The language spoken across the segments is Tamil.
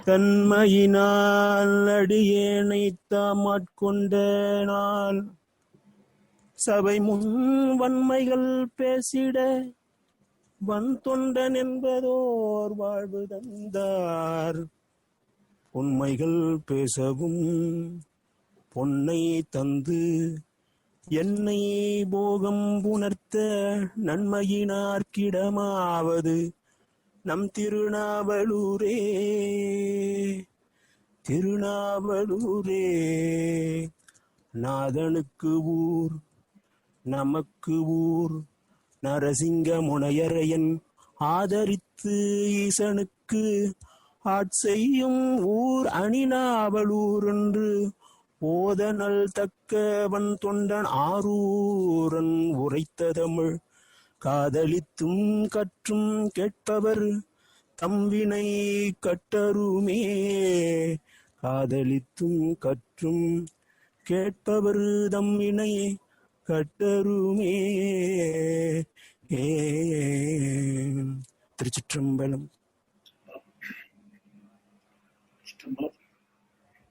தன்மையினால் அடியேனை தாமாட்கொண்ட நாள் சபை முன் வன்மைகள் பேசிட வன் தொண்டன் என்பதோர் வாழ்வு தந்தார். உண்மைகள் பேசவும் பொன்னை தந்து என்னை போகம் புணர்த்த நன்மையினார்க்கிடமாவது நம் திருநாவலூரே. திருநாவலூரே நாதனுக்கு ஊர் நமக்கு ஊர் நரசிங்க முனையரையன் ஆதரித்து ஈசனுக்கு ஆட்செய்யும் ஊர் அணிநாவலூர் என்று ஓதனல் தக்கவன் தொண்டன் ஆரூரன் உரைத்த தமிழ் காதலித்தும் கற்றும் கேட்பவர் தம்வினை கட்டருமே. காதலித்தும் கற்றும் கேட்பவர் தம்வினை கட்டருமே. திருச்சிற்றம்பலம்.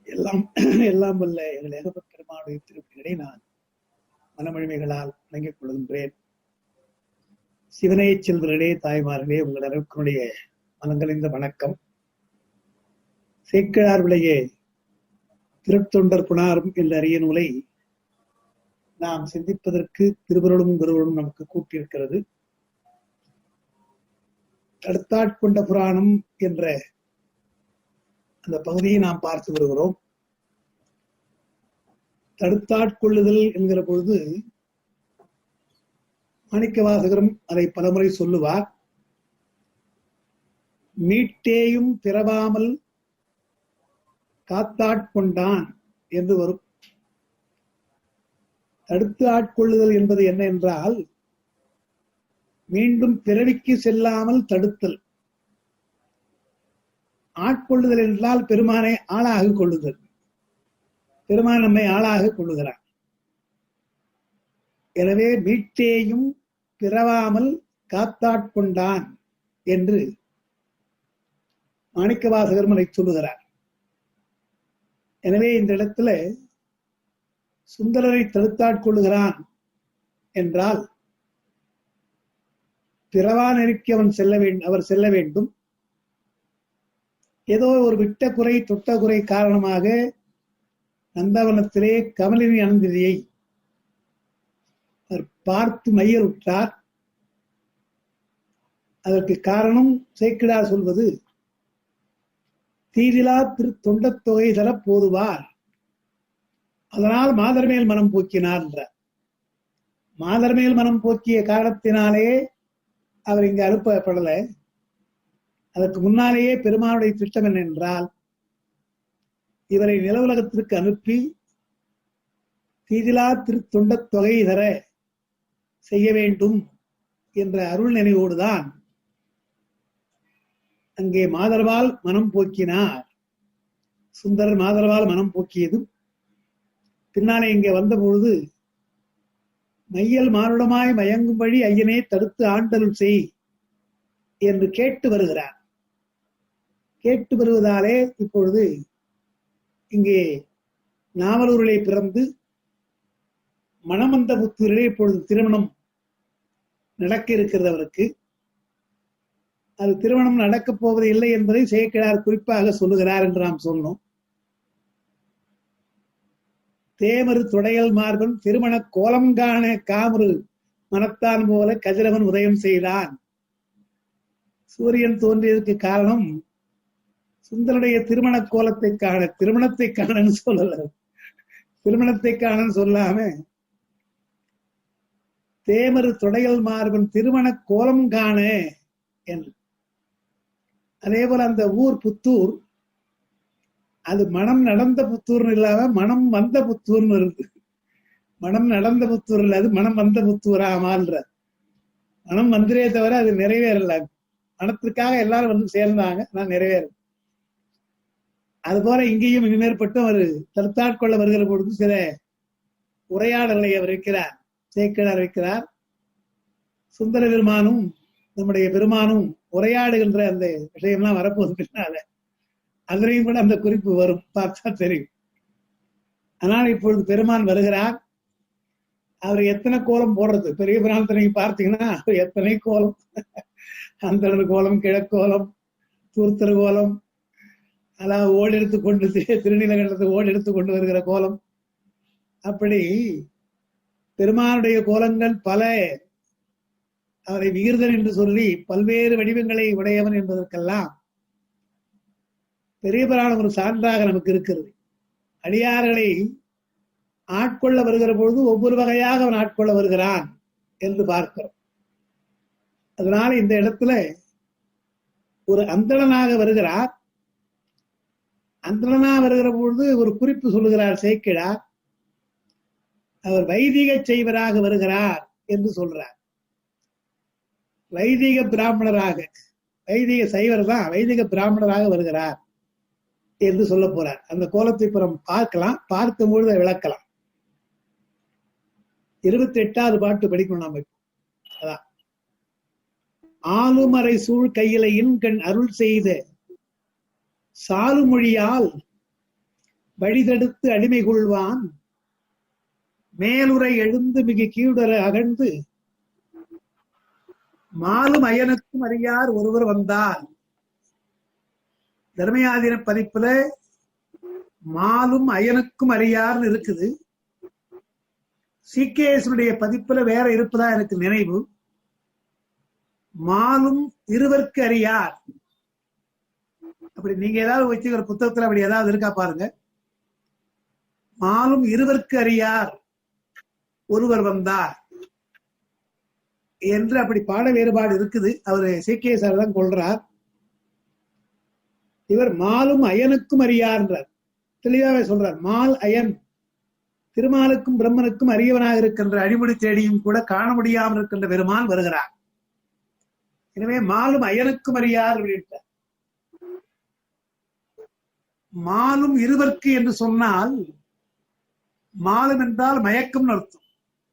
எல்லாம் எல்லாம் வல்ல எங்கள் ஏகப்பெருமானுடைய திருப்பதிகளை நான் மனமொழிமைகளால் வணங்கிக் கொள்கின்றேன். சிவனை செல்வர்களே, தாய்மார்களே, உங்கள் அனைவருடைய மனங்களைந்த வணக்கம். சேக்கிழார் விளைய திருத்தொண்டர் புனாரும் என்ற அரிய நூலை நாம் சிந்திப்பதற்கு திருவருளும் குருவருளும் நமக்கு கூட்டியிருக்கிறது. தடுத்தாட்கொண்ட புராணம் என்ற அந்த பகுதியை நாம் பார்த்து வருகிறோம். தடுத்தாட்கொள்ளுதல் என்கிற பொழுது மாணிக்கவாசகரும் அதை பலமுறை சொல்லுவார். மீட்டேயும் பிறவாமல் காத்தாட்கொண்டான் என்று வரும். தடுத்து ஆட்கொள்ளுதல் என்பது என்ன என்றால், மீண்டும் பிறவிக்கு செல்லாமல் தடுத்தல். ஆட்கொள்ளுதல் என்றால் பெருமானை ஆளாக கொள்ளுதல். பெருமான் நம்மை ஆளாக கொள்ளுகிறார். எனவே மீட்டேயும் பிறவாமல் காத்தாட்கொண்டான் என்று மாணிக்கவாசகர் அதை சொல்லுகிறார். எனவே இந்த இடத்துல சுந்தரரை தடுத்தாட்கொள்ளுகிறான் என்றால் பிறவா நெருக்கி அவர் செல்ல வேண்டும். ஏதோ ஒரு விட்ட குறை தொட்ட குறை காரணமாக நந்தவனத்திலே கமலினி அனந்தியை அவர் பார்த்து மையலுற்றார். அதற்கு காரணம் சேக்கிழார் சொல்வது, தீதிலா தொண்டத் தொகை தர போதுவார், அதனால் மாதர் மேல் மனம் போக்கினார் என்றார். மாதர் மேல் மனம் போக்கிய காரணத்தினாலே அவர் இங்கு அனுப்பப்படல. அதற்கு முன்னாலேயே பெருமானுடைய திட்டம் என்ன என்றால், இவரை நிலவுலகத்திற்கு அனுப்பி தீதிலா தொண்டத் தொகை தர செய்ய வேண்டும் என்ற அருள் நினைவோடுதான் அங்கே மாதர்வால் மனம் போக்கினார். சுந்தரர் மாதர்வால் மனம் போக்கியதும் பின்னாலே இங்கே வந்த பொழுது மையல் மானுடமாய் மயங்கும் வழி ஐயனே தடுத்து ஆண்டருள் செய் என்று கேட்டு வருகிறார். கேட்டு வருவதாலே இப்பொழுது இங்கே நாவலூரிலே பிறந்து மணமந்த புத்தூரிலே இப்பொழுது திருமணம் நடக்க இருக்கிறது அவருக்கு. அது திருமணம் நடக்கப் போவது இல்லை என்பதை சேக்கிழார் குறிப்பாக சொல்லுகிறார் என்று நாம் சொன்னோம். தேமரு தொடையல் மார்பன் திருமண கோலம் காண காமரு மனத்தான் போல கதிரவன் உதயம் செய்தான். சூரியன் தோன்றியதற்கு காரணம் சுந்தருடைய திருமண கோலத்தை காண, திருமணத்தை காணன்னு சொல்லல, திருமணத்தை காணன்னு சொல்லாம தேமரு தொடையல் மார்பன் திருமண கோலம் காண என்று. அதே போல அந்த ஊர் புத்தூர், அது மனம் நடந்த புத்தூர்னு இல்லாம மனம் வந்த புத்தூர்னு இருக்கு. மனம் நடந்த புத்தூர் இல்ல, அது மனம் வந்த புத்தூராமான்ற. மனம் வந்திரே தவிர அது நிறைவேறல. மனத்திற்காக எல்லாரும் வந்து சேர்ந்தாங்க, நான் நிறைவேறல. அதுபோல இங்கேயும் இனிமேற்பட்டு அவர் தடுத்தாட்கொள்ள வருகிற பொழுது சில உரையாடலை அவர் வைக்கிறார், சேக்கிழார் வைக்கிறார். சுந்தர பெருமானும் நம்முடைய பெருமானும் உரையாடுகின்ற அந்த விஷயம்லாம் வரப்போது பின்னால. அதுலயும் கூட அந்த குறிப்பு வரும், பார்த்தா தெரியும். ஆனால் இப்பொழுது பெருமான் வருகிறார். அவர் எத்தனை கோலம் போடுறது, பெரிய பிராணத்தை நீங்க பார்த்தீங்கன்னா எத்தனை கோலம், அந்தணர் கோலம், கிழக்கோலம், தூர்த்தர் கோலம், அதாவது ஓடி எடுத்துக்கொண்டு திருநீலகண்டத்தை ஓடி எடுத்து கொண்டு வருகிற கோலம், அப்படி பெருமானுடைய கோலங்கள் பல. அவரை விகிர்தன் என்று சொல்லி பல்வேறு வடிவங்களை உடையவன் என்பதற்கெல்லாம் பெரிய புராணம் ஒரு சான்றாக நமக்கு இருக்கிறது. அடியார்களை ஆட்கொள்ள வருகிற பொழுது ஒவ்வொரு வகையாக அவன் ஆட்கொள்ள வருகிறான் என்று பார்க்கிறோம். அதனால இந்த இடத்துல ஒரு அந்தணனாக வருகிறார். அந்தணனாக வருகிற பொழுது ஒரு குறிப்பு சொல்லுகிறார் சேக்கிழார், அவர் வைதிக செய்வராக வருகிறார் என்று சொல்றார். வைதிக பிராமணராக, வைதிக சைவர் தான் வைதிக பிராமணராக வருகிறார் என்று சொல்ல போறார். அந்த கோலத்தை புறம் பார்க்கலாம், பார்க்கும் பொழுது விளக்கலாம். 28வது பாட்டு படிக்கணும் நாம. அதான் ஆளுமறை சூழ் கையிலையின் கண் அருள் செய்த சாலுமொழியால் வழிதடுத்து அடிமை கொள்வான், மேலுரை எழுந்து மிக கீழுற அகழ்ந்து மாலும் அயனுக்கும் அறியார் ஒருவர் வந்தார். தர்மயாதீன பதிப்புல மாலும் அயனுக்கும் அறியார்னு இருக்குது. சீகேசனுடைய பதிப்புல வேற இருப்பதா எனக்கு நினைவு. மாலும் இருவர்க்கு அறியார், அப்படி நீங்க ஏதாவது வச்சுக்கிற புத்தகத்துல அப்படி ஏதாவது இருக்கா பாருங்க. மாலும் இருவர்க்கு அறியார் ஒருவர் வந்தார் என்று அப்படி பாட வேறுபாடு இருக்குது. அவரு சீகேசர் தான் கொள்றார். இவர் மாலும் அயனுக்கும் அறியார்ன்றார், தெளிவாக சொல்றார். மால் அயன், திருமாலுக்கும் பிரம்மனுக்கும் அறியவனாக இருக்கின்ற அடிமுடி தேடியும் கூட காண முடியாமல் இருக்கின்ற பெருமான் வருகிறார். எனவே மாலும் அயனுக்கும் அறியார் அப்படின்ட்டார். மாலும் இருவர்க்கு என்று சொன்னால், மாலும் என்றால் மயக்கம் அர்த்தம்.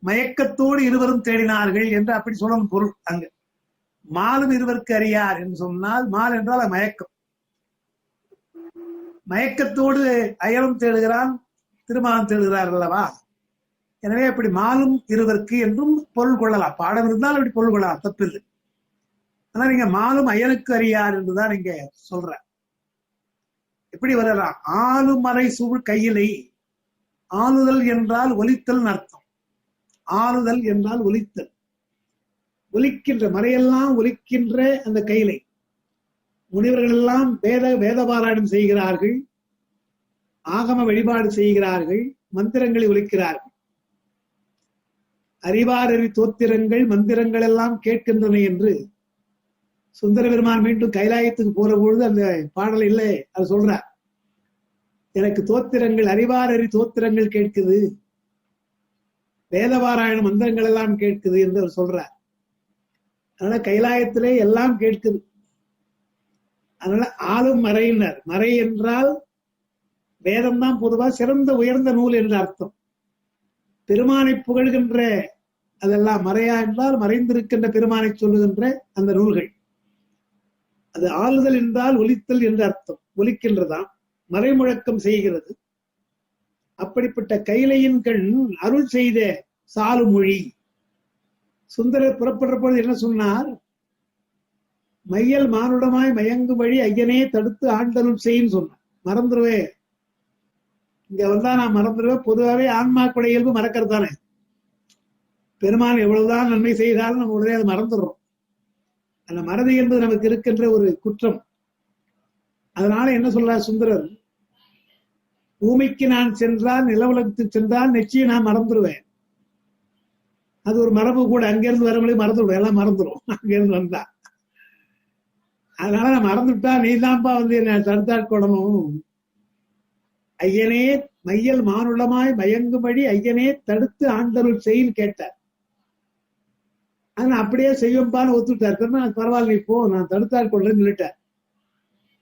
மயக்கத்தோடு இருவரும் தேடினார்கள் என்று அப்படி சொல்லணும் பொருள். அங்கு மாலும் இருவர்க்கு அறியார் என்று சொன்னால், மால் என்றால் மயக்கம். மயக்கத்தோடு அயனும் தேடுகிறான், திருமாலும் தேடுகிறார் அல்லவா. எனவே அப்படி மாலும் இருவர்க்கு என்றும் பொருள் கொள்ளலாம். பாடம் இருந்தால் அப்படி பொருள் கொள்ளலாம், தப்பில்லை. ஆனா நீங்க மாலும் அயனுக்கு அறியார் என்றுதான் நீங்க சொல்ற. எப்படி வரலாம்? ஆளுமறை சூழ் கையிலை. ஆளுதல் என்றால் ஒலித்தல் அர்த்தம். ஆளுதல் என்றால் ஒலித்தல். ஒலிக்கின்ற மறையெல்லாம் ஒலிக்கின்ற அந்த கையிலை. முனிவர்கள் எல்லாம் வேத பாராயணம் செய்கிறார்கள், ஆகம வழிபாடு செய்கிறார்கள், மந்திரங்களை ஒலிக்கிறார்கள். அறிவாரறி தோத்திரங்கள் மந்திரங்கள் எல்லாம் கேட்கின்றன என்று சுந்தர பெருமான் மீண்டும் கைலாயத்துக்கு போற பொழுது அந்த பாடல் இல்லை, அது சொல்றார். எனக்கு தோத்திரங்கள், அறிவாரறி தோத்திரங்கள் கேட்குது, வேதபாராயண மந்திரங்கள் எல்லாம் கேட்குது என்று அவர் சொல்றார். அதனால கைலாயத்திலே எல்லாம் கேட்குது. அதனால ஆளும் மறையினர். மறை என்றால் வேதம் தான் பொதுவா சிறந்த உயர்ந்த நூல் என்ற அர்த்தம். பெருமானை புகழ்கின்ற அதெல்லாம் மறையா என்றால் மறைந்திருக்கின்ற பெருமானை சொல்லுகின்ற அந்த நூல்கள். அது ஆளுதல் என்றால் ஒலித்தல் என்று அர்த்தம். ஒலிக்கின்றதாம், மறைமுழக்கம் செய்கிறது. அப்படிப்பட்ட கைலையின் கண் அருள் செய்த சாலுமொழி. சுந்தரர் புறப்படுற பொழுது என்ன சொன்னார்? மையல் மானுடமாய் மயங்கும் வழி ஐயனே தடுத்து ஆண்டருள் செய்யும் சொன்னார். மறந்துருவே, இங்க வந்தா நான் மறந்துடுவேன். பொதுவாகவே ஆன்மாக்குடைய இயல்பு மறக்கிறது தானே. பெருமான் எவ்வளவுதான் நன்மை செய்தாலும் நம்ம உடனே அதை மறந்துடுறோம். அந்த மறதி என்பது நமக்கு இருக்கின்ற ஒரு குற்றம். அதனால என்ன சொல்றார் சுந்தரர்? பூமிக்கு நான் சென்றால், நிலவுலகத்துக்கு சென்றால் நிச்சயம் நான் மறந்துடுவேன். அது ஒரு மரபு கூட. அங்கிருந்து வரவங்களே மறந்துடுவேன், எல்லாம் மறந்துடும் அங்கிருந்து வந்தா. அதனால நான் மறந்துட்டா நீ தான்ப்பா வந்து என்ன தடுத்தாட்கொள்ளணும். ஐயனே மையல் மானுளமாய் மயங்கும்படி ஐயனே தடுத்து ஆண்டருள் செய்யும் கேட்டார். ஆனா அப்படியே செய்யும்பான்னு ஒத்துட்டார். பரவாயில்ல, நீ போ, நான் தடுத்தாட்கொள்ளன்னு சொல்லிட்டார்.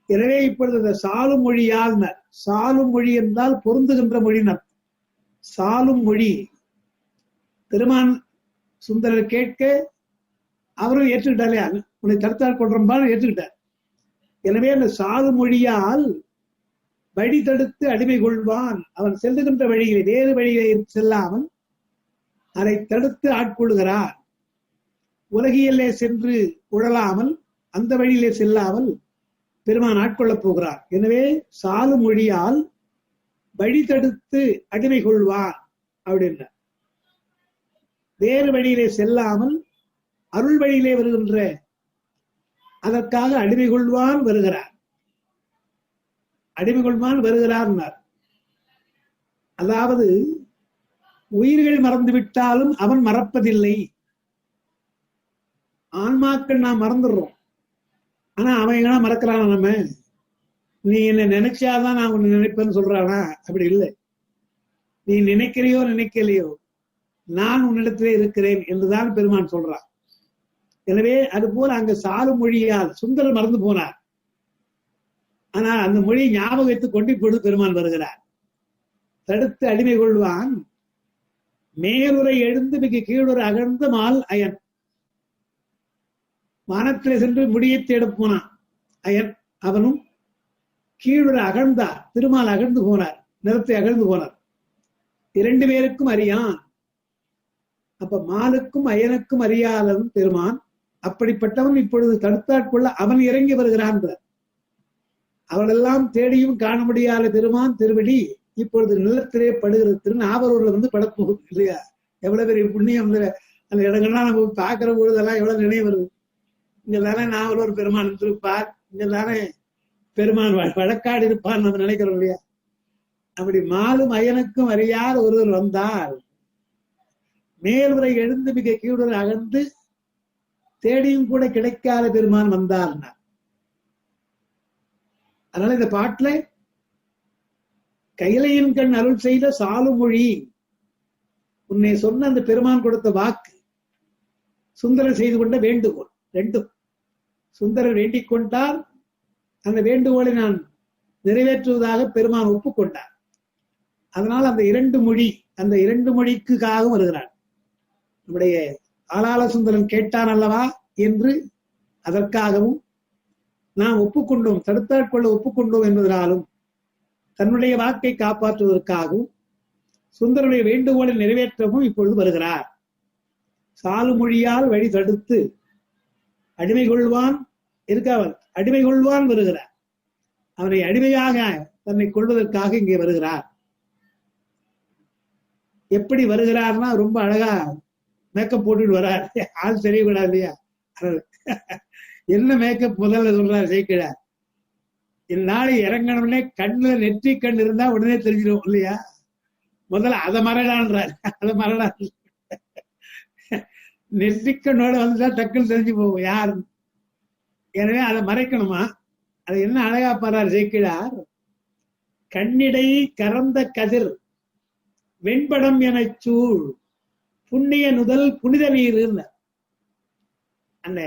எனவே இப்பொழுது இந்த சாலும் மொழியால், சாலும் மொழி என்றால் பொருந்துகின்ற மொழினர். சாலும் மொழி பெருமான் சுந்தரர் கேட்க அவரும் ஏற்றுக்கிட்டாலே, உன்னை தடுத்தால் கொள்றம்பான்னு ஏற்றுக்கிட்டார். எனவே அந்த சாது மொழியால் வழி தடுத்து அடிமை கொள்வான். அவன் செல்லுகின்ற வழியிலே வேறு வழியிலே செல்லாமல் அதை தடுத்து ஆட்கொள்கிறார். உலகியலே சென்று உழலாமல் அந்த வழியிலே செல்லாமல் பெருமான் ஆட்கொள்ளப் போகிறார். எனவே சாலு மொழியால் வழி தடுத்து அடிமை கொள்வான் அப்படின்ற வேறு வழியிலே செல்லாமல் அருள் வழியிலே வருகின்ற அதற்காக அடிமை கொள்வான் வருகிறார். அடிமை கொள்வான் வருகிறார். அதாவது உயிர்கள் மறந்துவிட்டாலும் அவன் மறப்பதில்லை. ஆன்மாக்கள் நாம் மறந்துடுறோம், ஆனா அவன் எங்கன்னா மறக்கிறானா? நம்ம நீ என்ன நினைச்சாதான் நான் உன்னை நினைப்பேன்னு சொல்றானா? அப்படி இல்லை. நீ நினைக்கிறையோ நினைக்கலையோ நான் உன்னிடத்திலே இருக்கிறேன் என்றுதான் பெருமான் சொல்றான். எனவே அது போல அங்க சாலு மொழியால் சுந்தரர் மறந்து போனார். ஆனால் அந்த மொழியை ஞாபகம் வைத்துக் கொண்டு இப்பொழுது பெருமான் வருகிறார். தடுத்து அடிமை கொள்வான். மேலுரை எழுந்து மிக கீழுரை அகழ்ந்த மால் அயன். வானத்திலே சென்று முடியை தேட போனான் அயன். அவனும் கீழுரை அகழ்ந்தார். திருமால் அகழ்ந்து போனார், நிலத்தை அகழ்ந்து போனார். இரண்டு பேருக்கும் அறியான். அப்ப மாலுக்கும் அயனுக்கும் அறியாதவன் பெருமான். அப்படிப்பட்டவன் இப்பொழுது தடுத்தாட்கொள்ள அவன் இறங்கி வருகிறான். அவளெல்லாம் தேடியும் காண முடியாத பெருமான் திருவடி இப்பொழுது நிலத்திலே படுகிறது. திருநாவலூர்ல வந்து படப்போகுது இல்லையா? எவ்வளவு பெரிய புண்ணியம்! அந்த இடங்கள்லாம் நம்ம பார்க்கிற பொழுதெல்லாம் எவ்வளவு நினைவு வருது. இங்க தானே நாவலூர் பெருமான் இருப்பார், இங்க தானே பெருமான் வழக்காடு இருப்பார் நம்ம நினைக்கிறோம் இல்லையா? அப்படி மாலும் அயனுக்கும் அறியாத ஒருவர் வந்தால் மேலுரை எழுந்து மிக கீழுரை அகழ்ந்து தேடியும் கூட கிடைக்காத பெருமான் வந்தார். அதனால இந்த பாட்டுல கைலையின் கண் அருள் செய்த சாலுமொழி, உன்னை சொன்ன அந்த பெருமான் கொடுத்த வாக்கு, சுந்தரர் செய்து கொண்ட வேண்டுகோள் ரெண்டும். சுந்தரர் வேண்டிக் கொண்டார், அந்த வேண்டுகோளை நான் நிறைவேற்றுவதாக பெருமான் ஒப்புக்கொண்டார். அதனால் அந்த இரண்டு மொழிக்காக வருகிறார். நம்முடைய ஆளாள சுந்தரன் கேட்டான் அல்லவா என்று அதற்காகவும் நாம் ஒப்புக்கொண்டோம், தடுத்தாட்கொள்ள ஒப்புக்கொண்டோம் என்பதனாலும் தன்னுடைய வாக்கை காப்பாற்றுவதற்காகவும் சுந்தரனுடைய வேண்டுகோளை நிறைவேற்றவும் இப்பொழுது வருகிறார். சாலு மொழியால் வழி தடுத்து அடிமை கொள்வான் இருக்காவல் அடிமை கொள்வான் வருகிறார். அவனை அடிமையாக தன்னை கொள்வதற்காக இங்கே வருகிறார். எப்படி வருகிறார்னா ரொம்ப அழகா மேக்கப் போட்டுட்டு வர்றார். ஆள் தெரியக்கூடாது இல்லையா? என்ன மேக்கப் முதல்ல சொல்றாரு சேர்க்கிறார். இந்நாளை இறங்கணும்னே கண்ணுல நெற்றி கண் இருந்தா உடனே தெரிஞ்சிடும் இல்லையா? முதல்ல அதை மறடான்றார். அதை மறடா நெற்றிக்கண்ணோட வந்துட்டா டக்குன்னு தெரிஞ்சு போகும் யாரு. எனவே அதை மறைக்கணுமா? அதை என்ன அழகா பாடுறார் சேர்க்கிறார். கண்ணிடை கறந்த கதிர் வெண்படம் என சூழ் புண்ணிய நுதல் புனித நீர். அந்த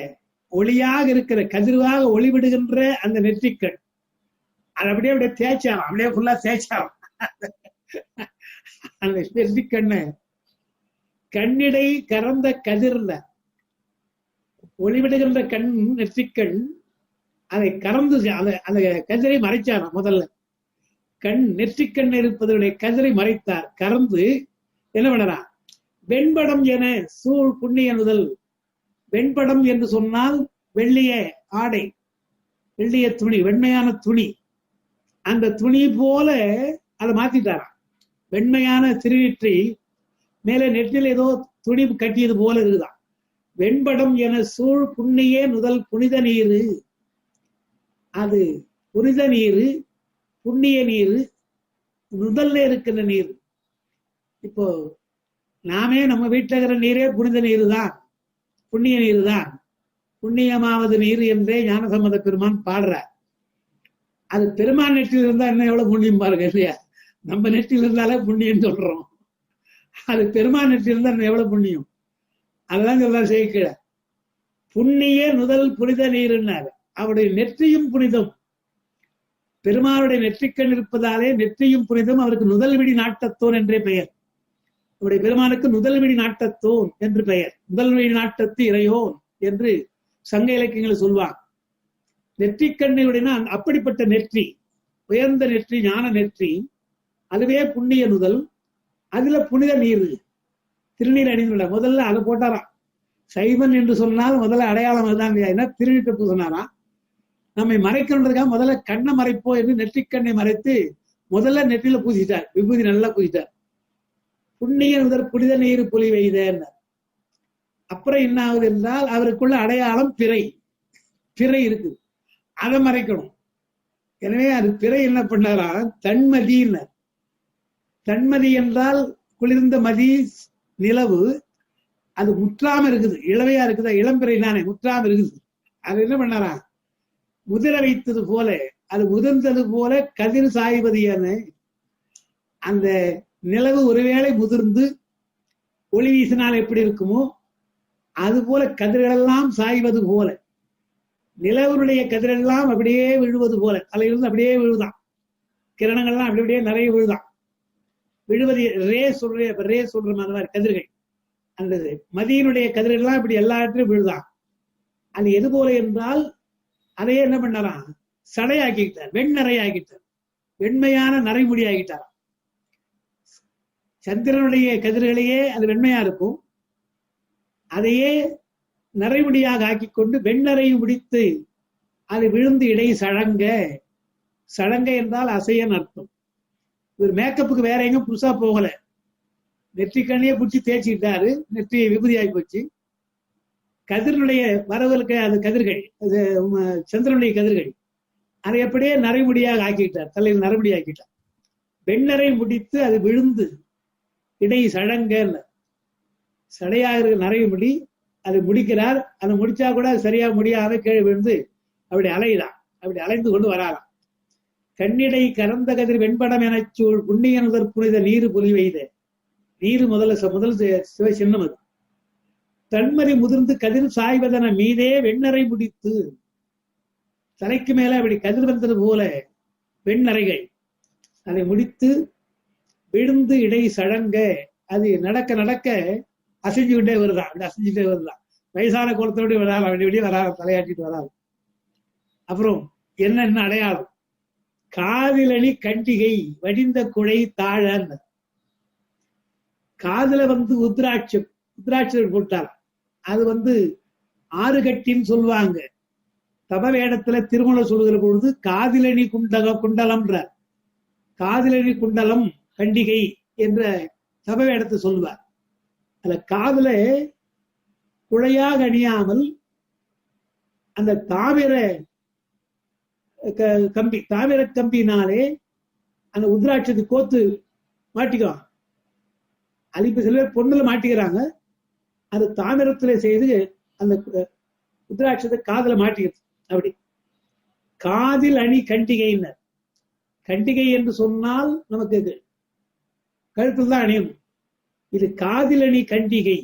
ஒளியாக இருக்கிற கதிர்வாக ஒளிவிடுகின்ற அந்த நெற்றிக்கண் அது அப்படியே தேய்ச்சாலும் அப்படியே ஃபுல்லா தேய்ச்சாலும் அந்த நெற்றிக்கண்ணு கண்ணிடை கறந்த கதிர்ல ஒளிவிடுகின்ற கண் நெற்றிக்கண் அதை கறந்து அந்த கதிரை மறைச்சாராம். முதல்ல கண் நெற்றிக்கண் இருப்பதனுடைய கதிரை மறைத்தார். கறந்து என்ன பண்ணறான்? வெண்படம் என சூழ் புண்ணிய நுதல். வெண்படம் என்று சொன்னால் வெள்ளிய ஆடை, வெள்ளிய துணி, வெண்மையான துணி. அந்த துணி போல அதை மாத்திட்டாராம். வெண்மையான திருநீற்றை மேலே நெற்றில் ஏதோ துணி கட்டியது போல இருக்குதான். வெண்படம் என சூழ் புண்ணிய நுதல் புனித நீரு. அது புனித நீரு, புண்ணிய நீரு, நுதல்ல இருக்கிற நீர். இப்போ நாமே நம்ம வீட்டில் இருக்கிற நீரே புனித நீரு தான், புண்ணிய நீரு தான். புண்ணியமாவது நீர் என்றே ஞானசம்பந்த பெருமான் பாடுறார். அது பெருமான் நெற்றில் இருந்தா என்ன எவ்வளவு புண்ணியம் பாருங்க இல்லையா? நம்ம நெற்றில் இருந்தாலே புண்ணியம் சொல்றோம், அது பெருமான் நெற்றில் இருந்தா எவ்வளவு புண்ணியம். அதெல்லாம் சொல்ல சேர்க்கிற புண்ணிய நுதல் புனித நீர்னாரு. அவருடைய நெற்றியும் புனிதம். பெருமானுடைய நெற்றிக்கண் இருப்பதாலே நெற்றியும் புனிதம். அவருக்கு நுதல்விடி நாட்டத்தோன் என்றே பெயர். அவருடைய பெருமானுக்கு நுதல்விடி நாட்டத்தோன் என்று பெயர். முதல்விடி நாட்டத்து இறையோன் என்று சங்க இலக்கியங்களை சொல்வார். நெற்றிக்கண்ணுடைய அப்படிப்பட்ட நெற்றி உயர்ந்த நெற்றி, ஞான நெற்றி, அதுவே புண்ணிய நுதல், அதுல புனித நீர், திருநீர் அணிந்துள்ள முதல்ல அதை போட்டாராம். சைவன் என்று சொன்னால் முதல்ல அடையாளம் அதுதான். என்ன திருநீட்டு சொன்னாராம், நம்மை மறைக்கணுன்றதுக்காக முதல்ல கண்ணை மறைப்போ என்று நெற்றிக்கண்ணை மறைத்து முதல்ல நெற்றில பூசிட்டார், விபூதி நல்லா பூசிட்டார். புண்ணிய நுதல் புனித நீர் புலி வைதேன். அப்புறம் என்ன ஆகுது என்றால் அவருக்குள்ள அடையாளம் பிறை, பிறை இருக்குது, அதை மறைக்கணும். எனவே அது பிறை என்ன பண்ணாரா, தன்மதியினர். தன்மதி என்றால் குளிர்ந்த மதி, நிலவு, அது முற்றாம இருக்குது, இளவையா இருக்குதா, இளம்பிறை தானே, முற்றாம இருக்குது. அது என்ன பண்ணாரா, முதிர வைத்தது போல, அது முதிர்ந்தது போல கதிர் சாய்வது என, அந்த நிலவு ஒருவேளை முதிர்ந்து ஒளி வீசினால் எப்படி இருக்குமோ அது போல கதிர்களெல்லாம் சாய்வது போல, நிலவனுடைய கதிரெல்லாம் அப்படியே விழுவது போல, தலையிலிருந்து அப்படியே விழுதான், கிரணங்கள்லாம் அப்படி அப்படியே நிறைய விழுதான். விழுவது ரே சொல்ற மாதிரி கதிர்கள், அந்த மதியினுடைய கதிரெல்லாம் இப்படி எல்லா இடத்திலும் விழுதான். அது எது போல என்றால் அதையே என்ன பண்ணாராம், சடையாக்கிட்டார், வெண்ணறையாக்கிட்டார், வெண்மையான நரைமுடி ஆகிட்டாராம். சந்திரனுடைய கதிர்களையே அது வெண்மையா இருக்கும், அதையே நரைமுடியாக ஆக்கி கொண்டு வெண்ணறை முடித்து அது விழுந்து இடை சழங்க. சழங்க என்றால் அசையன்னு அர்த்தம். இவர் மேக்கப்புக்கு வேற எங்க புதுசா போகல, நெற்றிக்கண்ணையே பிடிச்சி தேய்ச்சிக்கிட்டாரு, நெற்றி விபூதியாகி போச்சு. கதிரனுடைய வரவலுக்கு அது கதிர்கள், அது சந்திரனுடைய கதிர்கள், அதை எப்படியே நரைமுடியாக ஆக்கிட்டார், தலையில் நரைமுடி ஆக்கிட்டார். வெண்ணறை முடித்து அது விழுந்து இடை சழங்க, சடையாக இருக்கிற நரைமுடி அதை முடிக்கிறார். அதை முடிச்சா கூட சரியா முடியாம கீழே விழுந்து அப்படி அலைதான், அப்படி அலைந்து கொண்டு வராராம். கண்ணிடை கறந்த கதிர் வெண்படம் எனச் சூழ் புண்ணிய நுதற் புனித நீரு புலி வைத. நீரு முதல் சிவ சின்னம் அது. தன்மதி முதிர்ந்து கதிர் சாய்வதன மீதே வெண்ணறை முடித்து, தலைக்கு மேல அப்படி கதிர் வந்தது போல வெண்ணறைகள், அதை முடித்து விழுந்து இடை சழங்க, அது நடக்க நடக்க அசைஞ்சுக்கிட்டே வருதான், அப்படி அசைஞ்சுட்டே வருதான். வயசான குளத்தோடு வராது, அப்படி வெளியே வராது, தலையாட்டிட்டு வராது. அப்புறம் என்ன அடையாளம், காதிலணி கண்டிகை வடிந்த குழை தாழ. காதுல உத்ராட்சம் போட்டார், அது 6 கட்டின்னு சொல்லுவாங்க. தப வேடத்துல திருமணம் சொல்லுகிற பொழுது காதிலணி குண்டலம்ன்றார். காதிலணி குண்டலம் கண்டிகை என்ற தப வேடத்தை சொல்லுவார். அதுல காதுல குழையாக அணியாமல் அந்த தாமிர கம்பினாலே அந்த உத்ராட்சத்தை கோத்து மாட்டிக்குவாங்க. அது இப்ப சில பேர் பொண்ணுல மாட்டிக்கிறாங்க, அது தாமிரத்துல செய்து அந்த உத்ராட்சத்தை காதுல மாட்டிக்கிறது. அப்படி காதில் அணி கண்டிகைன்னர். கண்டிகை என்று சொன்னால் நமக்கு கழுத்தில் தான் அணியும். இது காதில் அணி கண்டிகை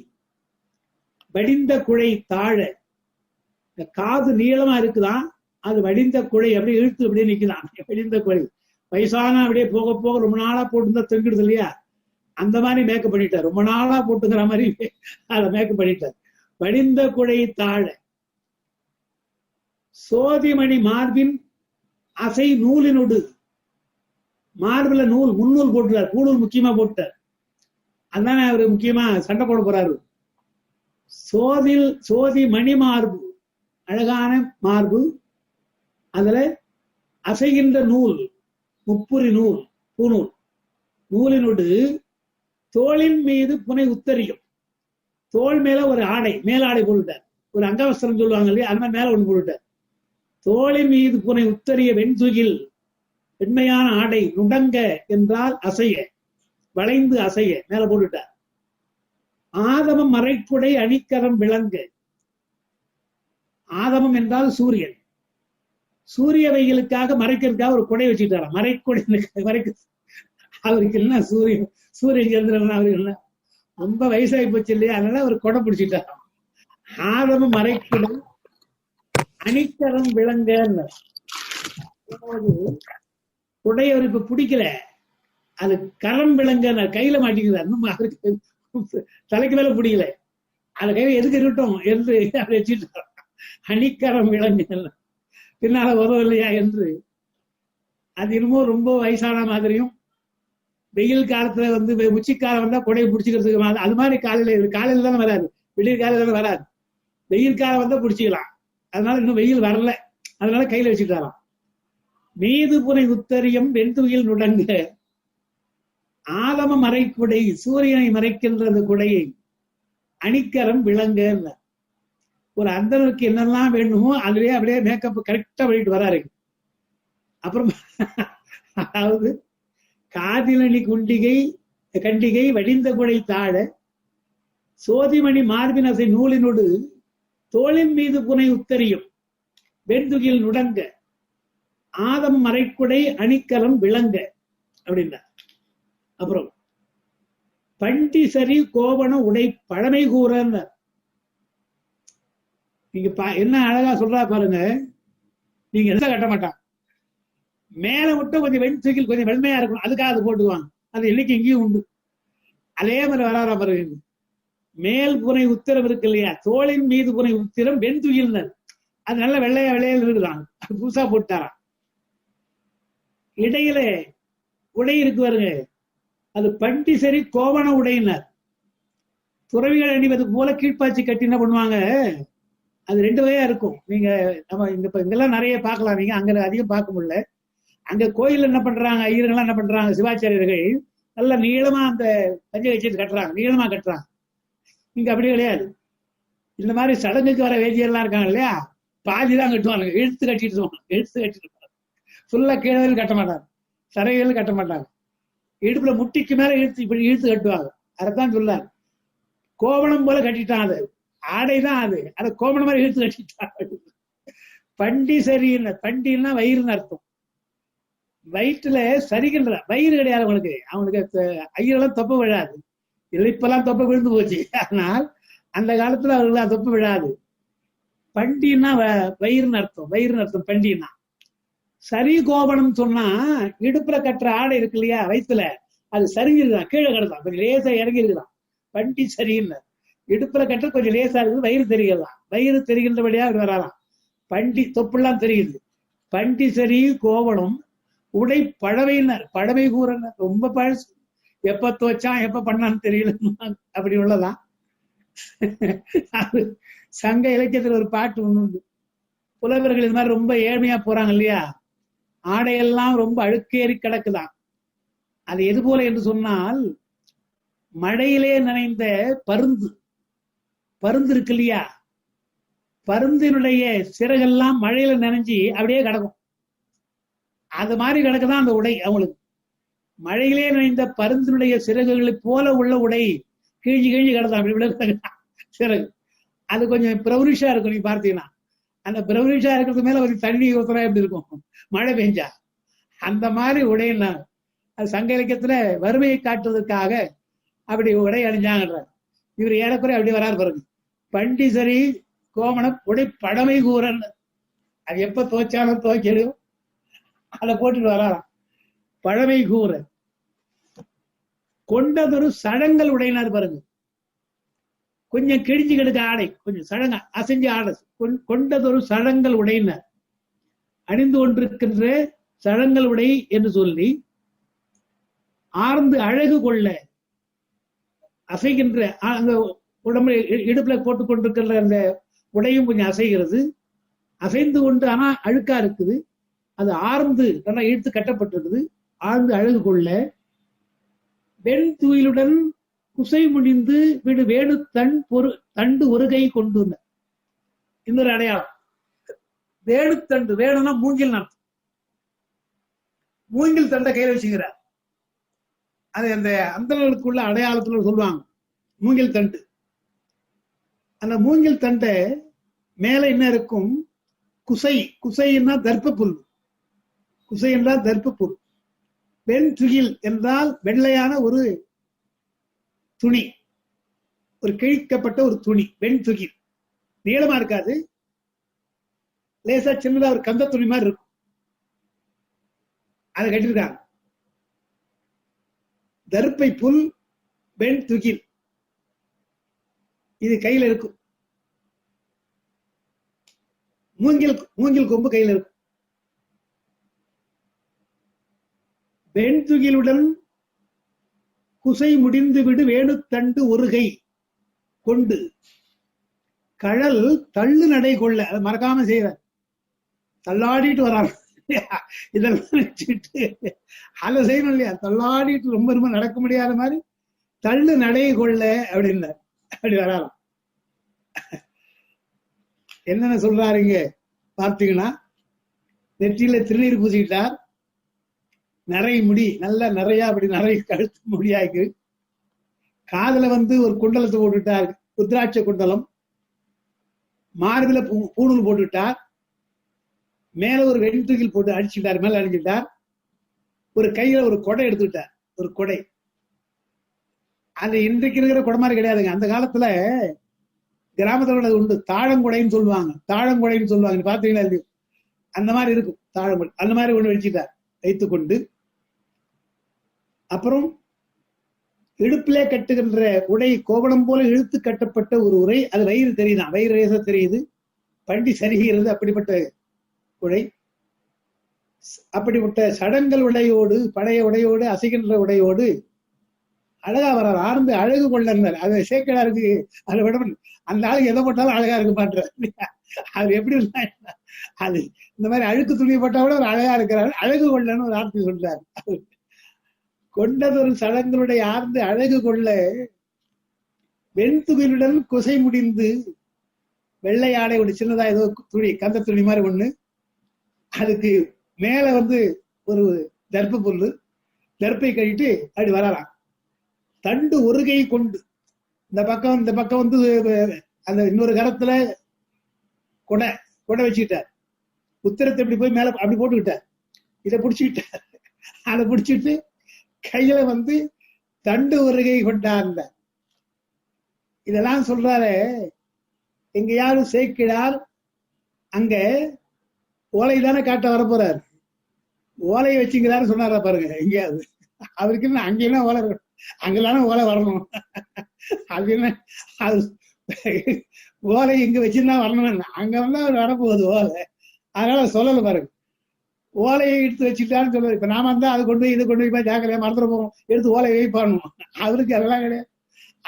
வடிந்த குழை தாழ. இந்த காது நீளமா இருக்குதான், அது வடிந்த குழை அப்படியே இழுத்து அப்படியே நிக்கலாம். வடிந்த குழை வயசான அப்படியே போக போக ரொம்ப நாளா போட்டு தொங்கிடுது இல்லையா, அந்த மாதிரி மேக்கப் பண்ணிட்டார். ரொம்ப நாளா போட்டுங்கிற மாதிரி அதை மேக்கப் பண்ணிட்டார். வடிந்த குழை தாழ சோதிமணி மார்பின் அசை நூலினோடு. மார்பில நூல், முன்னூல் போட்டுறார், பூநூல் முக்கியமா போட்டார். அதுதானே அவரு முக்கியமா சண்டை போட போறாரு. சோதி மணி மார்பு, அழகான மார்பு, அதுல அசைகின்ற நூல், முப்புரி நூல், பூநூல், நூலினோடு தோளின் மீது புனை உத்தரியும். தோல் மேல ஒரு ஆடை, மேலாடை போட்டுட்டார். ஒரு அங்கவஸ்திரம் சொல்லுவாங்க இல்லையா, அந்த மாதிரி மேல ஒண்ணு போட்டுட்டார். தோளின் மீது புனை உத்தரிய வெண்துகில், வெண்மையான ஆடை, நுடங்க என்றால் அசைய, வளைந்து அசைய மேல போட்டுட்டார். ஆதமம் மறைக்குடை அணிக்கரம் விளங்க. ஆதமம் என்றால் சூரியன். சூரிய வெயிலுக்காக மறைக்கிறதுக்காக ஒரு குடை வச்சுட்டாரா, மறைக்குடை. அவருக்கு என்ன சூரியன் சந்திரன், அவருக்கு என்ன ரொம்ப வயசாகி போச்சு இல்லையா, அதனால அவர் கொடை பிடிச்சிட்டாராம். ஆதமம் மறைக்குடை அணிக்கரம் விளங்க. குடை அவர் இப்ப பிடிக்கல, அது கரம் விளங்க கையில மாட்டிக்கிறார். அவருக்கு தலைக்கு மேல பிடிக்கல, அந்த கையில எதுக்கு இருக்கட்டும் என்று வச்சுட்டார். அணிக்கரம் விளங்க, பின்னால வரும் இல்லையா என்று அது என்னமோ ரொம்ப வயசான மாதிரியும், வெயில் காலத்துல வந்து உச்சிக்காலம் வந்தா கொடையை பிடிச்சிக்கிறதுக்கு அது மாதிரி காலையில தானே வராது, விடிய காலையில தானே வராது, வெயில் காலம் வந்தா பிடிச்சிக்கலாம். அதனால இன்னும் வெயில் வரல, அதனால கையில வச்சுட்டாராம். மீது புனை உத்தரியம் வெண்துயில் நுடங்க ஆலம மறைக்குடை, சூரியனை மறைக்கின்ற அந்த குடையை அணிக்கரம் விளங்க. ஒரு அந்தனருக்கு என்னெல்லாம் வேணுமோ அதுலயே அப்படியே மேக்கப் கரெக்டா பண்ணிட்டு வராரு. அப்புறம் அதாவது காதிலணி கண்டிகை வடிந்த குடை தாழ சோதிமணி மார்பினசை நூலினோடு தோளின் மீது புனை உத்தரியும் வெண்துகில் நுடங்க ஆதம் மறைக்குடை அணிக்கலம் விளங்க அப்படின்னா. அப்புறம் பண்டி சரி கோவண உடை பழமை கூற. நீங்க என்ன அழகா சொல்றா பாருங்க. நீங்க எந்த கட்ட மாட்டான், மேல மட்டும் கொஞ்சம் வெண்துகில் கொஞ்சம் வெண்மையா இருக்கும், அதுக்காக அது போட்டுக்குவாங்க. அது இன்னைக்கு இங்கேயும் உண்டு. அதே மாதிரி வராரா பாருங்க. மேல் புனை உத்திரம் இருக்கு இல்லையா, தோளின் மீது புனை உத்திரம் வெண்துகில், அது நல்ல வெள்ளையா வெள்ளையில் இருக்குதான், புதுசா போட்டாராம். இடையில உடை இருக்கு பாருங்க, அது பண்டி சரி கோவண உடையினர். துறவிகள் அணிவது போல கீழ்ப்பாச்சி கட்டி என்ன பண்ணுவாங்க, அது ரெண்டு வகையா இருக்கும். நீங்க நம்ம இங்கெல்லாம் நிறைய பார்க்கலாம், நீங்க அங்க அதிகம் பார்க்க முடியல. அங்க கோயில் என்ன பண்றாங்க, ஐயர்கள்லாம் என்ன பண்றாங்க, சிவாச்சாரியர்கள் நல்ல நீளமா அந்த பஞ்சை வச்சுட்டு கட்டுறாங்க, நீளமா கட்டுறாங்க. இங்க அப்படி கிடையாது. இந்த மாதிரி சடங்குக்கு வர வேதியெல்லாம் இருக்காங்க இல்லையா, பாதிதான் கட்டுவாங்க, இழுத்து கட்டிட்டு ஃபுல்லா கீழே கட்ட மாட்டாங்க, சரைகள் கட்ட மாட்டாங்க, இடுப்புல முட்டிக்கு மேல இழுத்து கட்டுவாங்க. அதைத்தான் சொல்லாரு, கோவணம் போல கட்டிட்டான், அது ஆடைதான், அதை கோவணம் மாதிரி இழுத்து கட்டிட்டான். பண்டி சரின்னு, பண்டின்னா வயிறுன்னு அர்த்தம். வயிற்றுல சரிகின்ற வயிறு கிடையாது அவனுக்கு ஐயரெல்லாம் தொப்ப விழாது, இப்பெல்லாம் தொப்ப விழுந்து போச்சு. ஆனால் அந்த காலத்துல அவர்கள் தொப்ப விழாது. பண்டின்னா வயிறுன்னு அர்த்தம் பண்டின்னா. சரி கோபனம் சொன்னா இடுப்புல கட்டுற ஆடை இருக்கு இல்லையா வயிற்றுல, அது சரிஞ்சிருக்குதான், கீழே கிடதான், கொஞ்சம் லேசா இறங்கி இருக்குதான். பண்டி சரின்னு இடுப்புல கட்டுற கொஞ்சம் லேசா இருக்குது, வயிறு தெரிகிறதான், வயிறு தெரிகின்றபடியா அவர் வராலாம். பண்டி தொப்புலாம் தெரியுது. பண்டி சரி கோவணம் உடை பழமையினர், பழமை கூறனர், ரொம்ப பழசு, எப்ப துவச்சான் எப்ப பண்ணான்னு தெரியல, அப்படி உள்ளதான். சங்க இலக்கியத்துல ஒரு பாட்டு ஒண்ணு உண்டு. புலவர்கள் இது மாதிரி ரொம்ப ஏழ்மையா போறாங்க இல்லையா, ஆடையெல்லாம் ரொம்ப அழுக்கேறி கிடக்குதான். அது எது போல என்று சொன்னால், மழையிலே நனைந்த பருந்து இருக்கு இல்லையா, பருந்தினுடைய சிறகெல்லாம் மழையில நனைஞ்சி அப்படியே கிடக்கும். அது மாதிரி கிடக்குதான் அந்த உடை அவங்களுக்கு. மழையிலே நனைந்த பருந்தினுடைய சிறகுகளை போல உள்ள உடை கிழிஞ்சு கிடதான், அப்படி சிறகு. அது கொஞ்சம் பிரவுரிஷா இருக்கும். நீங்க பார்த்தீங்கன்னா அந்த பிரவுரிஷா இருக்கிறது மேல கொஞ்சம் தண்ணி ஊத்துறா எப்படி இருக்கும் மழை பெஞ்சா, அந்த மாதிரி உடையினா. அது சங்க இலக்கியத்துல வறுமையை காட்டுவதற்காக அப்படி உடை அணிஞ்சாங்கன்ற. இவர் ஏறக்குறை அப்படி வராது பாருங்க. பண்டி சரி கோமண உடை பழமை கூறன், அது எப்ப துவைச்சாலும் துவைக்கலையும் அதை போட்டுட்டு வராராம். பழமை கூற கொண்டதொரு சடங்கள் உடையினார் பாருங்க. கொஞ்சம் கிழிஞ்சு கிடக்க ஆடை, கொஞ்சம் சடங்க அசைஞ்ச ஆடை, கொண்டதொரு சடங்கள் உடையினர், அணிந்து கொண்டிருக்கின்ற சடங்கள் உடை என்று சொல்லி ஆர்ந்து அழகு கொள்ள அசைகின்ற அந்த உடம்பு இடுப்புல போட்டுக் கொண்டிருக்கிற அந்த உடையும் கொஞ்சம் அசைகிறது, அசைந்து கொண்டு ஆனா அழுக்கா இருக்குது, அது ஆர்ந்து நல்லா இழுத்து கட்டப்பட்டிருக்குது. ஆழ்ந்து அழகு கொள்ள வெண் தூயிலுடன் குசை முடிந்து விடு வேணு தண்டு ஒரு கை கொண்டு இன்னொரு அடையாளம். வேணுத்தண்டு, வேணும்னா மூங்கில் அர்த்தம். மூங்கில் தண்டை கையில வச்சுக்கிறார். அது அந்த அந்தணர்களுக்குள்ள அடையாளத்துல சொல்லுவாங்க மூங்கில் தண்டு. அந்த மூங்கில் தண்டை மேல என்ன இருக்கும், குசைன்னா தர்ப்ப புல், குசை என்றால் தர்ப்ப புல். வெண் துகில் என்றால் வெள்ளையான ஒரு துணி, ஒரு கிழிக்கப்பட்ட ஒரு துணி, வெண் துகில். நீளமா இருக்காது, லேசா சின்னதா ஒரு கந்த துணி மாதிரி இருக்கும், அதை கட்டிருக்காங்க. தர்ப்பை புல் வெண் துகில் இது கையில இருக்கும். மூங்கில் கொம்பு கையில இருக்கும். வெண்துகிலுடன் குசை முடிந்து விடு வேணுத்தண்டு ஒருகை கொண்டு கழல் தள்ளு நடை கொள்ள, அதை மறக்காம செய்யற, தள்ளாடிட்டு வராங்க. இதெல்லாம் வச்சுட்டு அதை செய்யணும் இல்லையா? தள்ளாடிட்டு ரொம்ப ரொம்ப நடக்க முடியாத மாதிரி தள்ளு நடை கொள்ள அப்படின்னு அப்படி வராலாம். என்னென்ன சொல்றாருங்க பார்த்தீங்கன்னா, நெற்றியில திருநீர் பூசிக்கிட்டார், நிறைய முடி நல்ல நிறைய அப்படி நிறைய கழுத்து முடியாக்கு, காதுல ஒரு குண்டலத்தை போட்டுட்டார், ருத்ராட்ச குண்டலம், மார்பில பூணூல் போட்டுட்டார், மேல ஒரு வெண்துகில் போட்டு அடிச்சுட்டார், மேல அடிச்சுட்டார், ஒரு கையில ஒரு கொடை எடுத்துக்கிட்டார், ஒரு கொடை. அது இன்றைக்கு இருக்கிற கொடை மாதிரி கிடையாதுங்க. அந்த காலத்துல கிராமத்துல உண்டு, தாழங்குடைன்னு சொல்லுவாங்க, தாழங்குடைன்னு சொல்லுவாங்க, பாத்தீங்களா இல்லையோ? அந்த மாதிரி இருக்கும் தாழங்குடை, அந்த மாதிரி ஒண்ணு வச்சுட்டார் வைத்துக்கொண்டு. அப்புறம் இடுப்பிலே கட்டுகின்ற உடை கோவணம் போல இழுத்து கட்டப்பட்ட ஒரு உரை, அது வயிறு தெரியுதான், வயிறு ரேச தெரியுது, பண்டி சரிகிறது, அப்படிப்பட்ட உடை. அப்படிப்பட்ட சடங்கள் உடையோடு, பழைய உடையோடு, அசைகின்ற உடையோடு அழகா வர்றார். ஆர்ந்து அழகு கொள்ளனர். அது சேக்கடாருக்கு அதை விட அந்த ஆளுக்கு எதை போட்டாலும் அழகா இருக்க மாட்டார். அது எப்படி இருந்தா அது இந்த மாதிரி அழுக்கு துணி போட்டா கூட ஒரு அழகா இருக்கிறாரு. அழகு கொள்ளன்னு ஒரு வார்த்தை சொல்றாரு. கொண்டதொரு சடங்களுடைய ஆர்ந்து அழகு கொள்ள வெண்துகிலுடன் குசை முடிந்து, வெள்ளை ஆடை ஒரு சின்னதா ஏதோ துணி, கந்த துணி மாதிரி ஒண்ணு, அதுக்கு மேல ஒரு தர்ப்ப புல்லு, தர்ப்பை கழிட்டு அப்படி வரலாம். தண்டு ஒருகை கொண்டு, இந்த பக்கம் அந்த இன்னொரு கரத்துல கொடை வச்சுக்கிட்டார், உத்தரத்தை இப்படி போய் மேல அப்படி போட்டுக்கிட்டார், இதை பிடிச்சுக்கிட்டார், அதை பிடிச்சிட்டு கையில தண்டு ஒருகை கொண்டார். இதெல்லாம் சொல்றாரு. எங்கேயாவது சேக்கிழார் அங்க ஓலை தானே காட்ட வர போறாரு, ஓலையை வச்சுக்கிறாரு சொன்னாரா பாருங்க. எங்கேயாவது அவருக்கு அங்கெல்லாம் ஓலை, அங்கெல்லான ஓலை வரணும், அப்படின்னு அது ஓலை இங்க வச்சிருந்தா வரணும், அங்க அவர் வரப்போகுது ஓலை, அதனால சொல்லல பாருங்க. ஓலையை எடுத்து வச்சுட்டான்னு சொல்லுவாரு. இப்ப நாம அது கொண்டு போய் இது கொண்டு போய் ஜாக்கிரதையா மறந்துட போறோம், எடுத்து ஓலையை வைப்பானும். அவருக்கு அதெல்லாம் கிடையாது,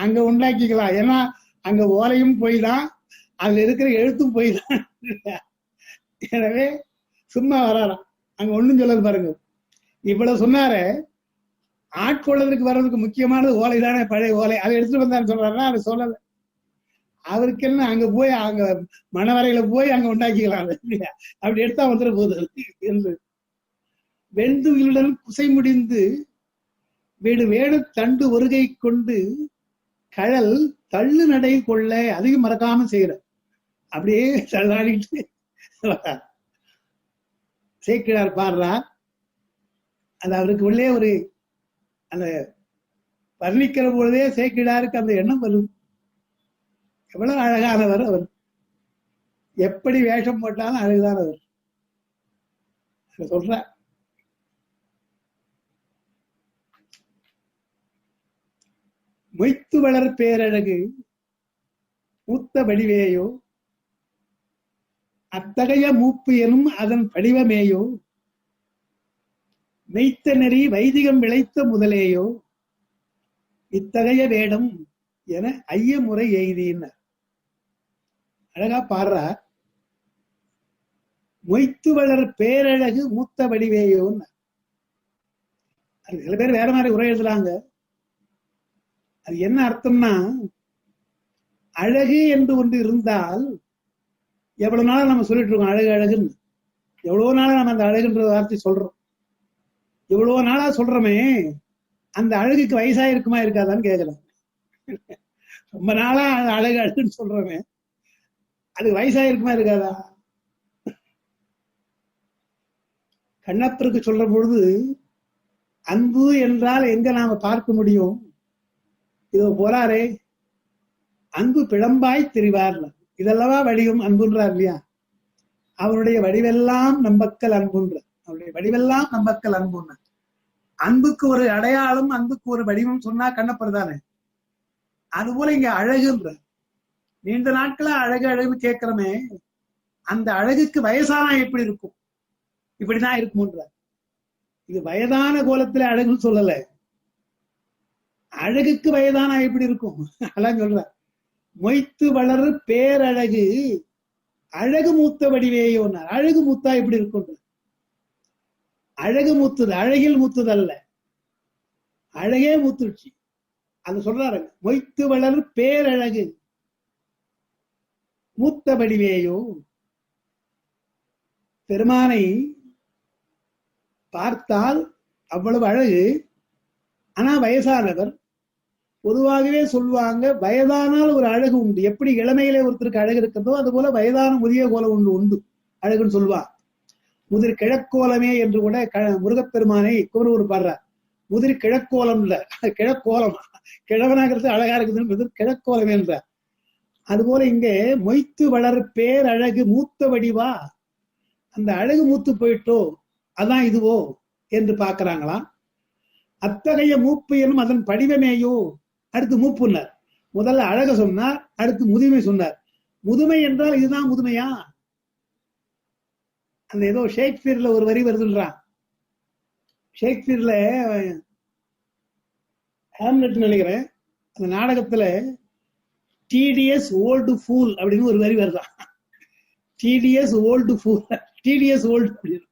அங்க உண்டாக்கிக்கலாம். ஏன்னா அங்க ஓலையும் போய் தான், அதுல இருக்கிற எழுத்தும் போய் தான். எனவே சும்மா வராராம், அங்க ஒண்ணும் சொல்லது பாருங்க. இவ்வளவு சொன்னாரு. ஆட்கொள்ளதுக்கு வர்றதுக்கு முக்கியமானது ஓலை தானே, பழைய ஓலை, அதை எடுத்துட்டு வந்தான்னு சொல்றாருன்னா அது சொல்லல. அவருக்கு என்ன அங்க போய் அங்க மணவரையில போய் அங்க உண்டாக்கிக்கலாம், அப்படி எடுத்தா வந்துட போகுது என்று. வெண்துகிலுடன் குசை முடிந்து வீடு வேணு தண்டு ஒருகை கொண்டு கழல் தள்ளு நடை கொள்ள, அதிகம் மறக்காம செய்யற, அப்படியே தள்ளாடிட்டு சேக்கிழார் பாடுறார். அது அவருக்கு உள்ளே ஒரு அந்த வர்ணிக்கிற பொழுதே சேக்கிழாருக்கு அந்த எண்ணம் வரும். எவ்வளவு அழகானவர் அவர், எப்படி வேஷம் போட்டாலும் அழகுதானவர் சொல்ற. மொய்த்து வளர் பேரழகு மூத்த வடிவேயோ, அத்தகைய மூப்பு எனும் அதன் படிவமேயோ, மெய்த்த நெறி வைதிகம் விளைத்த முதலேயோ, இத்தகைய வேடம் என ஐய முறை எய்தினார். அழகா பாடுறார். மொய்த்து வளர் பேரழகு மூத்த வடிவேயோன்னு. சில பேர் வேற மாதிரி உரை எழுதுறாங்க. அது என்ன அர்த்தம்னா, அழகு என்று ஒன்று இருந்தால் எவ்வளவு நாளா நம்ம சொல்லிட்டு இருக்கோம் அழகு அழகுன்னு. எவ்வளவு நாளா நம்ம அந்த அழகுன்ற வார்த்தை சொல்றோம். எவ்வளவு நாளா சொல்றோமே, அந்த அழகுக்கு வயசா இருக்குமா இருக்காதான்னு கேட்கலாம். ரொம்ப நாளா அழகு அழகுன்னு சொல்றோமே, அது வயசா இருக்குமா இருக்காதா? கண்ணப்பருக்கு சொல்ற பொழுது அன்பு என்றால் எங்க நாம பார்க்க முடியும்? இதோ போறாரே, அன்பு பிழம்பாய் திரிவார், இதெல்லவா வடிவம் அன்புன்றார் இல்லையா? அவருடைய வடிவெல்லாம் நம்பக்கல் அன்புன்ற, அவருடைய வடிவெல்லாம் நம்பக்கல் அன்புன்ற. அன்புக்கு ஒரு அடையாளம், அன்புக்கு ஒரு வடிவம் சொன்னா கண்ணப்பர் தானே. அதுபோல இங்க அழகுன்ற, நீண்ட நாட்களா அழகு அழகுன்னு கேட்கிறோமே, அந்த அழகுக்கு வயசானா எப்படி இருக்கும்? இப்படிதான் இருக்கும்ன்ற. இது வயதான கோலத்துல அழகுன்னு சொல்லல, அழகுக்கு வயதானா எப்படி இருக்கும் அதான் சொல்ற. மொய்த்து வளரு பேரழகு அழகு மூத்த வடிவேயோன்னார். அழகு மூத்தா எப்படி இருக்கும்? அழகு மூத்தது, அழகில் மூத்தது அல்ல, அழகே மூத்துருச்சு. அது சொல்றாரு, மொய்த்து வளரு பேரழகு மூத்த வடிவேயோ. பெருமானை பார்த்தால் அவ்வளவு அழகு. ஆனா வயசானவர். பொதுவாகவே சொல்லுவாங்க, வயதானால் ஒரு அழகு உண்டு. எப்படி இளமையிலே ஒருத்தருக்கு அழகு இருக்கிறதோ அது போல வயதான முதிய கோலம் உண்டு அழகுன்னு சொல்லுவார். முதிர் கிழக்கோலமே என்று கூட முருகப்பெருமானை குமரூர் பாடுறார். முதிர் கிழக்கோலம் இல்ல, கிழக்கோலம், கிழவனாகிறது அழகா இருக்குது, கிழக்கோலம் என்றார். அதுபோல இங்கே மொய்த்து வளர் பேரழகு மூத்த வடிவா, அந்த அழகு மூத்து போயிட்டோ அதான் இதுவோ என்று பார்க்கிறாங்களாம். அத்தகைய மூப்பு எனும் அதன் படிவமேயோ. அடுத்து மூப்புன்னார். முதல்ல அழக சொன்னார், அடுத்து முதுமை சொன்னார். முதுமை என்றால் இதுதான் முதுமையா? அந்த ஏதோ ஷேக்ஸ்பியர்ல ஒரு வரி வருதுன்றான். ஷேக்ஸ்பியர்ல ஹாம்லெட் நினைக்கிறேன், அந்த நாடகத்துல டிடிஎஸ் ஓல்டு ஃபூல் அப்படின்னு ஒரு வரி வருதான். டிடிஎஸ் ஓல்டு ஃபூல், டிடிஎஸ் ஓல்டு அப்படின்னு.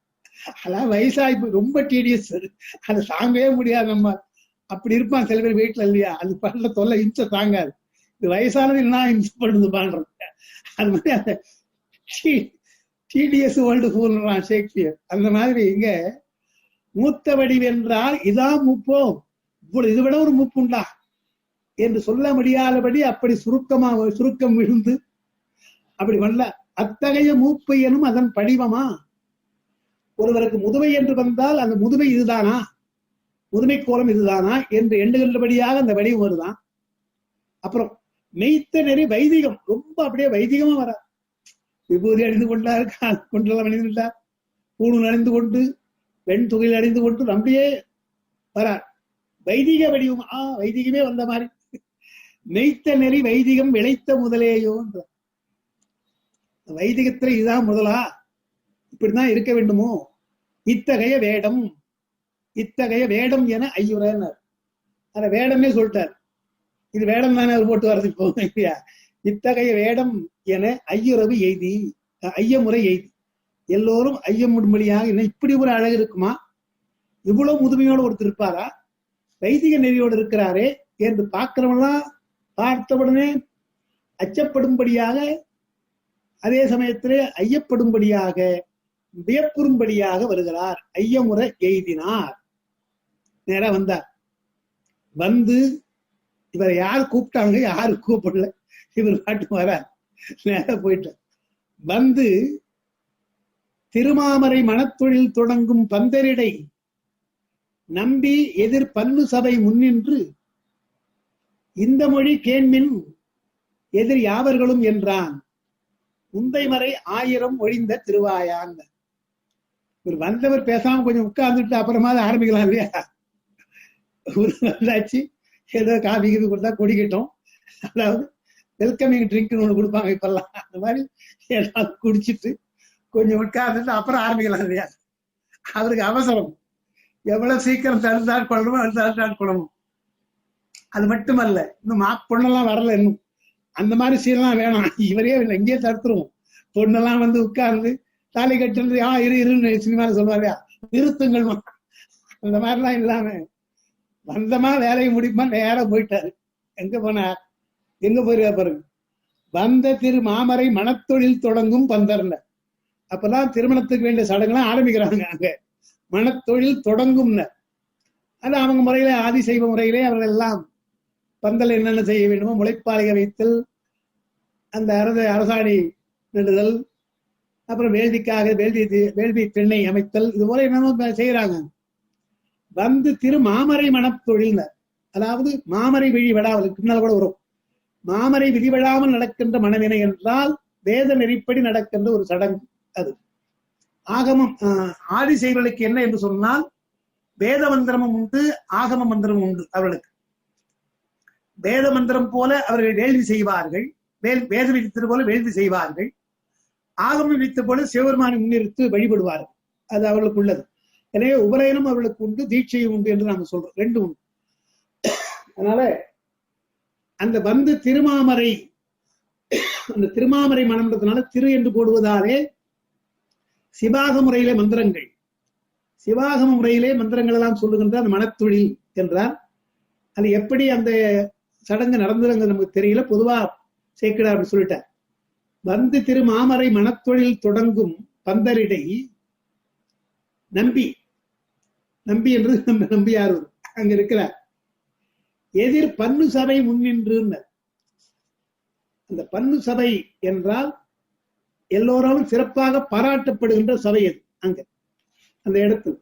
அதான் வயசாகி ரொம்ப டிடிஎஸ், அதை தாங்கவே முடியாது நம்ம. அப்படி இருப்பான் சில பேர் வீட்டுல இல்லையா, அது பண்ண தொல்லை இன்ச்ச தாங்காது. இது வயசானது என்ன இன்ச்ச பண்ணுது பாடுறது. அது மாதிரி அந்த டிடிஎஸ் ஓல்டு ஃபூல்றான் ஷேக்ஸ்பியர். அந்த மாதிரி இங்க மூத்த வடிவென்றால் இதான் மூப்போ, இது விட ஒரு மூப்பு உண்டா என்று சொல்ல முடியாதபடி அப்படி சுருக்கம் விழுந்து அப்படி பண்ணல. அத்தகைய மூப்பு எனும் அதன் படிவமா. ஒருவருக்கு முதுமை என்று வந்தால் அந்த முதுமை இதுதானா, முதுமை கோலம் இதுதானா என்று எண்ணுகின்றபடியாக அந்த வடிவம் வருதான். அப்புறம் மெய்த்த நெறி வைதிகம், ரொம்ப அப்படியே வைதிகமா வர. விபூதி அணிந்து கொண்டார், கொண்டெல்லாம் அணிந்து கொண்டார், பூணு அணிந்து கொண்டு வெண் துகையில் அணிந்து கொண்டு அப்படியே வரார். வைதிக வடிவம், வைதிகமே வந்த மாதிரி. மெய்த்த நெறி வைதிகம் விளைத்த முதலேயோ. வைதிகத்துல இதுதான் முதலா, இப்படிதான் இருக்க வேண்டுமோ? இத்தகைய வேடம், இத்தகைய வேடம் என ஐயுறனர். அத வேடமே சொல்லிட்டார். இது வேடம் தானே அவர் போட்டு வர்றது இப்போ இல்லையா? இத்தகைய வேடம் என ஐயுறவு எய்தி, ஐயமுறை எய்தி. எல்லோரும் ஐயமுடும்படியாக, என்ன இப்படி ஒரு அழகு இருக்குமா, இவ்வளவு முதுமையோடு ஒருத்தர் இருப்பாரா, வைதிக நெறியோடு இருக்கிறாரே என்று பார்க்கிறவெல்லாம் பார்த்தவுடனே அச்சப்படும்படியாக, அதே சமயத்திலே ஐயப்படும்படியாக, வியப்புறும்படியாக வருகிறார். ஐயமுறை எய்தினார். நேரா வந்தார். வந்து இவரை யார் கூப்பிட்டாங்க, யாரு கூப்பிடல, இவர் பாட்டு வரார். நேர போயிட்டார். வந்து திருமாமரை மனத்தொழில் தொடங்கும் பந்தரிடை நம்பி எதிர் பல்லு சபை முன்னின்று இந்த மொழி கேண்மின் எதிர் யாவர்களும் என்றான். முந்தைமறை 1000 ஒழிந்த திருவாயான். ஒரு வந்தவர் பேசாம கொஞ்சம் உட்கார்ந்துட்டு அப்புறமா ஆரம்பிக்கலாம் இல்லையா? வந்தாச்சு, ஏதோ காபி இது கொடுத்தா குடிக்கட்டும், அதாவது வெல்கமிங் ட்ரிங்க்னு ஒண்ணு கொடுப்பாங்க இப்பெல்லாம், அந்த மாதிரி ஏதாவது குடிச்சிட்டு கொஞ்சம் உட்கார்ந்துட்டு அப்புறம் ஆரம்பிக்கலாம் இல்லையா? அவருக்கு அவசரம், எவ்வளவு சீக்கிரம் தடுத்தாட் கொள்ளணும் அது தடுத்தாட் கொள்ளணும். அது மட்டுமல்ல, இன்னும் பொண்ணெல்லாம் வரல இன்னும், அந்த மாதிரி சீரெல்லாம் வேணாம், இவரே இல்லை இங்கேயே தடுத்துருவோம். பொண்ணெல்லாம் வந்து உட்கார்ந்து தாலி கட்டுறது இருன்னு சினிமாவில் சொல்லுவாங்க, நிறுத்துங்கள், அந்த மாதிரிலாம் இல்லாம வந்தமா வேலையை முடிப்பா நேரா போயிட்டாரு. எங்க போனார், எங்க போயிருக்கா பாருங்க. வந்த திரு மாமரை மனத்தொழில் தொடங்கும் பந்தர்ல. அப்பதான் திருமணத்துக்கு வேண்டிய சடங்குலாம் ஆரம்பிக்கிறாங்க. அங்க மனத்தொழில் தொடங்கும், அது அவங்க முறையில ஆதிசைவ முறையிலே அவர்கள் எல்லாம் பந்தல் என்னென்ன செய்ய வேண்டுமோ, முளைப்பாளைய வைத்தல், அந்த அரசாணி நடுதல், அப்புறம் வேள்விக்காக வேள்வி பெண்ணை அமைத்தல், இது போல என்னென்ன செய்யறாங்க. வந்து திரு மாமரை மனத்தொழில், அதாவது மாமரை விழி விடாமல் பின்னால் கூட வரும். மாமரை விதிவிடாமல் நடக்கின்ற மனவினை என்றால் வேத நெறிப்படி நடக்கின்ற ஒரு சடங்கு. அது ஆகமம். ஆதிசைவர்களுக்கு என்ன என்று சொன்னால் வேத மந்திரமும் உண்டு, ஆகம மந்திரமும் உண்டு. அவர்களுக்கு வேத மந்திரம் போல அவர்கள் வேள்வி செய்வார்கள், வேத விதித்தது போல வேள்வி செய்வார்கள், ஆகமம் விதித்த போல சிவபெருமானை முன்னிறுத்து வழிபடுவார்கள். அது அவர்களுக்கு உள்ளது. எனவே உபநயனம் அவர்களுக்கு உண்டு, தீட்சையும் உண்டு என்று நாம சொல்றோம். ரெண்டு உண்டு. அதனால அந்த வந்து திருமாமரை, அந்த திருமாமரை மணம்ன்றதுனால திரு என்று போடுவதாலே சிவாக முறையிலே மந்திரங்கள், சிவாகம முறையிலே மந்திரங்கள் எல்லாம் சொல்லுகின்ற அந்த மனத்தொழில் என்றார். அது எப்படி அந்த சடங்கு நடந்ததுங்க நமக்கு தெரியல. பொதுவா சேக்கிடார் அப்படி சொல்லிட்டார். வந்து திருமாமரை மனத்தொழில் தொடங்கும் பந்தரிடை நம்பி, நம்பி என்று நம்பியார் அங்க இருக்கிறார். எதிர் பன்னு சபை முன்னின்று, அந்த பன்னு சபை என்றால் எல்லோராலும் சிறப்பாக பாராட்டப்படுகின்ற சபை அது. அங்க அந்த இடத்தில்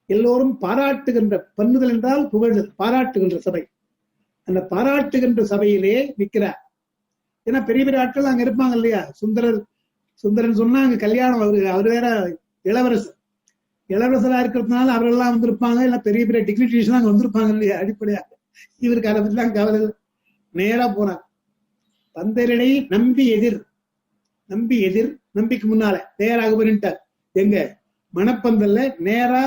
எல்லோரும் பாராட்டுகின்ற, பன்னுதல் என்றால் புகழ்தல், பாராட்டுகின்ற சபை. அந்த பாராட்டுகின்ற சபையிலே நிற்கிறார். ஏன்னா பெரிய பெரிய ஆட்கள் அங்க இருப்பாங்க இல்லையா. சுந்தரன் சொன்னா அங்க கல்யாணம், அவரு வேற இளவரசர், இளவரசரா இருக்கிறதுனால அவரெல்லாம் வந்திருப்பாங்க. இல்ல பெரிய பெரிய டிக்னிட்டரிஸ் அங்க வந்திருப்பாங்க இல்லையா. அடிப்படையாக இவருக்கு அதை பற்றிலாம் கவலை. நேரா போனார். பந்தரிடை நம்பி எதிர், நம்பி எதிர், நம்பிக்கு முன்னால நேராக போயிட்டார். எங்க மணப்பந்தல்ல நேரா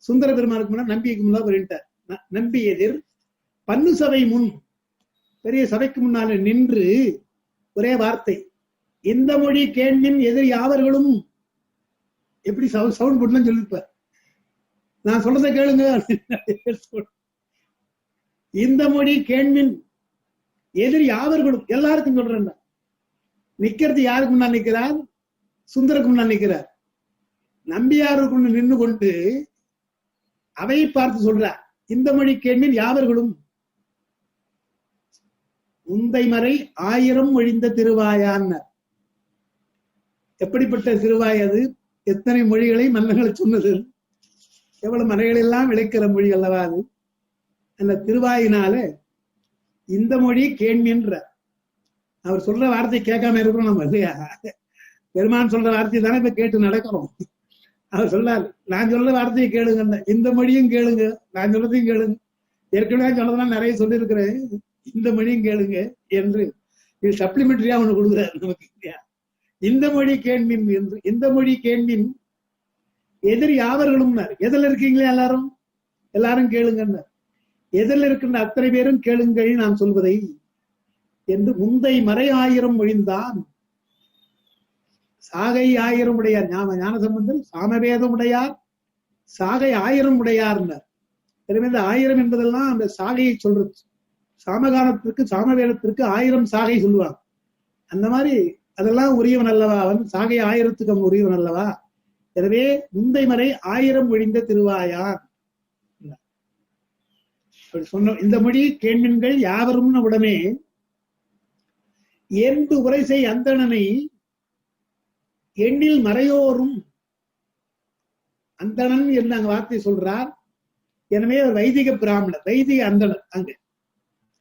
சுந்தர பெருமானுக்கு முன்னாடி நம்பிக்கு முன்னால போயிட்டார். நம்பி எதிர் பன்னு சபை முன், பெரிய சபைக்கு முன்னால நின்று ஒரே வார்த்தை, இந்த மொழி கேள்வின் எதிர் யாவர்களும், எப்படி சவுண்ட் போட்டுலாம் சொல்லிருப்பார். நான் சொல்றதை கேளுங்க. இந்த மொழி கேள்வின் எதிர் யாவர்களும், எல்லாருக்கும் சொல்றேன். நிக்கிறது யாருக்கு முன்னால் நிற்கிறார்? சுந்தருக்கு முன்னால் நிற்கிறார். நம்பியாருக்கு நின்று கொண்டு அவை பார்த்து சொல்றார், இந்த மொழி கேள்வின் யாவர்களும் உந்தை மறை 1000 ஒழிந்த திருவாயான். எப்படிப்பட்ட திருவாய் அது? எத்தனை மொழிகளை மன்னர்களை சொன்னது, எவ்வளவு மறைகள் எல்லாம் விளைக்கிற மொழி அல்லவா அது. அந்த திருவாயினால இந்த மொழி கேள்வின்ற, அவர் சொல்ற வார்த்தை கேட்காம இருக்கிறோம் நம்ம இல்லையா. பெருமான் சொல்ற வார்த்தையை தானே இப்ப கேட்டு நடக்கிறோம். அவர் சொல்றாரு, நான் சொல்ற வார்த்தையை கேளுங்க, இந்த மொழியும் கேளுங்க, நான் சொல்றதையும் கேளுங்க. ஏற்கனவே சொன்னதெல்லாம் நிறைய சொல்லியிருக்கிறேன், இந்த மொழியும் கேளுங்க என்று இது சப்ளிமெண்டரியா ஒண்ணு கொடுக்குறாரு நமக்கு இல்லையா. இந்த மொழி கேள்வின் என்று, இந்த மொழி கேள்வின் எதிர் யாவர்களும், எதில் இருக்கீங்களே எல்லாரும், எல்லாரும் கேளுங்க, எதில் இருக்கின்ற அத்தனை பேரும் கேளுங்கள் நான் சொல்வதை என்று முந்தை மறை 1000 ஒழிந்தான். சாகை 1000 உடையார், ஞானசம்பந்தன் சாமவேதம் உடையார், சாகை 1000 உடையார். எனவே இந்த 1000 என்பதெல்லாம் அந்த சாகையை சொல்றது. சாமகானத்திற்கு சாமவேதத்திற்கு 1000 சாகை சொல்லுவாங்க. அந்த மாதிரி அதெல்லாம் உரியவன் அல்லவா, அவன் சாகை 1000த்துக்கு அவன் உரியவன் அல்லவா. எனவே முந்தை மறை 1000 ஒழிந்த திருவாயான் சொன்ன இந்த மொழி கேள்வின்கள் யாவரும் உடனே என்று உரை செய் அந்தணனை எண்ணில் மறையோரும். அந்தணன் என்று அங்க வார்த்தை சொல்றார். எனவே அவர் வைதிக பிராமணர், வைதிக அந்தணர். அங்கு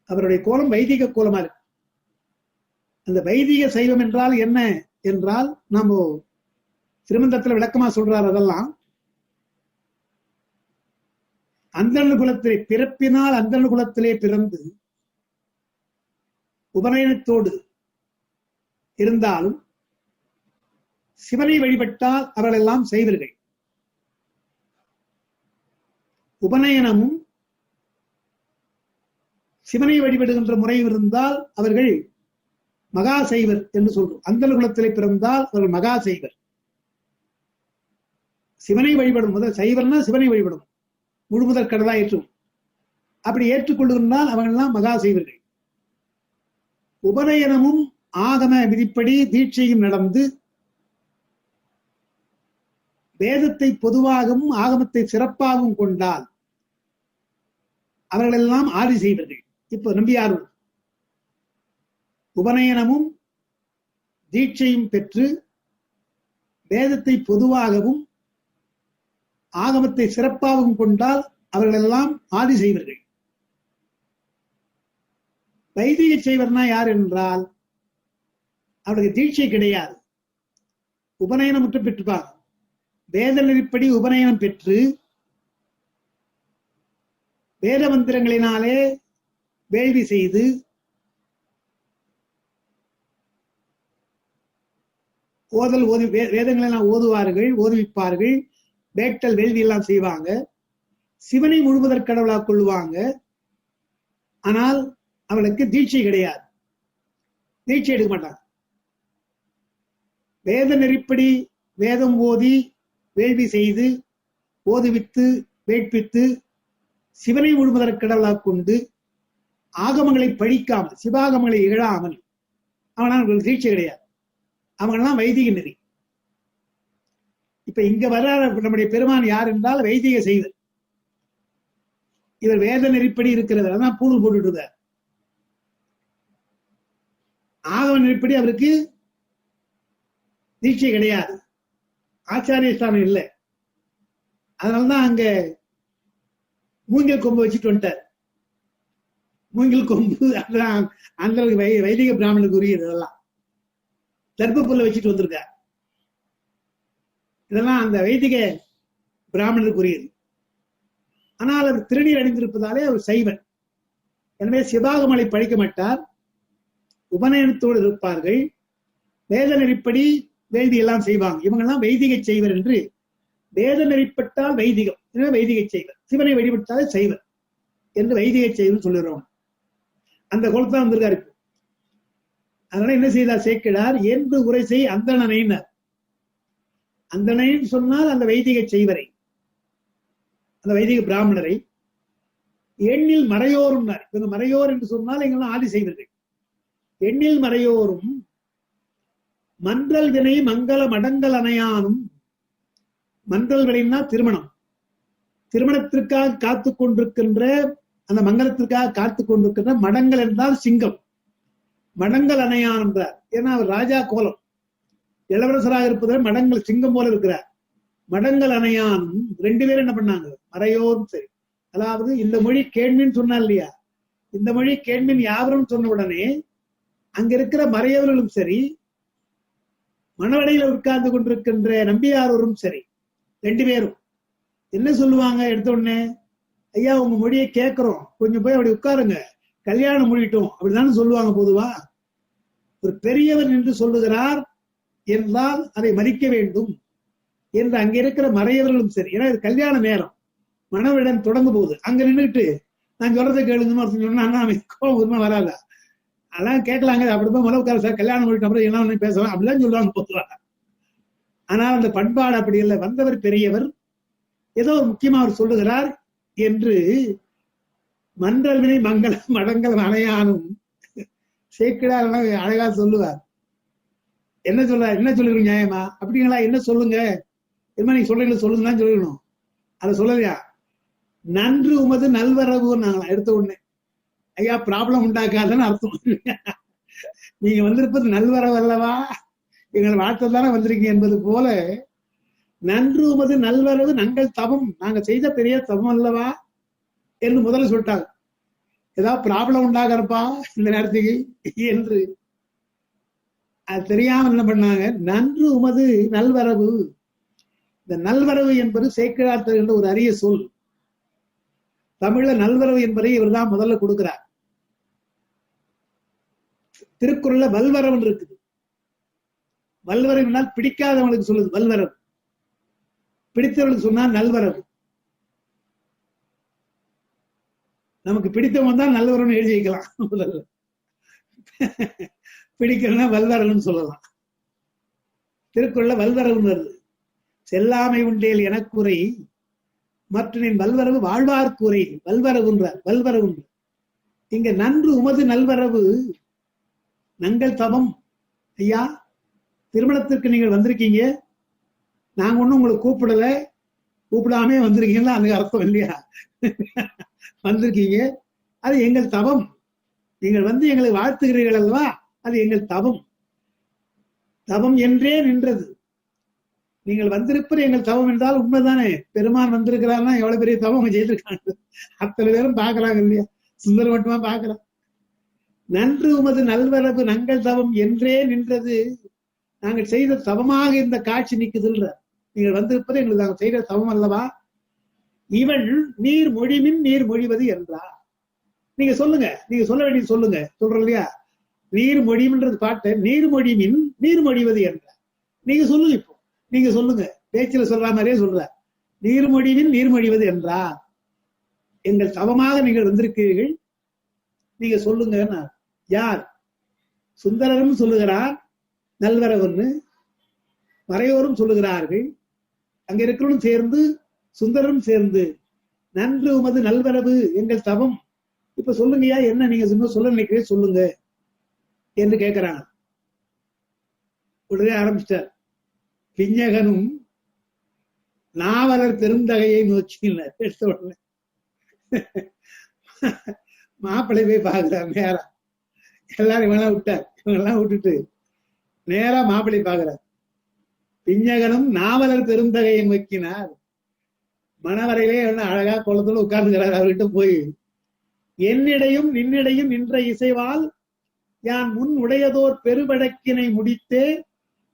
அவருடைய கோலம் வைதிக கோலமா இருக்கு. அந்த வைதிக சைவம் என்றால் என்ன என்றால் நாம திருமந்தத்துல விளக்கமா சொல்றார். அதெல்லாம் அந்தண குலத்திலே பிறப்பினால் அந்தண குலத்திலே பிறந்து உபநயனத்தோடு இருந்தாலும் சிவனை வழிபட்டால் அவர்கள் எல்லாம் செய்வர்கள். உபநயனமும் சிவனை வழிபடுகின்ற முறை இருந்தால் அவர்கள் மகா செய்வர் என்று சொல்றோம். அந்தண குலத்திலே பிறந்தால் அவர்கள் மகா செய்வர். சிவனை வழிபடும் முதல் சைவர்னா சிவனை வழிபடும், முழுமுதற் கடலா ஏற்றும். அப்படி ஏற்றுக்கொள்ளுகின்றால் அவர்கள்லாம் மகா செய்வர்கள். உபநயனமும் ஆகம விதிப்படி தீட்சையும் நடந்து வேதத்தை பொதுவாகவும் ஆகமத்தை சிறப்பாகவும் கொண்டால் அவர்களெல்லாம் ஆதி செய்வர்கள். இப்ப நம்பியார் உபநயனமும் தீட்சையும் பெற்று வேதத்தை பொதுவாகவும் ஆகமத்தை சிறப்பாகவும் கொண்டால் அவர்களெல்லாம் ஆதி செய்வர்கள். வைதிக செய்வர்னா யார் என்றால் அவருக்கு தீட்சை கிடையாது, உபநயனம் மட்டும் பெற்றுப்பாங்க. வேத நெறிப்படி உபநயனம் பெற்று வேத மந்திரங்களினாலே வேள்வி செய்து ஓதல் ஓதி வேதங்களெல்லாம் ஓதுவார்கள், ஓதுவிப்பார்கள். வேட்டல் வேள்வி எல்லாம் செய்வாங்க, சிவனை முழுவதற் கடவுளா கொள்ளுவாங்க. ஆனால் அவளுக்கு தீட்சை கிடையாது, தீட்சை எடுக்க மாட்டாங்க. வேத நெறிப்படி வேதம் ஓதி வேள்வி செய்து ஓதுவித்து வேட்பித்து சிவனை முழுவதற் கடவுளா கொண்டு ஆகமங்களை படிக்காமல் சிவாகமங்களை இகழாமல் அவனால் தீட்சை கிடையாது. அவங்கெல்லாம் வைதிக நெறி. இப்ப இங்க வர நம்முடைய பெருமான் யார் என்றால் வைதிக செய்வர். இவர் வேத நெறிப்படி இருக்கிறது, அதான் பூணூல் போட்டுட்டு ஆகம நெறிப்படி அவருக்கு தீட்சை கிடையாது, ஆச்சாரிய ஸ்தானம் இல்லை. அதனாலதான் அங்க மூங்கில் கொம்பு வச்சுட்டு வந்துட்டார். மூங்கில் கொம்பு அந்த வைதிக பிராமணனுக்கு உரியது. இதெல்லாம் தர்ப்புல்ல வச்சுட்டு வந்திருக்கார். இதெல்லாம் அந்த வைதிக பிராமணனுக்கு உரியது. ஆனால் அவர் திருநீர் அணிந்திருப்பதாலே அவர் சைவன். எனவே சிவாகமலை படிக்க மாட்டார், உபநயனத்தோடு இருப்பார்கள், வேத நெறிப்படி வேள்வி எல்லாம் செய்வாங்க. இவங்கெல்லாம் வைதிக செய்வர் என்று, வேத நெறிப்பட்டால் வைதிகம், எனவே வைதிக செய்வர், சிவனை வழிபட்டால் செய்வர் என்று வைதிக செய்வர் சொல்லுறோம். அந்த குலத்தான் வந்திருக்காரு. அதனால என்ன செய்தார் சேக்கிழார், என்று உரை செய் அந்தணனையினர். அந்தணன் சொன்னால் அந்த வைதிக செய்வரை, அந்த வைதிக பிராமணரை. எண்ணில் மறையோரும், இவங்க மறையோர் என்று சொன்னால் எங்கெல்லாம் ஆதி செய்வர்கள். எண்ணில் மறையோரும் மன்றல் வினை மங்கள மடங்கள் அணையானும். மன்றல் வினைன்னா திருமணம், திருமணத்திற்காக காத்து கொண்டிருக்கின்ற, அந்த மங்களத்திற்காக காத்து கொண்டிருக்கின்ற மடங்கள் என்றால் சிங்கம். மடங்கள் அணையான் என்றார். ஏன்னா அவர் ராஜா கோலம், இளவரசராக இருப்பதில் மடங்கள் சிங்கம் போல இருக்கிறார். மடங்கள் அணையானும் ரெண்டு பேரும் என்ன பண்ணாங்க, மறையோரும் சரி. அதாவது இந்த மொழி கேண்மின்னு சொன்னா இல்லையா, இந்த மொழி கேண்மின் யாவரும் சொன்ன உடனே அங்க இருக்கிற மறையவர்களும் சரி, மணவடையில உட்கார்ந்து கொண்டிருக்கின்ற நம்பியாரோரும் சரி, ரெண்டு பேரும் என்ன சொல்லுவாங்க எடுத்த உடனே, ஐயா உங்க மொழியை கேட்கிறோம், கொஞ்சம் போய் அப்படி உட்காருங்க, கல்யாணம் முடிட்டோம், அப்படிதானே சொல்லுவாங்க பொதுவா. ஒரு பெரியவர் என்று சொல்லுகிறார் என்றால் அதை மதிக்க வேண்டும் என்று அங்க இருக்கிற மறையவர்களும் சரி. ஏன்னா இது கல்யாண நேரம், மணவிடம் தொடங்க போகுது. அங்க நின்றுட்டு நான் சொல்றதை கேளுங்க சொன்னா கோபம் உரிமை வராதா, அதெல்லாம் கேட்கலாங்க, அப்படிதான் மனவுக்கார சார் கல்யாணம் முடிட்டு அப்புறம் என்ன பேசலாம் அப்படிலாம் சொல்லுவாங்க பொதுவாக. ஆனால் அந்த பண்பாடு அப்படி இல்லை. வந்தவர் பெரியவர், ஏதோ ஒரு முக்கியமா அவர் சொல்லுகிறார் என்று மன்றல் வினை மங்களம் மடங்கள் அணையானும் சேக்கிழார் அழகா சொல்லுவார். என்ன சொல்றார், என்ன சொல்லுறீங்க நியாயமா அப்படிங்களா, என்ன சொல்லுங்க, என்ன நீங்க சொல்றீங்களா சொல்லுங்கன்னு சொல்லணும். அதை சொல்லலையா, நன்று உமது நல்வரவு நாங்களா எடுத்த உடனே, ஐயா ப்ராப்ளம் உண்டாக்காதுன்னு அர்த்தம். நீங்க வந்திருப்பது நல்வரவு அல்லவா, எங்களை வாழ்த்த தானே வந்திருக்கீங்க என்பது போல, நன்று உமது நல்வரவு நங்கள் தவம், நாங்க செய்த பெரிய தவம் அல்லவா என்று முதல்ல சொல்லிட்டாங்க. ஏதாவது ப்ராப்ளம் உண்டாகிறப்பா இந்த நேரத்துக்கு என்று. அது தெரியாம என்ன பண்ணாங்க, நன்று உமது நல்வரவு. இந்த நல்வரவு என்பது சேக்கிழார் என்ற ஒரு அரிய சொல். தமிழ்ல நல்வரவு என்பதை இவர் தான் முதல்ல கொடுக்கிறார். திருக்குறள்ல வல்வரவு இருக்குது. வல்வரவுனால் பிடிக்காதவங்களுக்கு சொல்லுது வல்வரவு, பிடித்தவர்களுக்கு சொன்னா நல்வரவு. நமக்கு பிடித்தவன் தான் நல்லவரவன் எழுதி வைக்கலாம், முதல்ல பிடிக்கலன்னா வல்வரவுன்னு சொல்லலாம். திருக்குறள்ல வல்வரவுன்னு வருது. செல்லாமை உண்டேல் எனக்குறை மற்றனின் வல்வரவு வாழ்வார்க்குறை, வல்வரவுன்றார், வல்வரவுன்ற. இங்க நன்று உமது நல்வரவு நங்கள் தவம். ஐயா திருமணத்திற்கு நீங்கள் வந்திருக்கீங்க, நாங்க ஒண்ணும் உங்களை கூப்பிடல, கூப்பிடாமே வந்திருக்கீங்களா, அந்த அர்த்தம் இல்லையா, வந்திருக்கீங்க, அது எங்கள் தவம். நீங்கள் வந்து எங்களை வாழ்த்துகிறீர்கள் அல்லவா, அது எங்கள் தவம். தவம் என்றே நின்றது. நீங்கள் வந்திருப்பது எங்கள் தவம் என்றால் உண்மைதானே. பெருமான் வந்திருக்கிறார்னா எவ்வளவு பெரிய தவம் செய்திருக்காங்க, அத்தனை பேரும் பாக்குறாங்க இல்லையா, சுந்தரம் மட்டுமா பாக்குறாங்க. நன்று உமது நல்வரவு நங்கள் தவம் என்றே நின்றது. நாங்கள் செய்த தவமாக இந்த காட்சி நிக்குதுன்ற. நீங்கள் வந்திருப்பது எங்களுக்கு நாங்கள் செய்த தவம் அல்லவா. இவள் நீர் மொழிமின் நீர் மொழிவது என்றார். நீங்க சொல்லுங்க, நீங்க சொல்ல வேண்டியது சொல்லுங்க, சொல்றோம் இல்லையா, நீர் மொழிமின்றது பாட்டு, நீர் மொழிமின் நீர் மொழிவது என்றார். நீங்க சொல்லுங்க, இப்போ நீங்க சொல்லுங்க, பேச்சில சொல்ற மாதிரியே சொல்ற. நீர்மொழிவின் நீர்மொழிவது என்றார். எங்கள் தவமாக நீங்கள் வந்திருக்கிறீர்கள், நீங்க சொல்லுங்க. யார்? சுந்தரரும் சொல்லுகிறார் நல்வரவுன்னு, மறையோரும் சொல்லுகிறார்கள். அங்க இருக்கிறவரும் சேர்ந்து சுந்தரரும் சேர்ந்து நன்று உமது நல்வரவு எங்கள் தவம், இப்ப சொல்லுங்கயா, என்ன நீங்க சொல்ல நினைக்கிறேன் சொல்லுங்க என்று கேட்கிறாங்க. உடனே ஆரம்பிச்சிட்டார். பிஞகனும் நாவலர் பெருந்தகையை நோக்கி எடுத்த உடனே மாப்பிள்ளை போய் பாக்குறார். நேரா எல்லாரும் இவெல்லாம் விட்டார், இவங்கெல்லாம் விட்டுட்டு நேரா மாப்பிள்ளை பாக்குறார். பிஞகனும் நாவலர் பெருந்தகையை நோக்கினார். மணவரையிலே அழகா குளத்துல உட்கார்ந்துக்கிறார். அவர்கிட்ட போய், என்னிடையும் நின்னிடையும் நின்ற இசைவால் யான் முன் உடையதோர் பெருவழக்கினை முடித்தே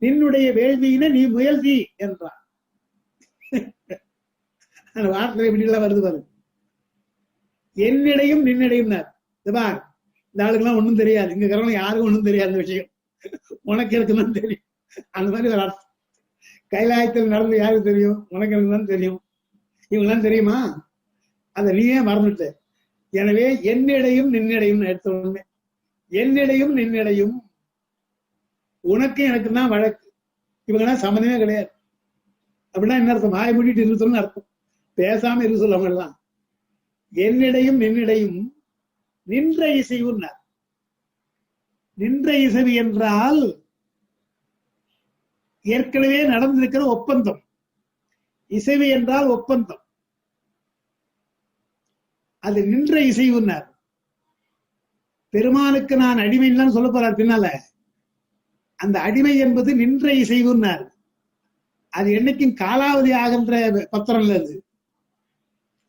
நின்னுடைய வேள்வியினை நீ முயல்தி என்றார். அந்த வார்த்தை இப்படி எல்லாம் வருது பாரு. என்னிடையும் நின்னிடையும் பார், இந்த ஆளுக்கெல்லாம் ஒண்ணும் தெரியாது, இங்க இருக்கிறவங்க யாருக்கும் ஒண்ணும் தெரியாது அந்த விஷயம், உனக்கு இருக்குன்னு தெரியும். அந்த மாதிரி ஒரு அர்த்தம். கைலாயத்தில் நடந்து யாருக்கு தெரியும்? உனக்கு இருக்குதான் தெரியும். இவங்கெல்லாம் தெரியுமா? அதை நீயே மறந்துட்ட. எனவே என்னிடையும் நின்னிடையும் எடுத்த உடனே, என்னிடையும் நின்னிடையும், உனக்கு எனக்கு தான் வழக்கு, இவங்கெல்லாம் சம்மந்தமே கிடையாது. அப்படின்னா என்ன அர்த்தம்? வாய் மூடிட்டு இரு சொல்லுன்னு அர்த்தம், பேசாம இரு சொல்ல மாதிரிதான். என்னிடையும் நின்னிடையும் நின்ற இசைவுன்னார். நின்ற இசைவு என்றால் ஏற்கனவே நடந்திருக்கிற ஒப்பந்தம். இசைவு என்றால் ஒப்பந்தம். அது நின்ற இசைவுன்னார். பெருமானுக்கு நான் அடிமைன்னு சொல்ல போறார் பின்னால. அந்த அடிமை என்பது நின்ற இசைவுன்னார். அது என்னைக்கும் காலாவதி ஆகின்ற பத்திரம் இல்ல அது.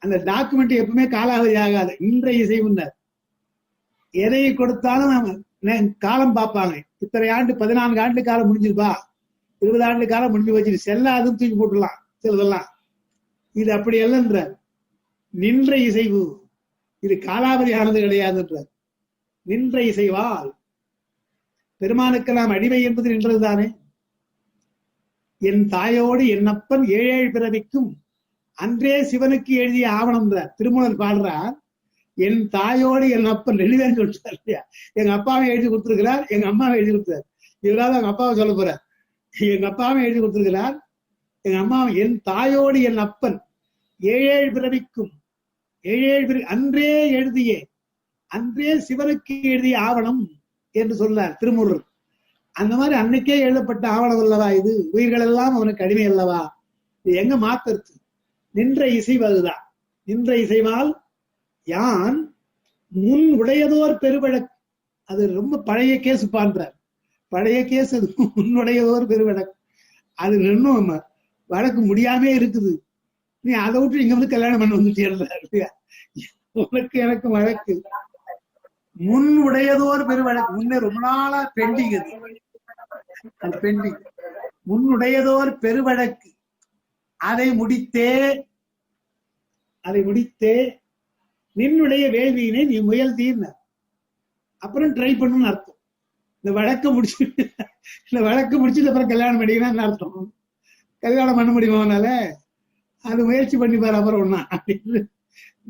அந்த டாக்குமெண்ட் எப்பவுமே காலாவதி ஆகாது. நின்ற இசைவுன்னார். எதை கொடுத்தாலும் காலம் பார்ப்பாங்க. இத்தனை ஆண்டு 14 ஆண்டு காலம் முடிஞ்சிருப்பா, 20 ஆண்டு காலம் முடிஞ்சு வச்சு செல்லாதுன்னு தூக்கி போட்டுடலாம் சிலதெல்லாம். இது அப்படி அல்லன்றார். நின்ற இசைவு இது காலாவதி ஆனது கிடையாதுன்றார். நின்ற இசைவால் பெருமானுக்கு நாம் அடிமை என்பது நின்றதுதானே. என் தாயோடு என் அப்பன் 7 பிறவிக்கும் அன்றே சிவனுக்கு எழுதிய ஆவணம். திருமூலர் பாடுறார், என் தாயோடு என் அப்பன் 2 பேரும் சொல்லிட்டார் இல்லையா. எங்க அப்பாவை எழுதி கொடுத்திருக்கிறார், எங்க அம்மாவை எழுதி கொடுத்தார். இவராது அவங்க அப்பாவை சொல்ல போறார். எங்க அப்பாவை எழுதி கொடுத்திருக்கிறார், எங்க அம்மாவை. என் தாயோடு என் அப்பன் 7 பிறவிக்கும் 7 அன்றே எழுதிய, அன்றே சிவனுக்கு எழுதிய ஆவணம் என்று சொன்னார் திருமூலர். அந்த மாதிரி அன்னைக்கே எழுதப்பட்ட ஆவணம் அல்லவா இது. உயிர்கள் எல்லாம் அவனுக்கு அடிமை அல்லவா. இது எங்க மாத்தருச்சு? நின்ற இசைவதுதான். நின்ற இசைவால் யான் முன் உடையதோர் பெருவழக்கு. அது ரொம்ப பழைய கேஸ் பான்றார். பழைய கேஸ் அது. முன்னுடையதோர் பெருவழக்கு. அது இன்னும் வழக்கு முடியாமே இருக்குது. நீ அதை விட்டு இங்க வந்து கல்யாணம் பண்ண வந்துட்டே. உனக்கு எனக்கு வழக்கு முன் உடையதோர் பெருவழக்கு. முன்னே ரொம்ப நாளா பெண்டிங். அது பெண்டிங். முன்னுடையதோர் பெருவழக்கு. அதை முடித்தே நின்னுடைய வேள்வியினை நீ முயல்தீர்ன. அப்புறம் ட்ரை பண்ணுன்னு அர்த்தம். இந்த வழக்கு முடிச்சுட்டு அப்புறம் கல்யாணம் பண்ணிக்கணும்னு அர்த்தம். கல்யாணம் பண்ண முடியுமானால அது முயற்சி பண்ணிப்பாரு. அப்புறம் ஒண்ணா அப்படின்னு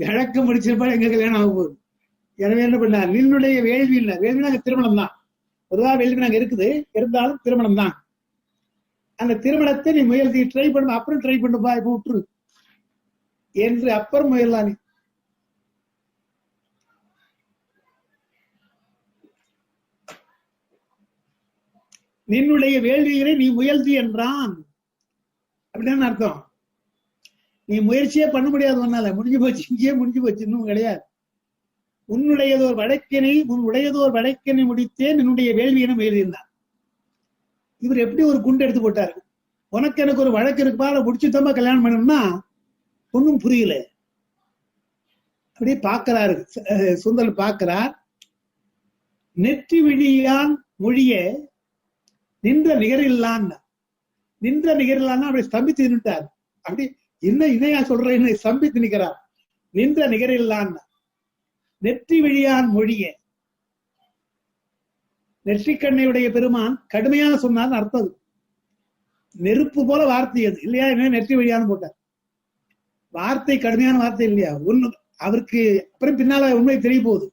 வழக்கு முடிச்சிருப்பா எங்க கல்யாணம் ஆக போகுது. எனவே என்ன பண்ணார்? நின்னுடைய வேள்வி இல்லை. வேள்வி நாங்க திருமணம் தான். பொதுவாக வேள்வி நாங்க இருக்குது, இருந்தாலும் திருமணம் தான். அந்த திருமணத்தை நீ முயல்தி ட்ரை பண்ண, அப்புறம் ட்ரை பண்ணுப்பா, இப்ப விட்டுரு என்று அப்புறம் முயலாம். நீ நின்னுடைய வேள்விகளை நீ முயல்தி என்றான். அப்படின்னு அர்த்தம். நீ முயற்சியே பண்ண முடியாது, ஒன்னால முடிஞ்சு போச்சு, இங்கேயே முடிஞ்சு போச்சு, இன்னும் கிடையாது. உன்னுடையதோர் வழக்கினை முடித்தே நின்னுடைய வேள்வியினை முயல்ந்தார். இவர் எப்படி ஒரு குண்டு எடுத்து போட்டாரு? உனக்கு எனக்கு ஒரு வழக்கு இருக்குப்பா, அதை முடிச்சுட்டோமா கல்யாணம் பண்ணணும்னா ஒன்னும் புரியல. அப்படியே பார்க்கிறாரு சுந்தர், பார்க்கிறார். நெற்றி விழியான் மொழிய நின்ற நிகரில்லான்னா அப்படி ஸ்தம்பித்து நின்றுட்டார். அப்படி என்ன இதையா சொல்றேன்னு ஸ்தம்பித்து நிற்கிறார். நின்ற நிகரில்லான்னா நெற்றி விழியான் மொழிய. நெற்றிக்கண்ணையுடைய பெருமான் கடுமையான சொன்னான்னு அர்த்தம். நெருப்பு போல வார்த்தை அது இல்லையா? என்ன நெற்றி விழியான்னு போட்டார். வார்த்தை கடுமையான வார்த்தை இல்லையா? அவருக்கு அப்புறம் பின்னால உண்மை தெரிய போகுது.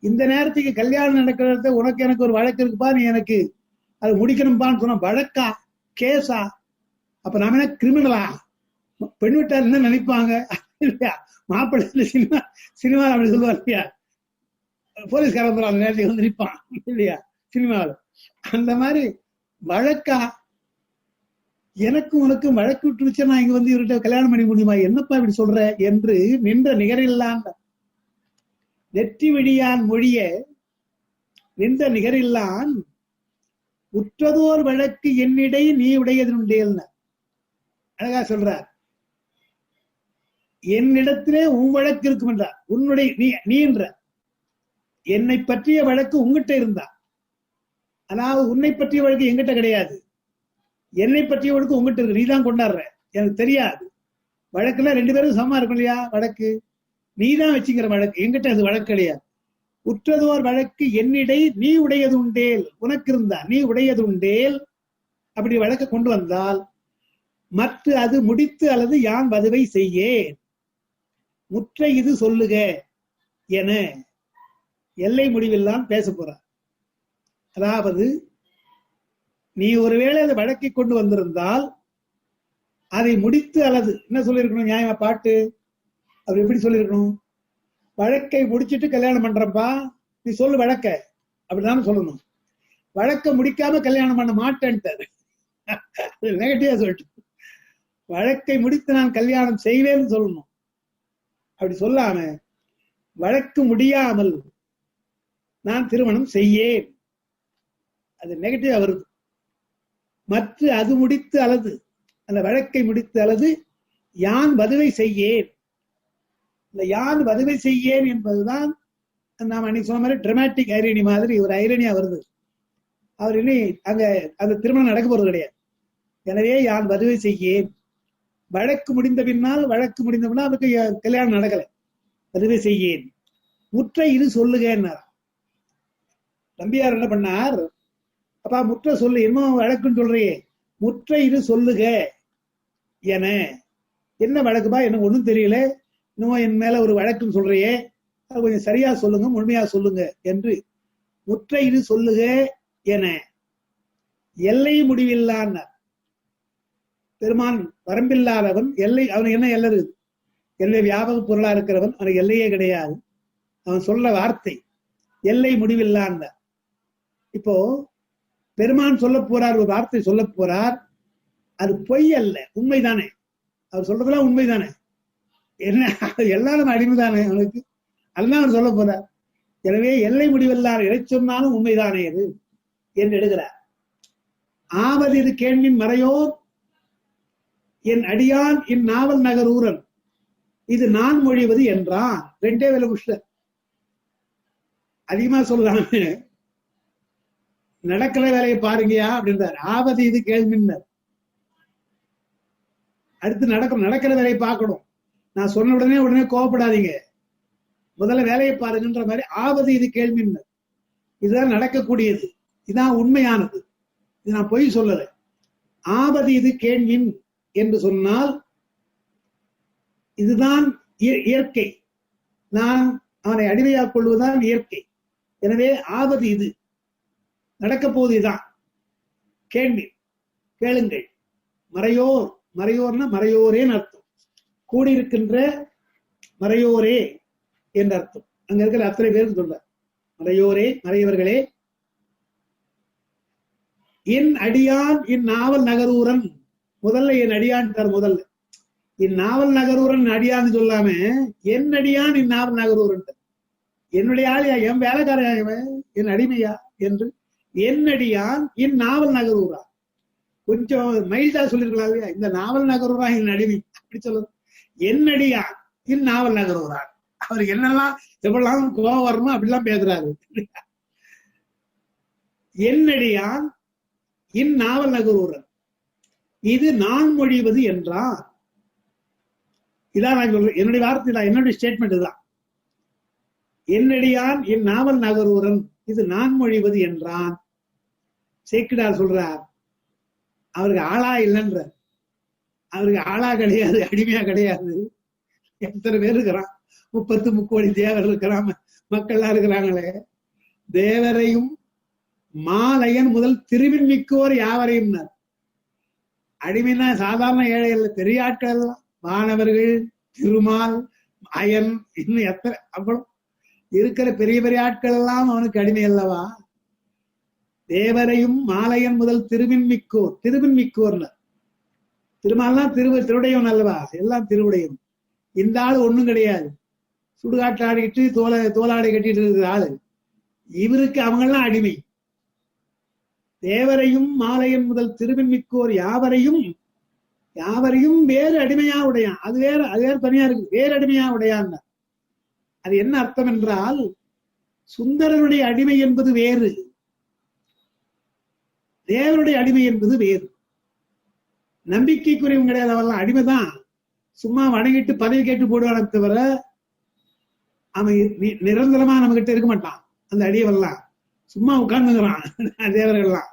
இந்த நேரத்துக்கு கல்யாணம் நடக்கிறத உனக்கு எனக்கு ஒரு வழக்கு இருக்குப்பா, நீ எனக்கு அது முடிக்கணும்பான்னு சொன்ன வழக்கா கேஸா? அப்ப நாம என்ன கிரிமினலா? பெண் வீட்டார் என்ன நினைப்பாங்க இல்லையா? மாப்பிள்ளை சினிமா அப்படி சொல்லுவார் இல்லையா? போலீஸ்காரன் அந்த நேரத்துக்கு வந்து நிற்பான் இல்லையா சினிமாவில். அந்த மாதிரி வழக்கா? எனக்கும் உனக்கும் வழக்கு விட்டுருச்சு, நான் இங்க வந்து இவர்கிட்ட கல்யாணம் பண்ணி முடியுமா? என்னப்பா இப்படி சொல்ற என்று நின்ற நிகரில்லான் நெற்றி விழியான் மொழிய நின்ற நிகரில்லான் உற்றதோர் வழக்கு என்னிடை நீ உடையதுண்டேல். அழகா சொல்றார். என்னிடத்திலே உன் வழக்கு இருக்கும் என்றார். உன்னுடைய நீ என்ற என்னை பற்றிய வழக்கு உங்ககிட்ட இருந்தா, அதாவது உன்னை பற்றிய வழக்கு எங்கிட்ட கிடையாது. என்னை பற்றிய வழக்கு உங்ககிட்ட இருக்கு, நீதான் கொண்டாடுற, எனக்கு தெரியாது. வழக்குல 2 பேரும் சமமா இருக்கும் இல்லையா? வழக்கு நீதான் வச்சுக்கிற வழக்கு, எங்கிட்ட அது வழக்கு கிடையாது. உற்றதோர் வழக்கு என்னிடை நீ உடையது உண்டேல், உனக்கு இருந்தா நீ உடையது உண்டேல். அப்படி வழக்கு கொண்டு வந்தால் மற்ற அது முடித்து அல்லது யான் வதுவை செய்யேன் முற்ற இது சொல்லுக என எல்லை முடிவில்லாம் பேச போறார். அதாவது நீ ஒருவேளை அந்த வழக்கை கொண்டு வந்திருந்தால் அதை முடித்து அல்லது என்ன சொல்லியிருக்கணும்? நியாயமா பாட்டு அவர் எப்படி சொல்லியிருக்கணும்? வழக்கை முடிச்சுட்டு கல்யாணம் பண்றப்பா நீ சொல்லு வழக்க, அப்படிதான் சொல்லணும். வழக்க முடிக்காம கல்யாணம் பண்ண மாட்டேன்ட்டாரு. நெகட்டிவா சொல்லிட்டு வழக்கை முடித்து நான் கல்யாணம் செய்வேன்னு சொல்லணும். அப்படி சொல்லாம வழக்கு முடியாமல் நான் திருமணம் செய்யேன், அது நெகட்டிவா வருது. மற்ற அது முடித்து அல்லது அந்த வழக்கை முடித்து அல்லது யான் வதுவை செய்யேன். இந்த யான் வதுவை செய்யேன் என்பதுதான் நாம் அன்னைக்கு சொன்ன மாதிரி டிராமாட்டிக் ஐரணி மாதிரி ஒரு ஐரணியா வருது. அவர் இனி அங்க அந்த திருமணம் நடக்க போறது கிடையாது. எனவே யான் வதுவை செய்யேன். வழக்கு முடிந்த பின்னால் அவருக்கு கல்யாணம் நடக்கல, வதுவை செய்யேன். முற்ற இது சொல்லுகிறார். தம்பியார் என்ன பண்ணார்? அப்பா முற்ற சொல்லு, இன்னும் வழக்குன்னு சொல்றியே, முற்ற இது சொல்லுக என. என்ன வழக்குப்பா? எனக்கு ஒண்ணும் தெரியல, இன்னும் என் மேல ஒரு வழக்குன்னு சொல்றியே, அது கொஞ்சம் சரியா சொல்லுங்க, முழுமையா சொல்லுங்க என்று முற்ற இது சொல்லுக என எல்லை முடிவில்லான். பெருமான் வரம்பில்லாதவன், எல்லை அவனுக்கு என்ன எல்லை இருக்குது? எல்லை வியாபக பொருளா இருக்கிறவன், அவனுக்கு எல்லையே கிடையாது. அவன் சொல்ற வார்த்தை எல்லை முடிவில்லான். இப்போ பெருமான் சொல்ல போறார், ஒரு வார்த்தை சொல்ல போறார், அது பொய் அல்ல, உண்மைதானே. அவர் சொல்றதெல்லாம் உண்மைதானே. என்ன எல்லாரும் அடிமைதானே அவனுக்கு, அதுதான் அவர் சொல்ல போறார். எனவே எல்லை முடிவில்லார் எதை சொன்னாலும் உண்மைதானே அது என்று எடுக்கிறார். ஆவது இது கேள்வின் மறையோர் என் அடியான் இந்நாவல் நகர் ஊரன் இது நான் மொழிவது என்றான். 2 வேலை புஷ்ட அதிகமா சொல்லாம நடக்கிற வேலையை பாருங்கயா அப்படின்றார். ஆவது இது கேள்வின்னர். அடுத்து நடக்கிற வேலையை பார்க்கணும். நான் சொன்ன உடனே கோவப்படாதீங்க, முதல்ல வேலையை பாருங்கன்ற மாதிரி. ஆவது இது கேள்வின்னர், இதுதான் நடக்கக்கூடியது, இதுதான் உண்மையானது, இது நான் பொய் சொல்லல. ஆவது இது கேள்வின் என்று சொன்னால் இதுதான் இயற்கை, நான் அவனை அடிமையாக் கொள்வதுதான் இயற்கை. எனவே ஆவது இது நடக்க போகுது, இதுதான் கேள்வி, கேளுங்கள். மறையோர்னா மறையோரேன்னு அர்த்தம், கூடியிருக்கின்ற மறையோரே என்ற அர்த்தம். அங்க இருக்கிற அத்தனை பேருக்கு சொல்ற மறையோரே, மறையவர்களே. என் அடியான் இந்நாவல் நகரூரன், முதல்ல என் அடியான் தர, முதல்ல இந்நாவல் நகரூரன் அடியான்னு சொல்லாம என் அடியான் இந்நாவல் நகரூரன், என்னுடைய ஆளியா, என் வேலைக்காரையா, என் அடிமையா என்று என் அடியான் இந்நாவல் நகரூரா. கொஞ்சம் மைல்டா சொல்லிருக்கலாம் இல்லையா? இந்த நாவல் நகரூரா என் அடிமை, அப்படி சொல்லணும். என் அடியான் இந்நாவல் நகரூரா. அவருக்கு என்னெல்லாம் எப்படிலாம் கோபம் வரணும் அப்படிலாம் பேசுறாரு. என்னடியான் இந்நாவல் நகரூரன் இது நான் மொழிவது என்றான். இதான் நான் சொல்றேன், என்னுடைய வார்த்தை தான், என்னுடைய ஸ்டேட்மெண்ட் தான். என்னடியான் இந்நாவல் நகரூரன் இது நான் மொழிவது என்றான். சேக்கிடார் சொல்றார், அவருக்கு ஆளா இல்லைன்ற, அவருக்கு ஆளா கிடையாது, அடிமையா கிடையாது, எத்தனை பேர் இருக்கிறான், 30 முக்கோடி தேவர் இருக்கிறான், மக்கள்லாம் இருக்கிறாங்களே. தேவரையும் மாலையன் முதல் திருவின்மிக்கோர் யாவரையும். அடிமைனா சாதாரண ஏழைகள், பெரிய ஆட்கள் எல்லாம், வானவர்கள், திருமால், அயன், இன்னும் எத்தனை அவ்வளவு இருக்கிற பெரிய பெரிய ஆட்கள் எல்லாம் அவனுக்கு அடிமை அல்லவா. தேவரையும் மாலையன் முதல் திருவின்மிக்கோர். திருவின்மிக்கோர்ல திருமால்லாம் திருவுடையவன் அல்லவா, எல்லாம் திருவுடையவன். இந்த ஆளு ஒண்ணும் கிடையாது, சுடுகாட்டு ஆடிக்கிட்டு தோலாடை கட்டிட்டு இருக்கிற ஆளு. இவருக்கு அவங்கெல்லாம் அடிமை. தேவரையும் மாலையன் முதல் திருவின்மிக்கோர் யாவரையும் வேறு அடிமையா உடையான். அது வேற தனியா இருக்கு, வேறு அடிமையா உடையான். அது என்ன அர்த்தம் என்றால், சுந்தரனுடைய அடிமை என்பது வேறு, தேவனுடைய அடிமை என்பது வேறு. நம்பிக்கைக்குரியவன் கிடையாது, அவெல்லாம் அடிமைதான். சும்மா வணங்கிட்டு பதவி கேட்டு போடுவான தவிர அவன் நிரந்தரமா நம்ம கிட்ட இருக்க மாட்டான். அந்த அடியவெல்லாம் சும்மா உட்கார்ந்துக்கிறான் தேவர்கள்லாம்.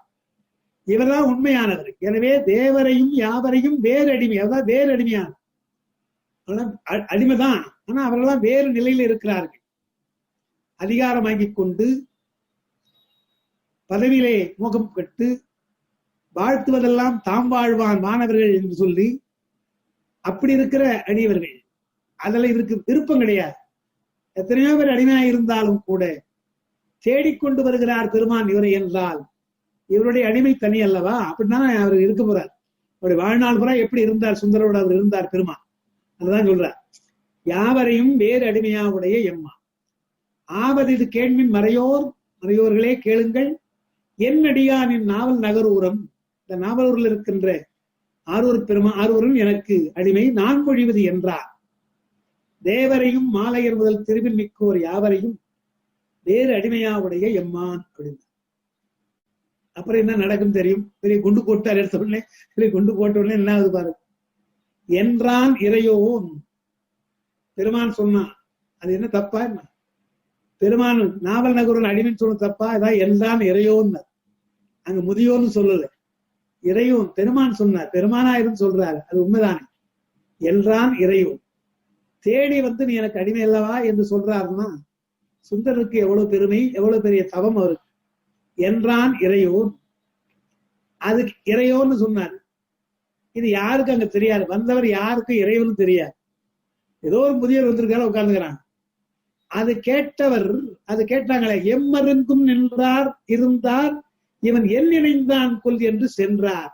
இவர்தான் உண்மையானவர். எனவே தேவரையும் யாவரையும் வேறு அடிமை, அதான் வேறு அடிமையான அடிமைதான். ஆனா அவர்களெல்லாம் வேறு நிலையில இருக்கிறார்கள். அதிகாரமாக்கி கொண்டு பதவியிலே மோகம் கட்டு வாழ்த்துவதெல்லாம் தாம் வாழ்வான் மாணவர்கள் என்று சொல்லி அப்படி இருக்கிற அடியவர்கள். அதில் இதற்கு விருப்பம் கிடையாது. எத்தனையோ பேர் அடிமையா இருந்தாலும் கூட தேடிக்கொண்டு வருகிறார் பெருமான் இவரை என்றால் இவருடைய அடிமை தனி அல்லவா. அப்படின்னா அவர் இருக்க போறார். அவருடைய வாழ்நாள் பூரா எப்படி இருந்தார் சுந்தரோடு அவர் இருந்தார் பெருமான். அதுதான் சொல்றார். யாவரையும் வேறு அடிமையா உடைய எம்மா ஆவது இது கேள்வின் மறையோர்களே கேளுங்கள், என் அடியானின் நாவல் நகரூரம். இந்த நாவலூரில் இருக்கின்ற ஆரூரும் எனக்கு அடிமை, நான் மொழிவது என்றார். தேவரையும் மாலையர் முதல் திருவின்மிக்கோர் யாவரையும் வேறு அடிமையா உடைய எம்மான் அப்படின்னு. அப்புறம் என்ன நடக்கும் தெரியும். பெரிய குண்டு போட்டார், எடுத்த உடனே பெரிய குண்டு போட்ட உடனே என்ன ஆகுது பாரு. என்றான் இறையோன். பெருமான் சொன்னான். அது என்ன தப்பா என்ன? பெருமான் நாவல் நகரூர் அடிமைன்னு சொன்ன தப்பா? இதான் என்றான் இறையோன். அங்க முதியோன்னு சொல்லல, இறையோன். பெருமான் சொன்னார், பெருமானாயிரம் சொல்றாரு, அது உண்மைதானே. என்றான் இறையோன். தேடி வந்து நீ எனக்கு அடிமை அல்லவா என்று சொல்றாருன்னா சுந்தருக்கு எவ்வளவு பெருமை, எவ்வளவு பெரிய தவம் அவருக்கு. என்றான் இறையோன். அதுக்கு இறையோன்னு சொன்னார். இது யாருக்கு அங்க தெரியாது, வந்தவர் யாருக்கு இறைவன் தெரியாது. ஏதோ ஒரு முதியவர் வந்திருக்காரு, உட்கார்ந்துக்கிறாங்க. அது கேட்டவர், அது கேட்டாங்களே, எம்மருங்கும் நின்றார் இருந்தார் இவன் என் இணைந்தான் கொல் என்று சென்றார்,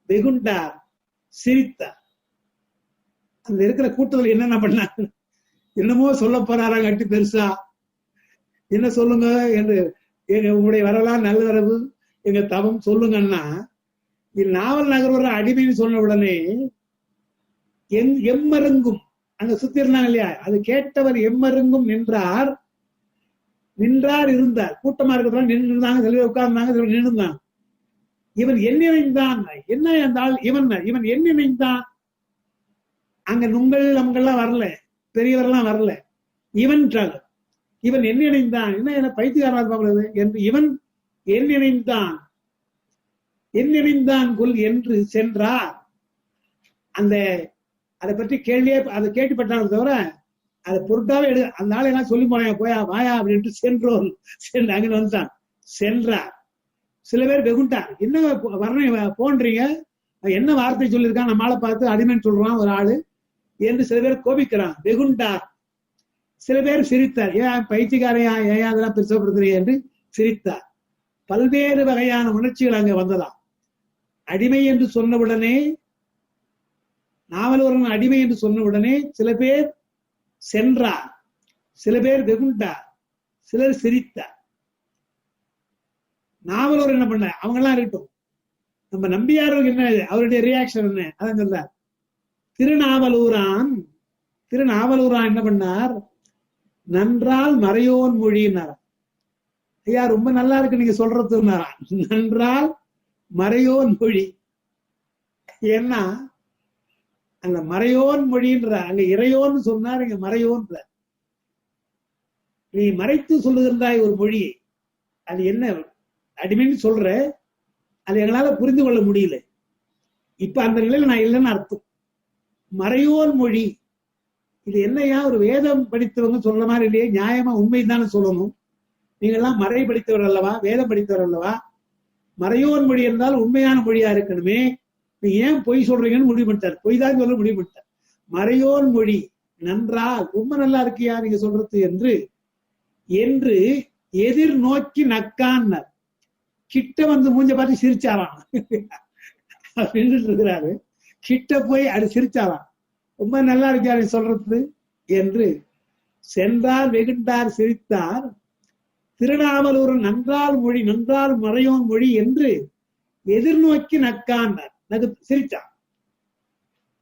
வெகுண்டார், சிரித்தார். அந்த இருக்கிற கூட்டத்தில் என்னென்ன பண்ணாங்க, என்னமோ சொல்ல போறாராங்க கட்டி பெருசா. என்ன சொல்லுங்க என்று, எங்க உங்களுடைய வரலாறு நல்லுறவு, எங்க தவம் சொல்லுங்கன்னா, நாவல் நகர் அடிமைன்னு சொன்ன உடனே எம்மருங்கும் அங்க சுத்தி இருந்தாங்க இல்லையா, அது கேட்டவர் எம்மருங்கும் நின்றார் இருந்தார். கூட்டமா இருக்கிறதா நின்று இருந்தாங்க, சில பேர் உட்கார்ந்தாங்க, சில பேர் நின்று இருந்தாங்க. இவன் எண்ணிணைந்தான். என்ன அந்த ஆள் இவன் எண்ணிணைந்தான். அங்க நுங்கள் நமக்கெல்லாம் வரல, பெரியவரெல்லாம் வரல. இவன் எண்ணிணைந்தான். என்ன பைத்தியக்காரா இருப்பாங்க என்று இவன் எண்ணிணைந்தான் கொல் என்று சென்றார். அந்த அதை பற்றி கேள்வியே அதை கேட்டுப்பட்டாங்க தவிர அதை பொருட்டாவே அந்த ஆளை எல்லாம் சொல்லி போனாங்க, போயா வாயா அப்படின்ட்டு சென்றோர் அங்க வந்துட்டான். சென்றார். சில பேர் வெகுண்டார். என்ன வர்ணம் போன்றீங்க, என்ன வார்த்தை சொல்லியிருக்கான், நம்மளால பார்த்து அடிமைன்னு சொல்றான் ஒரு ஆளு என்று சில பேர் கோபிக்கிறான், வெகுண்டார். சில பேர் சிரித்தார். ஏன் பைத்தியக்காரையா, ஏன் அதெல்லாம் பெருசப்படுத்துறீங்க என்று சிரித்தார். பல்வேறு வகையான உணர்ச்சிகள் அங்க வந்ததாம். அடிமை என்று சொன்னவுடனே, நாவலூரன் அடிமை என்று சொன்னவுடனே சில பேர் சென்றார், சில பேர் வெகுண்டார், சிலர் சிரித்தார். நாவலூர் என்ன பண்ண, அவங்க எல்லாம் இருக்கட்டும், நம்ம நம்பியாருக்கு என்ன அவருடைய ரியாக்ஷன் என்ன அதான் சொல்றார். திருநாவலூரான் என்ன பண்ணார், நன்றால் மறையோன் மொழியினார். ஐயா ரொம்ப நல்லா இருக்கு நீங்க சொல்றது. நன்றால் மறையோன் மொழி. ஏன்னா அங்க மறையோன் மொழின்ற, அங்க இறையோன்னு சொன்னார், இங்க மறையோன்ற. நீ மறைத்து சொல்லுகின்றாய் ஒரு மொழியை, அது என்ன அடிமைன்னு சொல்ற, அது எங்களால புரிந்து கொள்ள முடியல. இப்ப அந்த நிலையில நான் இல்லைன்னு அர்த்தம். மறையோன் மொழி இது என்னையா ஒரு வேதம் படித்தவங்க சொல்ற மாதிரி இல்லையே, நியாயமா உண்மைதானே சொல்லணும். நீங்க எல்லாம் மறை படித்தவர் அல்லவா, வேதம் படித்தவர் அல்லவா, மறையோன் மொழி இருந்தால் உண்மையான மொழியா இருக்கணுமே, நீங்க ஏன் பொய் சொல்றீங்கன்னு முடிவு பண்ணிட்டார். பொய் தான் சொல்ல முடிவு பண்ணிட்டார். மறையோன் மொழி நன்றால் ரொம்ப நல்லா இருக்கியா நீங்க சொல்றது என்று எதிர்நோக்கி நக்கான்னார். கிட்ட வந்து மூஞ்ச பார்த்து சிரிச்சாராம். இருக்கிறாரு, கிட்ட போய் அது சிரிச்சாராம். ரொம்ப நல்லா இருக்காரு சொல்றது என்று. சென்றார் வெகுண்டார் சிரித்தார், திருநாவலூர் நன்றால் மொழி நன்றால் மறையோன் மொழி என்று எதிர்நோக்கி நக்கான்னார். சிரிச்சான்.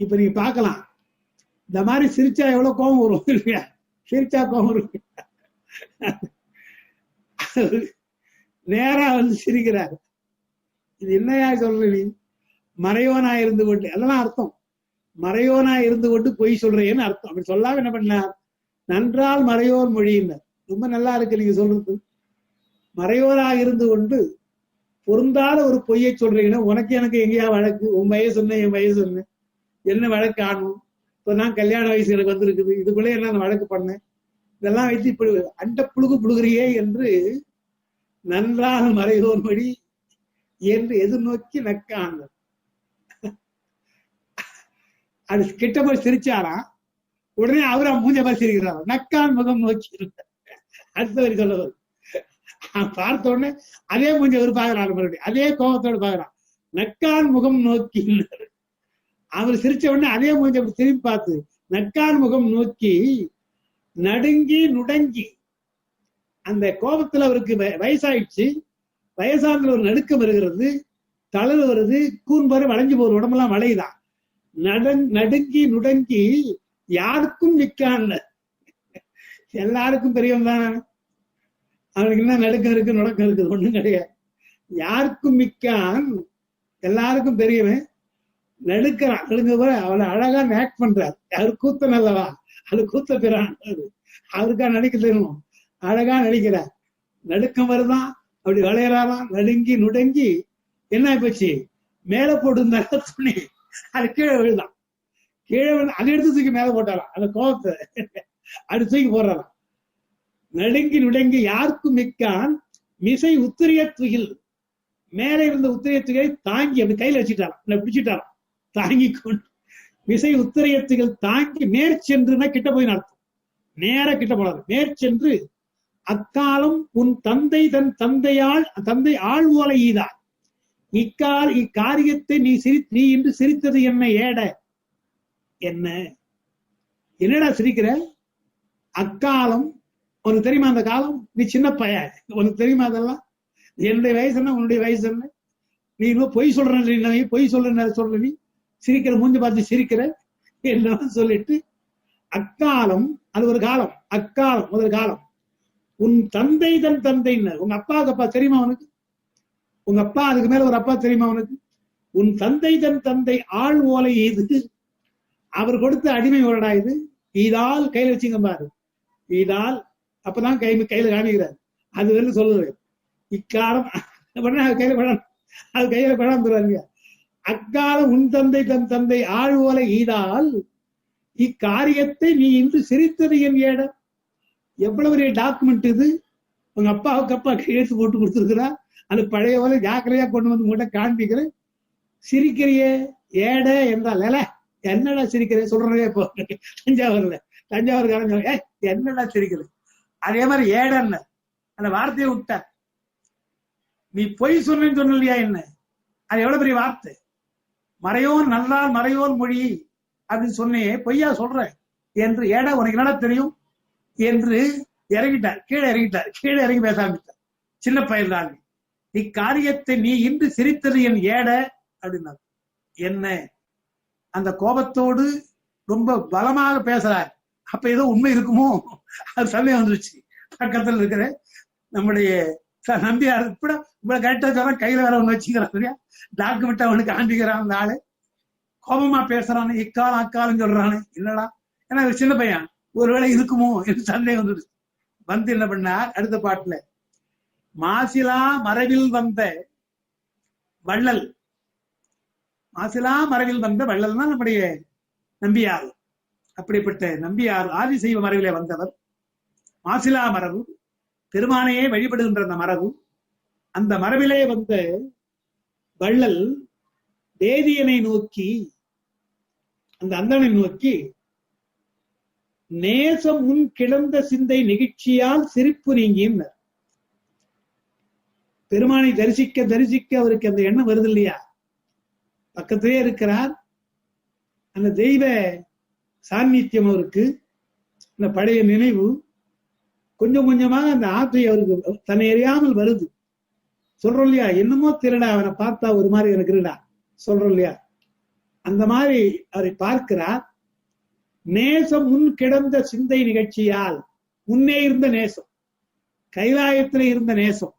இப்ப நீங்க பார்க்கலாம், இந்த மாதிரி சிரிச்சா எவ்வளவு கோபம் வரும் இல்லையா? சிரிச்சா கோபம் வரும். நேரா வந்து சிரிக்கிறார். இது என்னையா சொல்ற நீ, மறையோனா இருந்து கொண்டு, அதெல்லாம் அர்த்தம். மறையோனா இருந்து கொண்டு பொய் சொல்றேன்னு அர்த்தம். அப்படி சொல்லாம என்ன பண்ணார், நன்றால் மறையோர் மொழியினர். ரொம்ப நல்லா இருக்கு நீங்க சொல்றது. மறையோராக இருந்து கொண்டு பொருந்தாத ஒரு பொய்யை சொல்றீங்கன்னா, உனக்கு எனக்கு எங்கேயா வழக்கு, உன் வயசு சொன்ன என் வயசு சொன்ன என்ன வழக்கு ஆகணும்? இப்ப நான் கல்யாண வயசு எனக்கு வந்திருக்குது, இதுக்குள்ளே என்ன வழக்கு பண்ணேன், இதெல்லாம் வைத்து இப்படி அண்ட புழுகு புழுகுறியே என்று நன்றால் மறையோர் மொழி என்று எதிர்நோக்கி நக்கான். அது கிட்ட போய் சிரிச்சாராம். உடனே அவரா மூஞ்ச மாதிரி சிரிக்கிறாரா, நக்கான் முகம் நோக்கி. அடுத்த வரி சொல்லுவது பார்த்த உடனே அதே மூஞ்ச ஒரு பாக்குறாரு, மறுபடியும் அதே கோபத்தோடு பாக்குறான். நக்கான் முகம் நோக்கி. அவர் சிரிச்ச உடனே அதே மூஞ்ச திரும்பி பார்த்து நக்கான் முகம் நோக்கி நடுங்கி நுடங்கி. அந்த கோபத்துல அவருக்கு வயசாயிடுச்சு, வயசான ஒரு நடுக்கம் வருகிறது, தளர்வு வருது, கூர்பாரு வளைஞ்சு போகுது, உடம்பெல்லாம் வளையுதான். நடுங்கி நுடங்கி யாருக்கும் நிக்கான். எல்லாருக்கும் பெரியவன் தான், அவனுக்கு என்ன நடுக்கம் இருக்கு நுடக்கம் இருக்குது, ஒண்ணும் கிடையாது. யாருக்கும் மிக்கான், எல்லாருக்கும் பெரியவன். நடுக்கிறான், நடுங்க போல அவளை அழகா ஆக்ட் பண்றார். அவரு கூத்த நல்லவா, அது கூத்த பிறான், அவருக்கா நடிக்க தெரியும், அழகா நடிக்கிறார். நடுக்கம் வருதான், அப்படி வளையறாராம். நடுங்கி நுடங்கி என்ன போச்சு, மேல போட்டு துணி அது கீழே விழுதான். கீழே விழுந்து அதை எடுத்து தூக்கி மேல போட்டாராம். அந்த கோபத்தை அப்படி தூக்கி போடுறாராம். நடுங்கி நுடங்கி யாருக்கும் மிக்கான் மிசை உத்திரிய துகில். மேல இருந்த உத்திரிய துகளை தாங்கி அப்படி கையில வச்சுட்டாராம், பிடிச்சிட்டாராம். தாங்கி கொண்டு மிசை உத்திரிய துகள் தாங்கி மேற்சென்றுனா கிட்ட போய் நடத்தும். நேர கிட்ட போடாது, மேற்சென்று அக்காலம் உன் தந்தை தன் தந்தை ஆழ்வோல ஈதார். இக்காரியத்தை நீ இன்று சிரித்தது என்ன ஏட, என்ன என்னடா சிரிக்கிற? அக்காலம் உனக்கு தெரியுமா? அந்த காலம் நீ சின்ன பையன், உனக்கு தெரியுமா அதெல்லாம்? என்னுடைய வயசு என்ன, உன்னுடைய வயசு என்ன? நீ இன்னும் பொய் சொல்ற, பொய் சொல்ற நீ சிரிக்கிற, மூஞ்சி பார்த்து சிரிக்கிற என்ன சொல்லிட்டு, அக்காலம் அது ஒரு காலம், அக்காலம் ஒரு காலம். உன் தந்தை தன் தந்தைன்னு, உங்க அப்பாவுக்கு அப்பா தெரியுமா உனக்கு? உங்க அப்பா அதுக்கு மேல ஒரு அப்பா தெரியுமா உனக்கு? உன் தந்தை தன் தந்தை ஆள் ஓலை இது, அவர் கொடுத்த அடிமை ஓரடா இது. ஈதால் கையில வச்சுங்க பாரு, ஈதால் அப்பதான் கையில காமிக்கிறார். அது வந்து சொல்லுது இக்காலம், அது கையில கொண்டாந்துருவாங்க. அக்காலம் உன் தந்தை தன் தந்தை ஆள் ஓலை ஈதால் இக்காரியத்தை நீ இன்று சிரித்தது என் ஏட. எவ்வளவு பெரிய டாக்குமெண்ட் இது! உங்க அப்பாவுக்கு அப்பா கையெழுத்து போட்டு கொடுத்துருக்கிறா, அந்த பழைய ஓலை ஜாக்கிரதையா கொண்டு வந்து உங்கள்கிட்ட காண்பிக்கிற. சிரிக்கிறியே ஏட என்றால் என்னடா சிரிக்கிறேன் சொல்றதே. இப்போ தஞ்சாவூர்காரங்க என்னடா சிரிக்கிறது, அதே மாதிரி ஏடன்னு அந்த வார்த்தையை விட்ட. நீ பொய் சொன்னேன்னு சொன்னியா என்ன, அது எவ்வளவு பெரிய வார்த்தை. மறையோன் நல்லால் மறையோன் மொழி அப்படின்னு சொன்னே, பொய்யா சொல்ற என்று. ஏடா உனக்கு என்னடா தெரியும் என்று இறங்கிட்டார், கீழே இறங்கி பேச ஆரம்பித்தார். சின்ன பையன் தான். இக்காரியத்தை நீ இன்று சிரித்தது என் ஏட அப்படின்னார். என்ன அந்த கோபத்தோடு ரொம்ப பலமாக பேசுறார். அப்ப ஏதோ உண்மை இருக்குமோ அது சமயம் வந்துருச்சு. பக்கத்துல இருக்கிற நம்முடைய நம்பியார் இப்ப கரெக்டா சொன்னா கையில வேற ஒண்ணு வச்சுக்கிறான், டாக்குமெண்ட் அவனுக்கு காண்பிக்கிறான். அந்த ஆளு கோபமா பேசுறானு, இக்காலம் அக்காலம் சொல்றானு. இல்லடா, ஏன்னா சின்ன பையன், ஒருவேளை இருக்குமோ என்று சந்தேகம் வந்துருச்சு. வந்து என்ன பண்ணார், அடுத்த பாட்டுல மாசிலா மறைவில் வந்த வள்ளல். மாசிலா மறைவில் வந்த வள்ளல்னா நம்முடைய நம்பியார். அப்படிப்பட்ட நம்பியார் ஆதிசைவ மரபிலே வந்தவர். மாசிலா மரபு, பெருமானையே வழிபடுகின்ற அந்த மரபு. அந்த மரபிலே வந்த வள்ளல் வேதியனை நோக்கி, அந்த அந்தனை நோக்கி, நேசம் முன் கிடந்த சிந்தை நிகழ்ச்சியால் சிரிப்பு நீங்கினார். பெருமானை தரிசிக்க தரிசிக்க அவருக்கு அந்த எண்ணம் வருது இல்லையா? பக்கத்திலே இருக்கிறார், அந்த தெய்வ சாநித்தியம் அவருக்கு, அந்த பழைய நினைவு கொஞ்சம் கொஞ்சமாக அந்த ஆசை அவருக்கு தன்னை அறியாமல் வருது. சொல்றோம் இல்லையா, என்னமோ திருடா, அவனை பார்த்தா ஒரு மாதிரி எனக்கு இருடா சொல்றோம் இல்லையா, அந்த மாதிரி அவரை பார்க்கிறார். நேசம் முன் கிடந்த சிந்தை நிகழ்ச்சியால், முன்னே இருந்த நேசம், கைலாயத்திலே இருந்த நேசம்,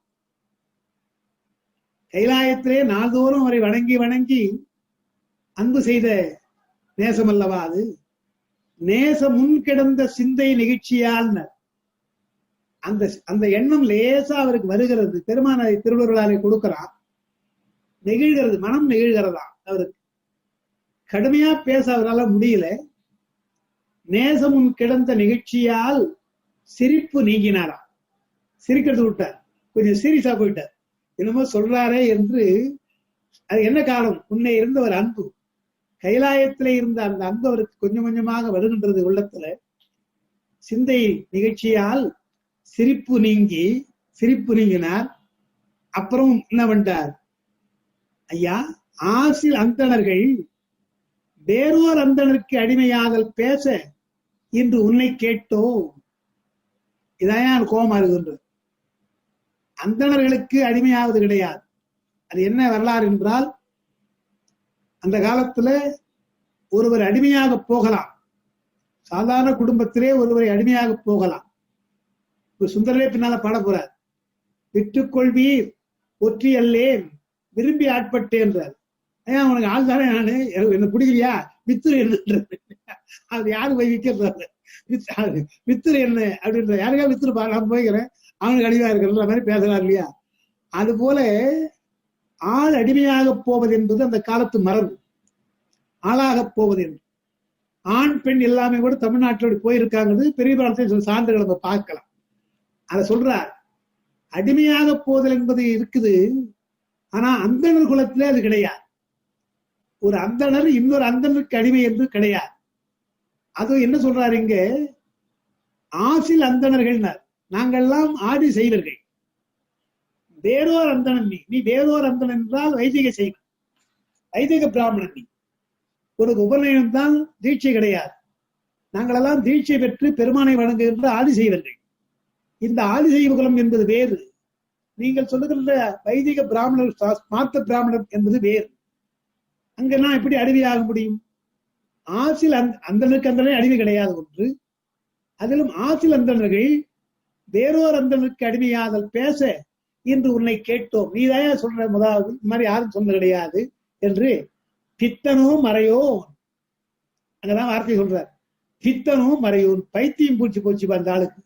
கைலாயத்திலே நாள்தோறும் அவரை வணங்கி வணங்கி அன்பு செய்த நேசம் அல்லவா அது. நேசம் முன் கிடந்த சிந்தை நிகழ்ச்சியால், அந்த அந்த எண்ணம் லேசா அவருக்கு வருகிறது. பெருமானை திருவருளாலே கொடுக்கிறார், நெகிழ்கிறது, மனம் நெகிழ்கிறதா அவருக்கு. கடுமையா பேச அவரால முடியல. நேசம் முன் கிடந்த நிகழ்ச்சியால் சிரிப்பு நீங்கினாரா, சிரிக்கிறது விட்டார், கொஞ்சம் சீரியஸா போயிட்டார். என்னமோ சொல்றாரே என்று. அது என்ன காரணம்? முன்னே இருந்த ஒரு அன்பு, கைலாயத்திலே இருந்த அந்த அன்பு அவருக்கு கொஞ்சம் கொஞ்சமாக வருகின்றது உள்ளத்துல. சிந்தை நிகழ்ச்சியால் சிரிப்பு நீங்கினார். அப்புறம் என்ன பண்றார்? ஐயா, ஆசில் அந்தணர்கள் வேறோர் அந்தணருக்கு அடிமையாதல் பேச இன்று உன்னை கேட்டோம். இதான் கோபமா இருக்கின்றது. அந்தணர்களுக்கு அடிமையாவது கிடையாது. அது என்ன வரலாறு என்றால், அந்த காலத்துல ஒருவர் அடிமையாக போகலாம், சாதாரண குடும்பத்திலே ஒருவரை அடிமையாக போகலாம். சுந்தரே பின்னால பாட போறார், விற்றுக்கொள்வீர் ஒற்றி அல்லேன் விரும்பி ஆட்பட்டேன் என்றார். ஏன் உனக்கு ஆள் தானே, நானு என்ன பிடிக்கலையா, வித்துரு என்ன, அது யாரு போய் விற்கிறது, வித்துரு என்ன அப்படின்ற, யாருக்கா வித்துரு நான் போய்க்கிறேன், அவனுக்கு அடிமையா இருக்கிற மாதிரி பேசுறாரு இல்லையா. அது போல ஆள் அடிமையாக போவது என்பது அந்த காலத்து மரபு. ஆளாக போவது என்று ஆண் பெண் எல்லாமே கூட தமிழ்நாட்டோடு போயிருக்காங்கிறது பெரிய பாலத்தை சான்றுகளை நம்ம பார்க்கலாம். அதை சொல்றார். அடிமையாக போதல் என்பது இருக்குது, ஆனா அந்தணர் குலத்திலே அது கிடையாது. ஒரு அந்தணர் இன்னொரு அந்தணருக்கு அடிமை என்று கிடையாது. அது என்ன சொல்றாரு இங்க, ஆசில் அந்தணர்கள், நாங்கள்லாம் ஆதி செய்வர்கள். வேறோர் அந்தணன் நீ வேறோர் அந்தணன் என்றால் வைதிக செய்வன், வைதிக பிராமணன் நீ. உனக்கு உபநயனம் தான், தீட்சை கிடையாது. நாங்களெல்லாம் தீட்சை பெற்று பெருமானை வணங்குகின்ற ஆதி செய்வர்கள். இந்த ஆதி செய்வ குலம் என்பது வேறு, நீங்கள் சொல்லுகின்ற வைதிக பிராமணர் மாத்த பிராமணர் என்பது வேறு. அங்கெல்லாம் எப்படி அடிமையாக முடியும்? ஆசில் அந்தனருக்கு அந்தனே அடிமை கிடையாது ஒன்று. அதிலும் ஆசில் அந்தனர்கள் வேறோர் அந்தனருக்கு அடிமையாதல் பேச இன்று உன்னை கேட்டோம். நீதான் சொல்ற, முதலாவது இந்த மாதிரி யாரும் சொன்ன கிடையாது என்று. பித்தனோ மறையோ, அங்கதான் வார்த்தை சொல்றார். பித்தனோ மறையோன், பைத்தியம் பூச்சி போச்சு அந்த ஆளுக்கு.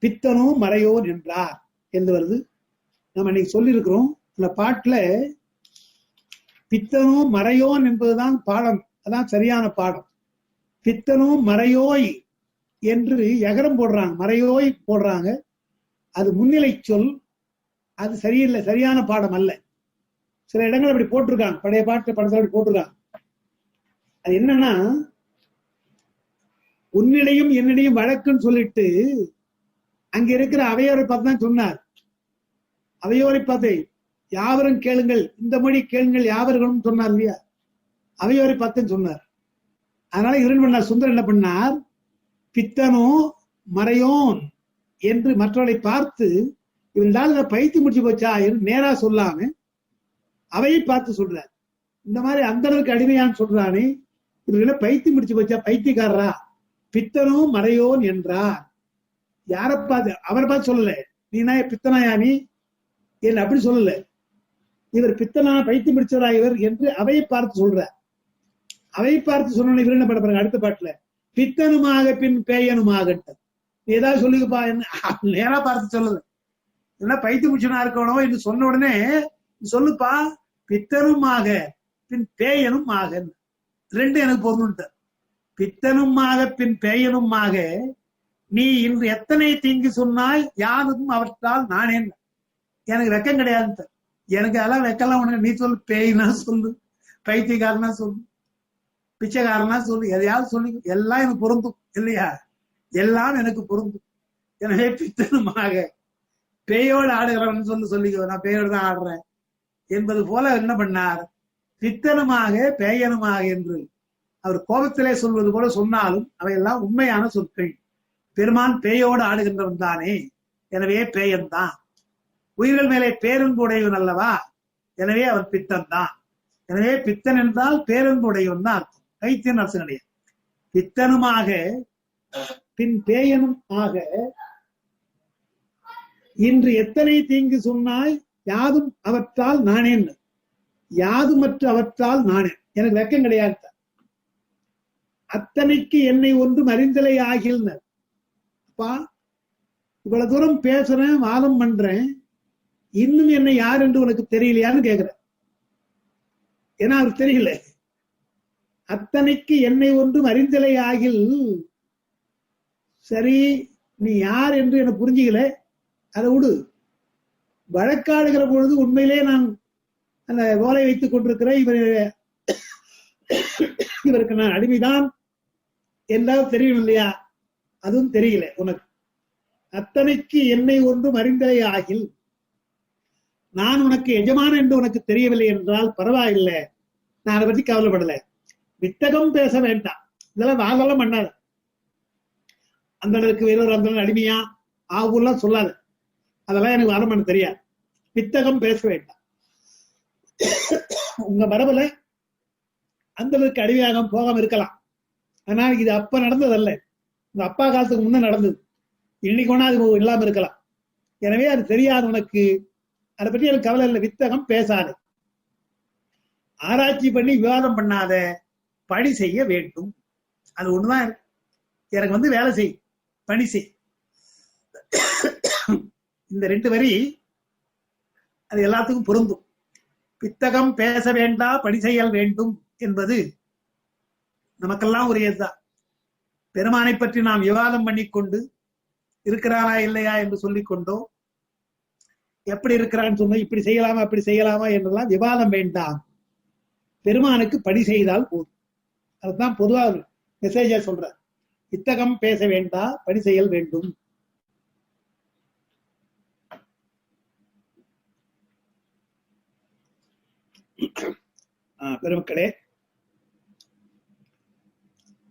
பித்தனோ மறையோன் என்றார் என்று வருது. நம்ம இன்னைக்கு சொல்லியிருக்கிறோம் அந்த பாட்டுல. பித்தனோ மறையோன் என்பதுதான் பாடம், அதான் சரியான பாடம். பித்தனோ மறையோய் என்று எகரம் போடுறாங்க, மறையோய் போடுறாங்க. அது முன்னிலை சொல், அது சரியில்லை, சரியான பாடம் அல்ல. சில இடங்கள் அப்படி போட்டிருக்காங்க, பழைய பாட்டு படத்துல அப்படி போட்டிருக்காங்க. அது என்னன்னா, உன்னிடையும் என்னிடையும் வழக்குன்னு சொல்லிட்டு அங்க இருக்கிற அவையோரை பார்த்து தான் சொன்னார். அவையோரை பார்த்து யாவரும் கேளுங்கள், இந்த மொழி கேளுங்கள் யாவர்களும் சொன்னார் இல்லையா, அவையோரை பார்த்துன்னு சொன்னார். அதனால இவன் பண்ணார், சுந்தர் என்ன பண்ணார், பித்தனோ மறையோன் என்று மற்றவர்களை பார்த்து, இவன் பைத்து முடிச்சு போச்சா என்று நேரா சொல்லாம அவையை பார்த்து சொல்றார். இந்த மாதிரி அந்தனருக்கு அடிமையான்னு சொல்றானே, இவர் என்ன பைத்து முடிச்சு போச்சா, பைத்தியக்காரரா, பித்தனோ மறையோன் என்றார். யாரை பார்த்து? அவரை பார்த்து சொல்லல, நீனா பித்தனாயா நீ என்று அப்படி சொல்லல. இவர் பித்தனா, பைத்து முடிச்சவரா இவர் என்று அவையை பார்த்து சொல்றார். அவையை பார்த்து சொன்ன இவர் என்ன பண்ண பாருங்க அடுத்த பாட்டுல, பித்தனுமாக பின் பேயனுமாக. நீ ஏதாவது சொல்லுங்கப்பா, என்ன நேரா பார்த்து சொல்லல, என்ன பைத்து முடிச்சனா இருக்கணும் என்று சொன்ன உடனே சொல்லுப்பா, பித்தனுமாக பின் பேயனும் ஆக, ரெண்டு எனக்கு பொருள். பித்தனுமாக பின் பேயனுமாக நீ இன்று எத்தனை தீங்கு சொன்னாய், யாரும் அவற்றால் நானே. எனக்கு வெக்கம் கிடையாது. எனக்கு அதெல்லாம் வெக்கலாம் உனக்கு. நீ சொல்லு, பேய்னா சொல்லு, பைத்தியக்காரனா சொல்லு, பிச்சைக்காரனா சொல்லு, எதையாவது சொல்லி, எல்லாம் எனக்கு பொருந்தும் இல்லையா? எல்லாம் எனக்கு பொருந்தும். எனவே பித்தனுமாக பேயோடு ஆடுகிறவன் சொல்லிக்கோ, நான் பேயோடு தான் ஆடுறேன் என்பது போல என்ன பண்ணார்? பித்தனுமாக பேயனுமாக என்று அவர் கோபத்திலே சொல்வது போல சொன்னாலும் அவையெல்லாம் உண்மையான சொற்கள். பெருமான் பேயோடு ஆடுகின்றவன் தானே, எனவே பேயன் தான். உயிர்கள் மேலே பேரன்புடையவன் அல்லவா, எனவே அவர் பித்தன் தான். எனவே பித்தன் என்றால் பேரன்புடையவன் தான் அர்த்தம், கைத்தியன் அர்த்தம் கிடையாது. பித்தனுமாக பின் பேயனும் ஆக இன்று எத்தனை தீங்கு சொன்னாய், யாதும் அவற்றால் நானேன். யாதுமற்ற அவற்றால் நானே, எனக்கு வெக்கம் கிடையாது. அத்தனைக்கு என்னை ஒன்றும் அறிந்தலை ஆகில்னர். அப்பா, இவ்வளவு தூரம் பேசுறேன், வாதம் பண்றேன், இன்னும் என்னை யார் என்று உனக்கு தெரியலையான்னு கேக்குறேன். ஏன்னா அவருக்கு தெரியல. அத்தனைக்கு என்னை ஒன்றும் அறிந்தலை ஆகில். சரி, நீ யார் என்று எனக்கு புரிஞ்சுக்கல, அதை விடு. வழக்காடுகிற பொழுது உண்மையிலே நான் அந்த ஓலை வைத்துக் கொண்டிருக்கிறேன், இவருக்கு நான் அடிமைதான் என்றால் தெரியும் இல்லையா? அதுவும் தெரியல உனக்கு. அத்தனைக்கு என்னை ஒன்றும் அறிந்தலை ஆகில், நான் உனக்கு எஜமான என்று உனக்கு தெரியவில்லை என்றால் பரவாயில்லை, நான் அதை பத்தி கவலைப்படல. வித்தகம் பேச வேண்டாம், இதெல்லாம் வாதெல்லாம் பண்ணாத. அந்த அளவுக்கு வேறொரு அந்த அடிமையா ஆகுலாம் சொல்லாத, அதெல்லாம் எனக்கு வாதம் பண்ண தெரியாது. வித்தகம் பேச வேண்டாம். உங்க மரபுல அந்த அளவுக்கு அடிமையாக போகாம இருக்கலாம், ஆனால் இது அப்ப நடந்ததல்ல, உங்க அப்பா காலத்துக்கு முன்ன நடந்தது. இன்னைக்கு ஒன்னா அது இல்லாம இருக்கலாம். எனவே அது தெரியாது உனக்கு, அதை பற்றி எனக்கு கவலை இல்லை. வித்தகம் பேசாது, ஆராய்ச்சி பண்ணி விவாதம் பண்ணாத, பணி செய்ய வேண்டும். அது ஒண்ணுதான் எனக்கு வேலை செய், பணி செய். இந்த 2 வரி அது எல்லாத்துக்கும் பொருந்தும். பித்தகம் பேச வேண்டா, பணி செய்யல் வேண்டும் என்பது நமக்கெல்லாம் உரியதுதான். பெருமானை பற்றி நாம் விவாதம் பண்ணிக்கொண்டு இருக்கிறாரா இல்லையா என்று சொல்லிக்கொண்டோ, எப்படி இருக்கிறான்னு சொன்னா இப்படி செய்யலாமா அப்படி செய்யலாமா என்றெல்லாம் விவாதம் வேண்டாம். பெருமானுக்கு பணி செய்தால் போதும். அதுதான் பொதுவாக மெசேஜா சொல்ற. பித்தகம் பேச வேண்டா, பணி செய்யல் வேண்டும். பெருமக்களே,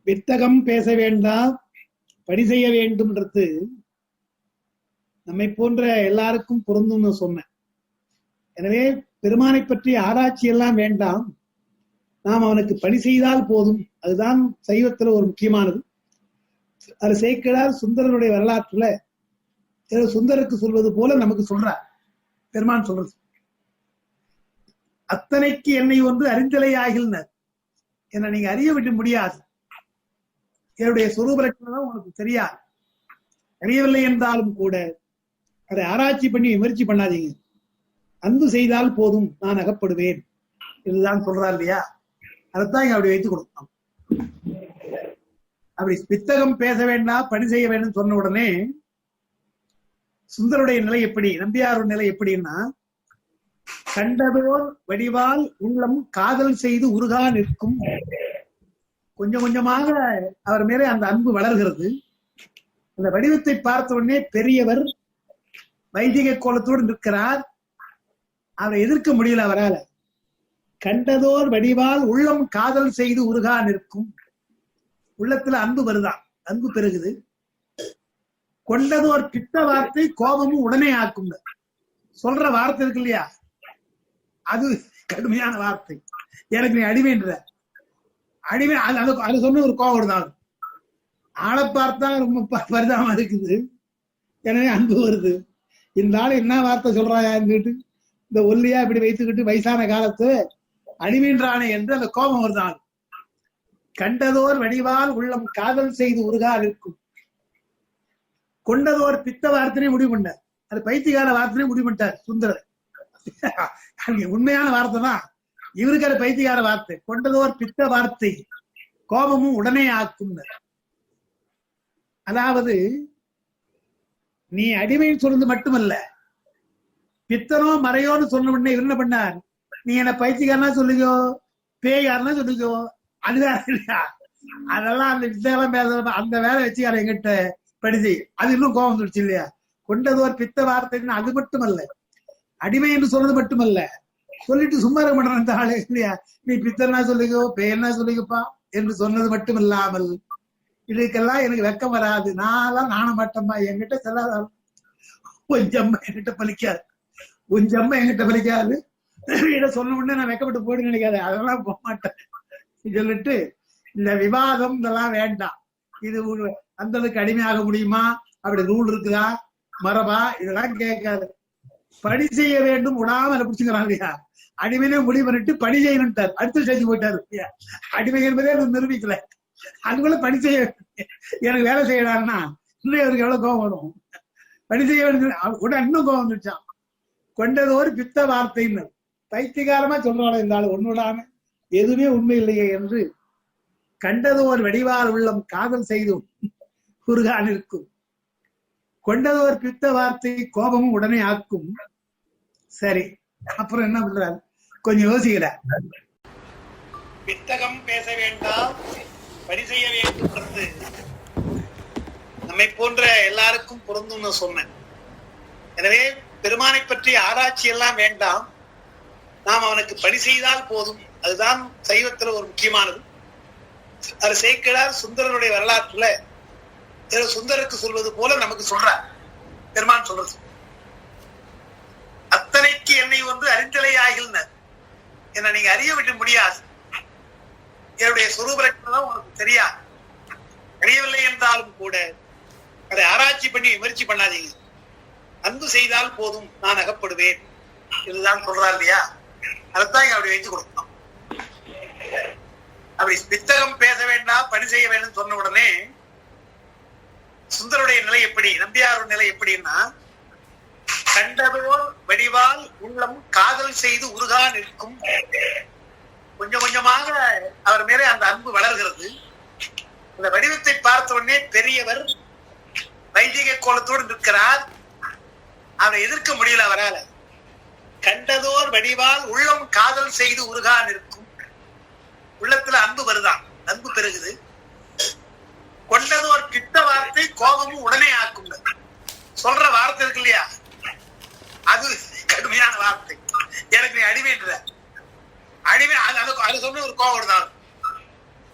வித்தகம் பேச வேண்டாம், பணி செய்ய வேண்டும்ன்றது நம்மை போன்ற எல்லாருக்கும் பொருந்தும்னு சொன்னேன். எனவே பெருமானை பற்றி ஆராய்ச்சி எல்லாம் வேண்டாம், நாம் அவனுக்கு பணி செய்தால் போதும். அதுதான் சைவத்துல ஒரு முக்கியமானது. அது சேக்கிழார் சுந்தரனுடைய வரலாற்றுல சுந்தருக்கு சொல்வது போல நமக்கு சொல்றார். பெருமான் சொல்றது, அத்தனைக்கு என்னை ஒன்று அறிந்தலை ஆகில்னர். என்ன நீங்க அறிய விட முடியாது, என்னுடைய சொரூப லட்சணம் உனக்கு தெரியாது. அறியவில்லை என்றாலும் கூட அதை ஆராய்ச்சி பண்ணி விமர்ச்சி பண்ணாதீங்க. அன்பு செய்தால் போதும், நான் அகப்படுவேன் இதுதான் சொல்றார் இல்லையா? அதைத்தான் இங்க அப்படி வைத்துக் கொடுத்தோம். அப்படி பித்தகம் பேச வேண்டாம், பணி செய்ய வேண்டும் சொன்ன உடனே சுந்தருடைய நிலை எப்படி, நம்பியாரோட நிலை எப்படின்னா, கண்டதோர் வடிவால் உள்ளம் காதல் செய்து உருகா நிற்கும். கொஞ்சம் கொஞ்சமாக அவர் மேலே அந்த அன்பு வளர்கிறது. அந்த வடிவத்தை பார்த்த உடனே பெரியவர் வைதிக கோலத்தோடு நிற்கிறார். அவரை எதிர்க்க முடியல அவரால். கண்டதோர் வடிவால் உள்ளம் காதல் செய்து உருகா நிற்கும். உள்ளத்துல அன்பு வருதான், அன்பு பெருகுது. கொண்டதோர் பித்த வார்த்தை கோபமும் உடனே ஆக்கும். சொல்ற வார்த்தை இருக்கு இல்லையா, அது கடுமையான வார்த்தை. எனக்கு நீ அடிமைன்ற அடிமை, அது சொன்ன ஒரு கோபம் தான். ஆளை பார்த்தா ரொம்ப பரிதாபமா இருக்குது, எனவே அன்பு வருது. இந்த ஆள் என்ன வார்த்தை சொல்றாயான்னு இந்த ஒல்லியா இப்படி வைத்துக்கிட்டு வயசான காலத்து அடிமைன்றானே என்று அந்த கோபம் வருதான். கண்டதோர் வடிவால் உள்ளம் காதல் செய்து உருகா நிற்கும். கொண்டதோர் பித்த வார்த்தையை முடிவு பண்ணார், அது பைத்தியகார வார்த்தையை முடிவு பண்ணிட்டார் சுந்தரர். உண்மையான வார்த்தை தான், இவருக்கு அது பைத்தியகார வார்த்தை. கொண்டதோர் பித்த வார்த்தை கோபமும் உடனே ஆக்கும். அதாவது நீ அடிமைன்னு சொல்றது மட்டுமல்ல, பித்தனோ மறையோன்னு சொன்ன உடனே என்ன பண்ணார், நீ என்ன பைத்தியக்காரனா சொல்லிக்கோ, பேயாருன்னா சொல்லிக்கோ, அதுதான் இல்லையா? அதெல்லாம் அந்த வித்தையெல்லாம் பேச அந்த வேலை வச்சுக்கார எங்கிட்ட படிச்சு அது இன்னும் கோபம் வந்துடுச்சு இல்லையா? கொண்டது ஒரு பித்த வார்த்தைன்னு அது மட்டுமல்ல, அடிமை என்று சொல்றது மட்டுமல்ல, சொல்லிட்டு சும்மா இருக்க மாட்டேன் அந்த ஆளு இல்லையா? நீ பித்தனா சொல்லிக்கோ, பேயன்னா சொல்லிக்கப்பா என்று சொன்னது மட்டும் இல்லாமல், இதுக்கெல்லாம் எனக்கு வெக்கம் வராது, நான்லாம் நாண மாட்டேன்பா, என்கிட்ட செல்லாத கொஞ்சம் என்கிட்ட பலிக்காது, கொஞ்சம் என்கிட்ட பலிக்காது, இதை சொன்ன உடனே நான் வெக்கப்பட்டு போயிட்டு நினைக்காது, அதெல்லாம் போக மாட்டேன் சொல்லிட்டு இந்த விவாதம் இதெல்லாம் வேண்டாம். இது அந்த அடிமையாக முடியுமா, அப்படி ரூல் இருக்குதா, மரபா, இதெல்லாம் கேட்காது. பணி செய்ய வேண்டும் விடாம பிடிச்சுக்கிறான் இல்லையா? அடிமையிலே முடிவு பண்ணிட்டு பணி செய்யணும்ட்டார், அடுத்த ஸ்டேஜ் போயிட்டாரு. அடிமை என்பதே நிரூபிக்கல, அதுக்குள்ள பணி செய்ய எனக்கு வேலை செய்யறாருன்னா இன்னும் அவருக்கு எவ்வளவு கோபம் வரும். பணி செய்ய வேண்டும் உடனே இன்னும் கோபம் வந்துச்சான். கொண்டது ஒரு பித்த வார்த்தைன்னு பைத்தியகாரமா சொல்றாங்க. இந்த ஆள் ஒன்னுடாம எதுவுமே உண்மை இல்லையே என்று கண்டது ஒரு வடிவால் உள்ளம் காதல் செய்தும் குறுகான் இருக்கும். கொண்டது ஒரு பித்த வார்த்தை கோபமும் உடனே ஆக்கும். சரி, அப்புறம் என்ன பண்றாரு, கொஞ்சம் யோசிக்கிறார். பித்தகம் பேச வேண்டாம், பணி செய்ய வேண்டும், நம்மை போன்ற எல்லாருக்கும் பொருந்தும் சொன்னேன். எனவே பெருமானை பற்றி ஆராய்ச்சி எல்லாம் வேண்டாம், நாம் அவனுக்கு பணி செய்தால் போதும். அதுதான் சைவத்துல ஒரு முக்கியமானது. அது சேக்கிழார் சுந்தரனுடைய வரலாற்றுல சுந்தருக்கு சொல்வது போல நமக்கு சொல்றார். பெருமான் சொல்றது அத்தனைக்கு என்னை ஒன்று அறிந்தலை ஆகினர், என்ன நீங்க அறிய விட முடியாது, என்னுடைய சொரூபலட்சணம் உனக்கு தெரியாது, அறியவில்லை என்றாலும் கூட அதை ஆராய்ச்சி பண்ணி முயற்சி பண்ணாதீங்க, அன்பு செய்தால் போதும் நான் அகப்படுவேன் இதுதான் சொல்றார் இல்லையா? அதைத்தான் இங்க அப்படி வைத்து கொடுக்கணும். அப்படி பித்தகம் பேச வேண்டாம், பணி செய்ய வேண்டும் சொன்ன உடனே சுந்தருடைய நிலை எப்படி, நம்பியாருடைய நிலை எப்படின்னா, கண்டதோர் வடிவால் உள்ளம் காதல் செய்து உருகா நிற்கும். கொஞ்சம் கொஞ்சமாக அவர் மேலே அந்த அன்பு வளர்கிறது. அந்த வடிவத்தை பார்த்த உடனே பெரியவர் வைதிக கோலத்தோடு நிற்கிறார், அவரை எதிர்க்க முடியல அவரால. கண்டதோர் வடிவால் உள்ளம் காதல் செய்து உருகா நிற்கும். உள்ளத்துல அன்பு வருதான், அன்பு பெருகுது. கொண்டதோர் கிட்ட வார்த்தை கோபமும் உடனே ஆக்கும். சொல்ற வார்த்தை இருக்கு இல்லையா, அது கடுமையான வார்த்தை. எனக்கு நீ அடிமைன்ற அடிமை, அது சொன்ன ஒரு கோபம் தான்.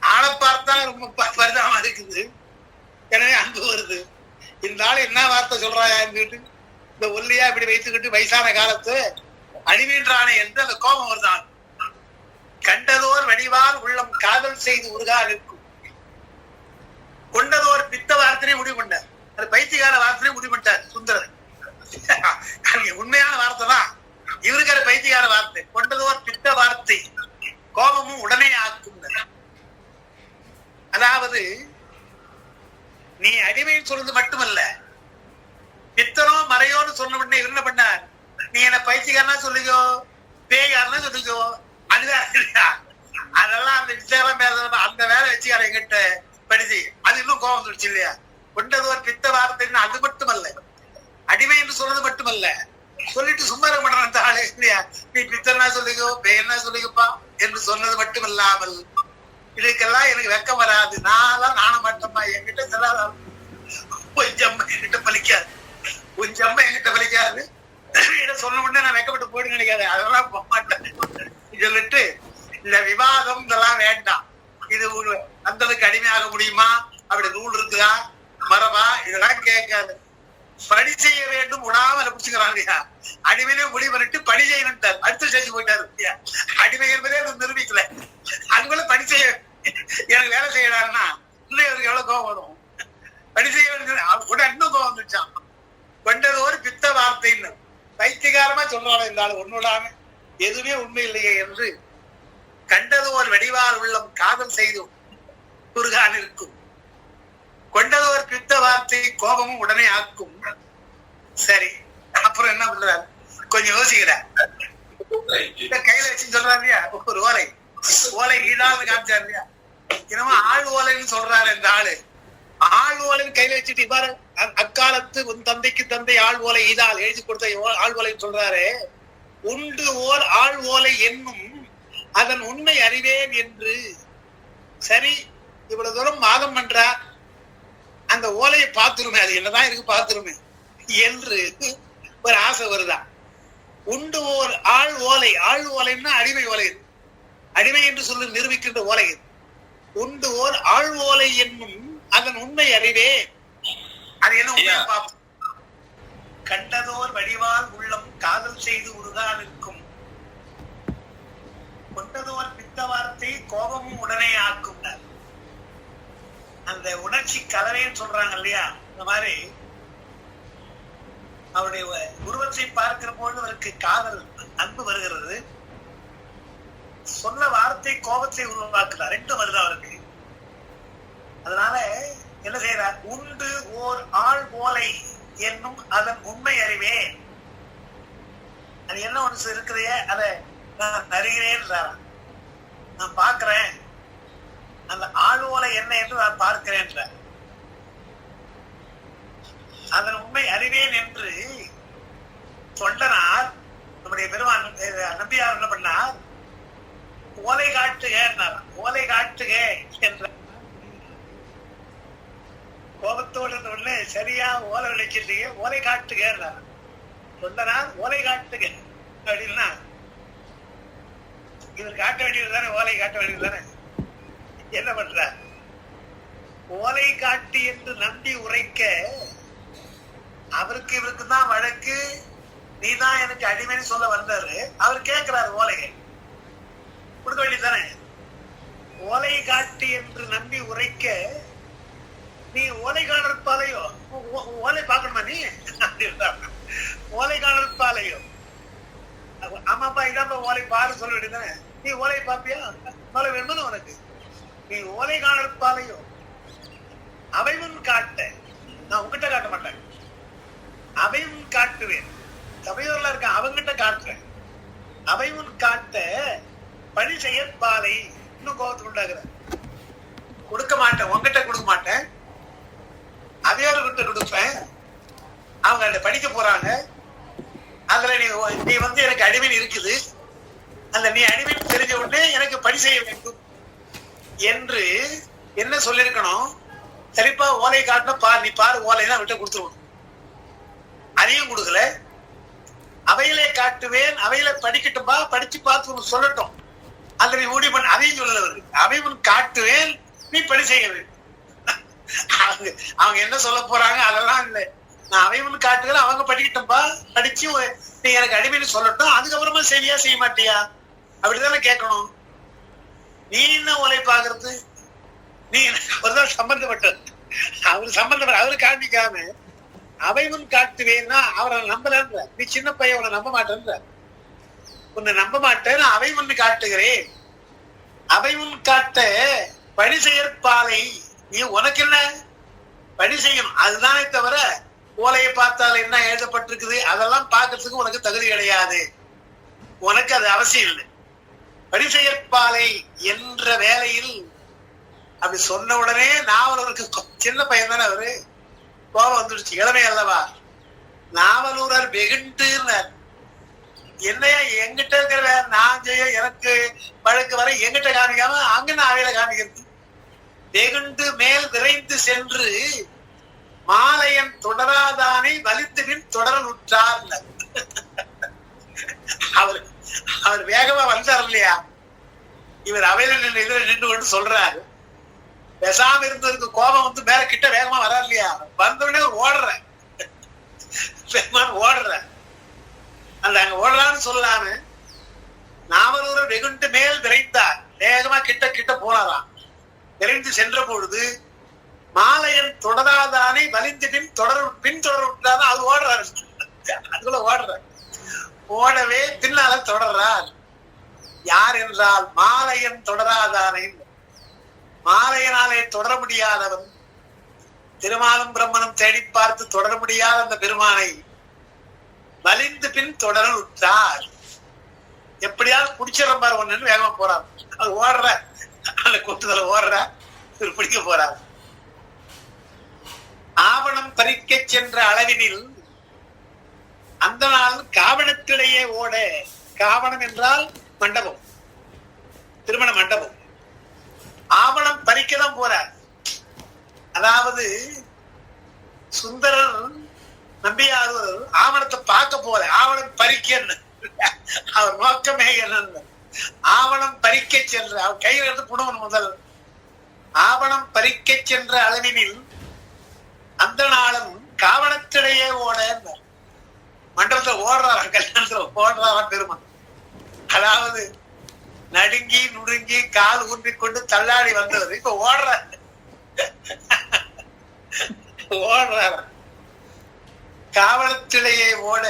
ஆளை பார்த்தா ரொம்ப பரிதாபமா இருக்குது, எனவே அன்பு வருது. இந்த ஆள் என்ன வார்த்தை சொல்றாங்க, இந்த ஒல்லியா இப்படி வைத்துக்கிட்டு வயசான காலத்து அடிமைன்றானே என்று அந்த கோபம் வருதான். கண்டதோர் வடிவால் உள்ளம் காதல் செய்து உருகா நிற்கும். கொண்டதோர் பித்த வார்த்தையை முடிவு பண்ணார், அது பைத்தியகார வார்த்தையை முடிவு பண்ணார் சுந்தரர். உண்மையான வார்த்தை தான், இவருக்கு அது பைத்தியகார வார்த்தை. கொண்டதோர் பித்த வார்த்தை கோபமும் உடனே ஆக்கும். அதாவது நீ அடிமைன்னு சொல்றது மட்டுமல்ல, பித்தனோ மறையோன்னு சொன்ன உடனே என்ன பண்ணார், நீ என்ன பைத்தியக்காரனா சொல்லிக்கோ, பேயாருன்னா சொல்லிக்கோ, அதுதான் இல்லையா? அதெல்லாம் அந்த வித்தையெல்லாம் பேச அந்த வேலை வச்சுக்கார எங்கிட்ட படிச்சு அது இன்னும் கோபம் வந்துடுச்சு இல்லையா? கொண்டது ஒரு பித்த வார்த்தைன்னு அது மட்டுமல்ல, அடிமை என்று சொல்றது மட்டுமல்ல, சொல்லிட்டு சும்மா இருக்க மாட்டேன் அந்த ஆளு இல்லையா? நீ பித்தனா சொல்லிக்கோ, பேயன்னா சொல்லிக்கப்பா என்று சொன்னது மட்டுமில்லாமல், இதுக்கெல்லாம் எனக்கு வெக்கம் வராது, நான்லாம் நாண மாட்டேன்பா, என்கிட்ட செல்லாத கொஞ்சம் என்கிட்ட பலிக்காது, கொஞ்சம் என்கிட்ட பலிக்காது, இதை சொன்ன உடனே நான் வெக்கப்பட்டு போயிட்டு நினைக்காது, அதெல்லாம் போக மாட்டேன் சொல்லிட்டு இந்த விவாதம் இதெல்லாம் வேண்டாம். இது அந்த அடிமையாக முடியுமா, அப்படி ரூல் இருக்குதா, மரபா, இதெல்லாம் கேட்காது. பணி செய்ய வேண்டும் விடாம பிடிச்சுக்கிறான் இல்லையா? அடிமையிலே முடிவு பண்ணிட்டு பணி செய்யணும்ட்டார், அடுத்த ஸ்டேஜ் போயிட்டாரு இல்லையா? அடிமை என்பதே நிரூபிக்கல, அதுக்குள்ள பணி செய்ய எனக்கு வேலை செய்யறாருன்னா இன்னும் இவருக்கு எவ்வளவு கோபம் வரும். பணி செய்ய வேண்டும் உடனே இன்னும் கோபம் வந்துச்சான். கொண்டது ஒரு பித்த வார்த்தைன்னு பைத்தியகாரமா சொல்றாங்க. இந்த ஆள் ஒன்னுடாம எதுவுமே உண்மை இல்லையே என்று கண்டது ஒரு வடிவால் உள்ளம் காதல் செய்தும் குறுகான் இருக்கும். கொண்டது ஒரு பித்த வார்த்தை கோபமும் உடனே ஆக்கும். சரி, அப்புறம் என்ன பண்றாரு, கொஞ்சம் யோசிக்கிறார். கையில வச்சு சொல்றாரு இல்லையா, ஒரு ஓலை ஈடான்னு காமிச்சாரு இல்லையா? என்னமோ ஆள் ஓலைன்னு சொல்றாரு இந்த ஆளு. ஆள் ஓலைன்னு கையில வச்சுட்டு பாரு, அக்காலத்து உன் தந்தைக்கு தந்தை ஆள் ஓலை இதால் எழுதி கொடுத்த ஆள் ஓலைன்னு சொல்றாரு. உண்டு ஓர் ஆள் ஓலை என்னும் அதன் உண்மை அறிவேன் என்று. சரி, இவ்வளவு தூரம் வாதம் பண்றா, அந்த ஓலையை பார்த்துருமே, அது என்னதான் இருக்கு பார்த்துருமே என்று ஒரு ஆசை வருதா. உண்டு ஓர் ஆள் ஓலை, ஆள் ஓலைன்னா அடிமை ஓலை, அடிமை என்று சொல்லி நிரூபிக்கின்ற ஓலை. உண்டு ஓர் ஆள் ஓலை என்னும் அதன் உண்மை அறிவே. அது என்ன உண்மை பார்ப்போம். கண்டதோர் வடிவால் உள்ளம் காதல் செய்து உருகா நிற்கும், கொண்டதோர் பித்த வார்த்தை கோபமும் உடனே ஆக்கும். அந்த உணர்ச்சி கலவைன்னு சொல்றாங்க இல்லையா, இந்த மாதிரி அவருடைய உருவத்தை பார்க்கிற பொழுது அவருக்கு காதல் அன்பு வருகிறது, சொன்ன வார்த்தை கோபத்தை உருவாக்குறார், ரெண்டும் வருது அவருக்கு. அதனால என்ன செய்யறார், உண்டு ஓர் ஆள் ஓலை என்னும் அதன் உண்மை அறிவே. அது என்ன ஒன்று இருக்குதையே, அதை நான் அறிகிறேன், நான் பார்க்கிறேன், அந்த ஆள் ஓலை என்ன என்று நான் பார்க்கிறேன், அதன் உண்மை அறிவேன் என்று தொண்டனார் நம்முடைய பெருமான் நம்பியார் என்ன பண்ணார், ஓலை காட்டுக, ஓலை காட்டுக என்ற கோபத்தோடு சரியா ஓலை விளைச்சிருக்கீங்க, ஓலை காட்டுக தொண்டனார், ஓலை காட்டுக அப்படின்னா இவர் காட்ட வேண்டியது தானே, ஓலை காட்ட வேண்டியது தானே. என்ன பண்ற, ஓலை காட்டி என்று நம்பி உரைக்க அவருக்கு இவருக்கு தான் வழக்கு, நீதான் எனக்கு அடிமைன்னு சொல்ல வந்தாரு. அவர் கேட்கிறாரு ஓலையை கொடுக்க வேண்டியதானே. ஓலை காட்டி என்று நம்பி உரைக்க நீ ஓலை காணற்பாலையோ, ஓலை பார்க்கணுமா நீ, ஓலை காணற்பாலையோ, ஆமாப்பா இதான்ப்பா ஓலை பாரு சொல்ல வேண்டியதானே. நீ ஓலை பாப்பியா, ஓலை வேணுமா உனக்கு, நீ ஓலை காணற்பாலையோ அவை முன் காட்ட, நான் உங்ககிட்ட காட்ட மாட்டேன், அவை முன் காட்டுவேன், சபையோர்ல இருக்க அவங்கிட்ட காட்டுறேன், அவை முன் காட்ட பணி செயற்பாலை. இன்னும் கோபத்துக்கு உண்டாகிற, கொடுக்க மாட்டேன், உங்ககிட்ட கொடுக்க மாட்டேன், அவையோர்கிட்ட கொடுப்பேன், அவங்க படிக்க போறாங்க, அதுல நீ வந்து எனக்கு அடிமை இருக்குது, அந்த நீ அடிமை தெரிஞ்ச உடனே எனக்கு பணி செய்ய வேண்டும் என்று என்ன சொல்லிருக்கணும். சரிப்பா ஓலை காட்டினா பாரு, நீ பாரு ஓலைன்னா விட்ட கொடுத்துருவோம், அதையும் கொடுக்கல. அவையிலே காட்டுவேன், அவையில படிக்கட்டும்பா, படிச்சு பார்த்து சொல்லட்டும், அதுல நீ முடிவு பண்ண, அதையும் சொல்லல. அவை முன் காட்டுவேன், நீ பணி செய்ய வேண்டும். அவங்க என்ன சொல்ல போறாங்க அதெல்லாம் இல்லை, நான் அவை முன் காட்டுகிறேன், அவங்க படிக்கட்டும்பா, படிச்சு நீ எனக்கு அடிமைன்னு சொல்லட்டும், அதுக்கப்புறமா சரியா செய்ய மாட்டியா அப்படித்தானே கேட்கணும். நீ என்ன ஓலை பாக்குறது, நீ ஒரு நாள் சம்பந்தப்பட்டது, அவரு காண்பிக்காம அவை முன் காட்டுவேன்னா அவரை நம்பலன்ற, நீ சின்ன பையன் உன்னை நம்ப மாட்டேன்ற, உன்னை நம்ப மாட்டேன், அவை முன் காட்டுகிறேன், அவை முன் காட்ட பணி செயற்பாலை. நீ உனக்கு என்ன பணி செய்யணும், அதுதானே தவிர ஓலையை பார்த்தால் என்ன எழுதப்பட்டிருக்குது அதெல்லாம் பார்க்கறதுக்கு உனக்கு தகுதி கிடையாது, உனக்கு அது அவசியம் இல்லை. பணி செயற்பாலை என்ற வேலையில் அப்படி சொன்ன உடனே நாவலூருக்கு, சின்ன பையன் தானே அவரு, கோபம் வந்துடுச்சு, இளமை அல்லவா. நாவலூரர் வெகுண்டுன்னார், என்னையா எங்கிட்ட இருக்கிற நான் செய்ய எனக்கு வழக்கு வர எங்கிட்ட காமிக்காம அங்க நான் அவையில காமிக்கிறது. வெகுண்டு மேல் விரைந்து சென்று மாலையன் தொடராதானை வலித்துவின் தொடரல் உற்றார். அவர் வேகமா வந்தார் இல்லையா, இவர் அவையில நின்று கொண்டு சொல்றாரு, பேசாம இருந்ததுக்கு கோபம் வந்து மேல கிட்ட வேகமா வராரு இல்லையா, வந்தோடனே ஓடுற ஓடுற அந்த அங்க ஓடுறான்னு சொல்லாம நாவலூர வெகுண்டு மேல் விரைந்தார், வேகமா கிட்ட கிட்ட போனாராம். விரைந்து சென்ற பொழுது மாலையன் தொடராதானை வலிந்து பின் தொடர விட்டாரு, அது ஓடுறாரு, அதுக்குள்ள ஓடுற, ஓடவே பின்னால தொடர்றார். யார் என்றால் மாலையன் தொடராதானை, மாலையனாலே தொடர முடியாதவன், திருமாலும் பிரம்மனும் தேடி பார்த்து தொடர முடியாத அந்த பெருமானை வலிந்து பின் தொடர விட்டார். எப்படியாவது குடிச்சிடற பாரு ஒண்ணுன்னு வேகமா போறான், அது ஓடுற, அந்த கூட்டத்துல ஓடுற, இவர் பிடிக்க போறார். ஆவணம் பறிக்க சென்ற அளவினில் அந்த நாள் காவணத்திலேயே ஓட, காவணம் என்றால் மண்டபம், திருமண மண்டபம். ஆவணம் பறிக்கதான் போறார். அதாவது சுந்தரர் நம்பியாரூர் ஆவணத்தை பார்க்க போற, ஆவணம் பறிக்க அவர் நோக்கமே என்ன, ஆவணம் பறிக்க சென்ற, அவர் கையில் எடுத்து புனவன் முதல் ஆவணம் பறிக்க சென்ற அளவினில் அந்த நாளும் காவணத்திலேயே ஓட, மண்டபத்துல ஓடுறாராம், கல்யாணத்துல ஓடுறாராம் பெருமான். அதாவது நடுங்கி நுடுங்கி கால் ஊன்றி கொண்டு தள்ளாடி வந்தவர் இப்ப ஓடுறாரு, ஓடுறாராம். காவணத்திலேயே ஓட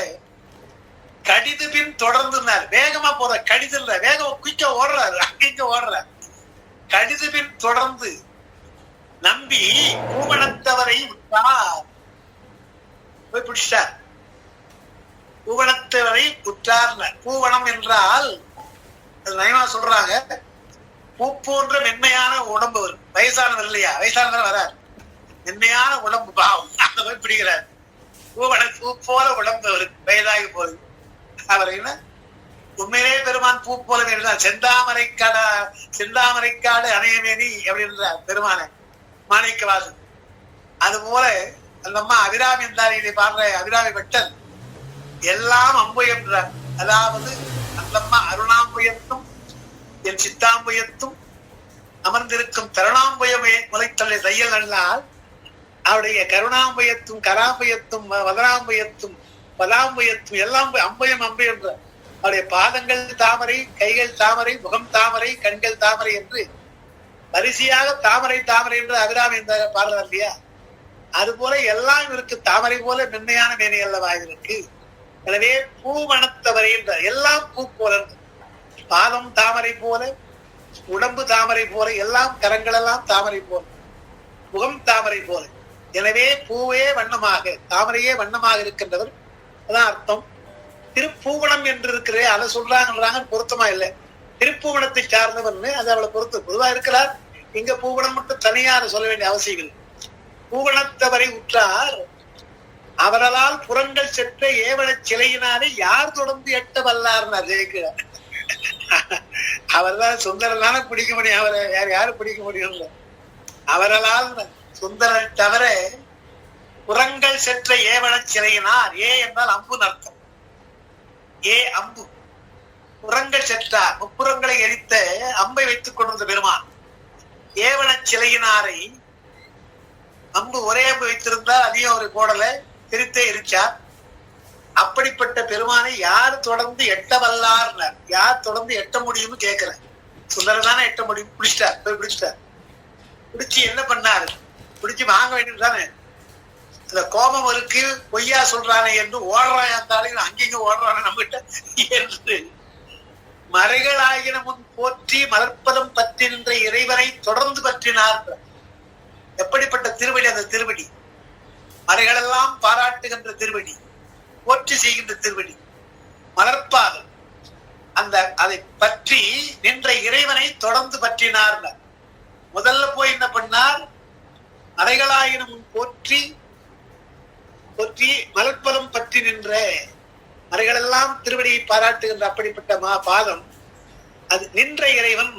கடிது பின் தொடர்ந்துனார், வேகமா போற கடிது இல்ல, வேகமா குயிக்க ஓடுறாரு, அங்க ஓடுறாரு. கடிது பின் தொடர்ந்து நம்பி பூவனத்தவரை விட்டார், போய் பிடிச்சார். பூவனத்தவரை விட்டார். பூவனம் என்றால் நயமா சொல்றாங்க, பூ போன்ற மென்மையான உடம்பு வரும், வயசானவர் இல்லையா, வயசானவர் வரார், மென்மையான உடம்பு பாவம், அந்த போய் பிடிக்கிறார். பூவன பூ போல உடம்பு அவருக்கு வயதாகி போகுது. அவர் என்ன உண்மையிலே பெருமான் பூ போல இருந்தார். செந்தாமரைக்காடு அணையமேனி அப்படின்றார் பெருமான மாணிக்கவாசன். அது போல அந்த அம்மா அபிராமி இருந்தார், பாடுற அபிராமி பட்டர் எல்லாம் அம்பு என்றார். அதாவது அந்த அம்மா அருணாம்புயத்தும் என் சித்தாம்புயத்தும் அமர்ந்திருக்கும் தருணாம்புயமே முளைத்தலை தையல் நல்லால் அவருடைய கருணாம்புயத்தும் கராம்புயத்தும் வதனாம்புயத்தும் பதாம்புயத்தும் எல்லாம் அம்பயம் அம்பு என்ற அவருடைய பாதங்கள் தாமரை, கைகள் தாமரை, முகம் தாமரை, கண்கள் தாமரை என்று வரிசையாக தாமரை தாமரை என்று அபிராமி பாடுறார் இல்லையா, அது போல எல்லாம் இருக்கு. தாமரை போல மென்மையான மேனை அல்லவா இருக்கு. எனவே பூ மணத்தவரை என்ற எல்லாம் பூ போல, பாதம் தாமரை போல, உடம்பு தாமரை போல, எல்லாம் கரங்கள் எல்லாம் தாமரை போல, முகம் தாமரை போல. எனவே பூவே வண்ணமாக, தாமரையே வண்ணமாக இருக்கின்றவர். அதான் அர்த்தம். திருப்பூவனம் என்று இருக்கிறே, அதை சொல்றாங்க, பொருத்தமா இல்லை. திருப்பூவனத்தை சார்ந்தவர்னு அது அவளை பொறுத்து பொதுவா இருக்கிறார். இங்க பூவனம் மட்டும் தனியாக சொல்ல வேண்டிய அவசியங்கள். பூவனத்தவரை உற்றார் அவரால் புறங்கள் செற்ற ஏவன சிலையினாலே யார் தொடர்ந்து எட்ட வல்லார்னார் ஜெயிக்கிறார். அவர் தான் சுந்தரனால பிடிக்க முடியும், அவரை யாரும் பிடிக்க முடியும். அவரால் சுந்தரனை தவிர புறங்கள் செற்ற ஏவன சிலையினார், ஏ என்றால் அம்பு அர்த்தம், ஏ அம்பு, புறங்கள் செற்றார், முப்புறங்களை எரித்த அம்பை வைத்துக் கொண்டிருந்த பெருமான். ஏவன சிலையினாரை அம்பு ஒரே அம்பு வைத்திருந்தால் அதையும் அவரை போடல, திருத்தே இருச்சார். அப்படிப்பட்ட பெருமானை யார் தொடர்ந்து எட்ட வல்லார்னார், யார் தொடர்ந்து எட்ட முடியும்னு கேட்கிற. சுந்தரன் தானே எட்ட முடியும், பிடிச்சிட்டார், போய் பிடிச்சிட்டார். பிடிச்சு என்ன பண்ணாரு, பிடிச்சு வாங்க வேண்டியது தானே. இந்த கோபம் இருக்கு, பொய்யா சொல்றானே என்று ஓடுறான், இருந்தாலும் அங்கேயும் ஓடுறானே நம்மகிட்ட என்று மறைகள் ஆகின முன் போற்றி மலர்ப்பதம் பற்றி நின்ற இறைவனை தொடர்ந்து பற்றினார். எப்படிப்பட்ட திருவடி அந்த திருவடி, மறைகளெல்லாம் பாராட்டுகின்ற திருவடி, போற்றி செய்கின்ற திருவடி, மலர்ப்பாதம். அந்த அதை பற்றி நின்ற இறைவனை தொடர்ந்து பற்றினார். முதல்ல போய் என்ன பண்ணார், மறைகளாயின முன் போற்றி போற்றி மலர்ப்பதம் பற்றி நின்ற, மறைகளெல்லாம் திருவடியை பாராட்டுகின்ற அப்படிப்பட்ட பாதம், அது நின்ற இறைவன்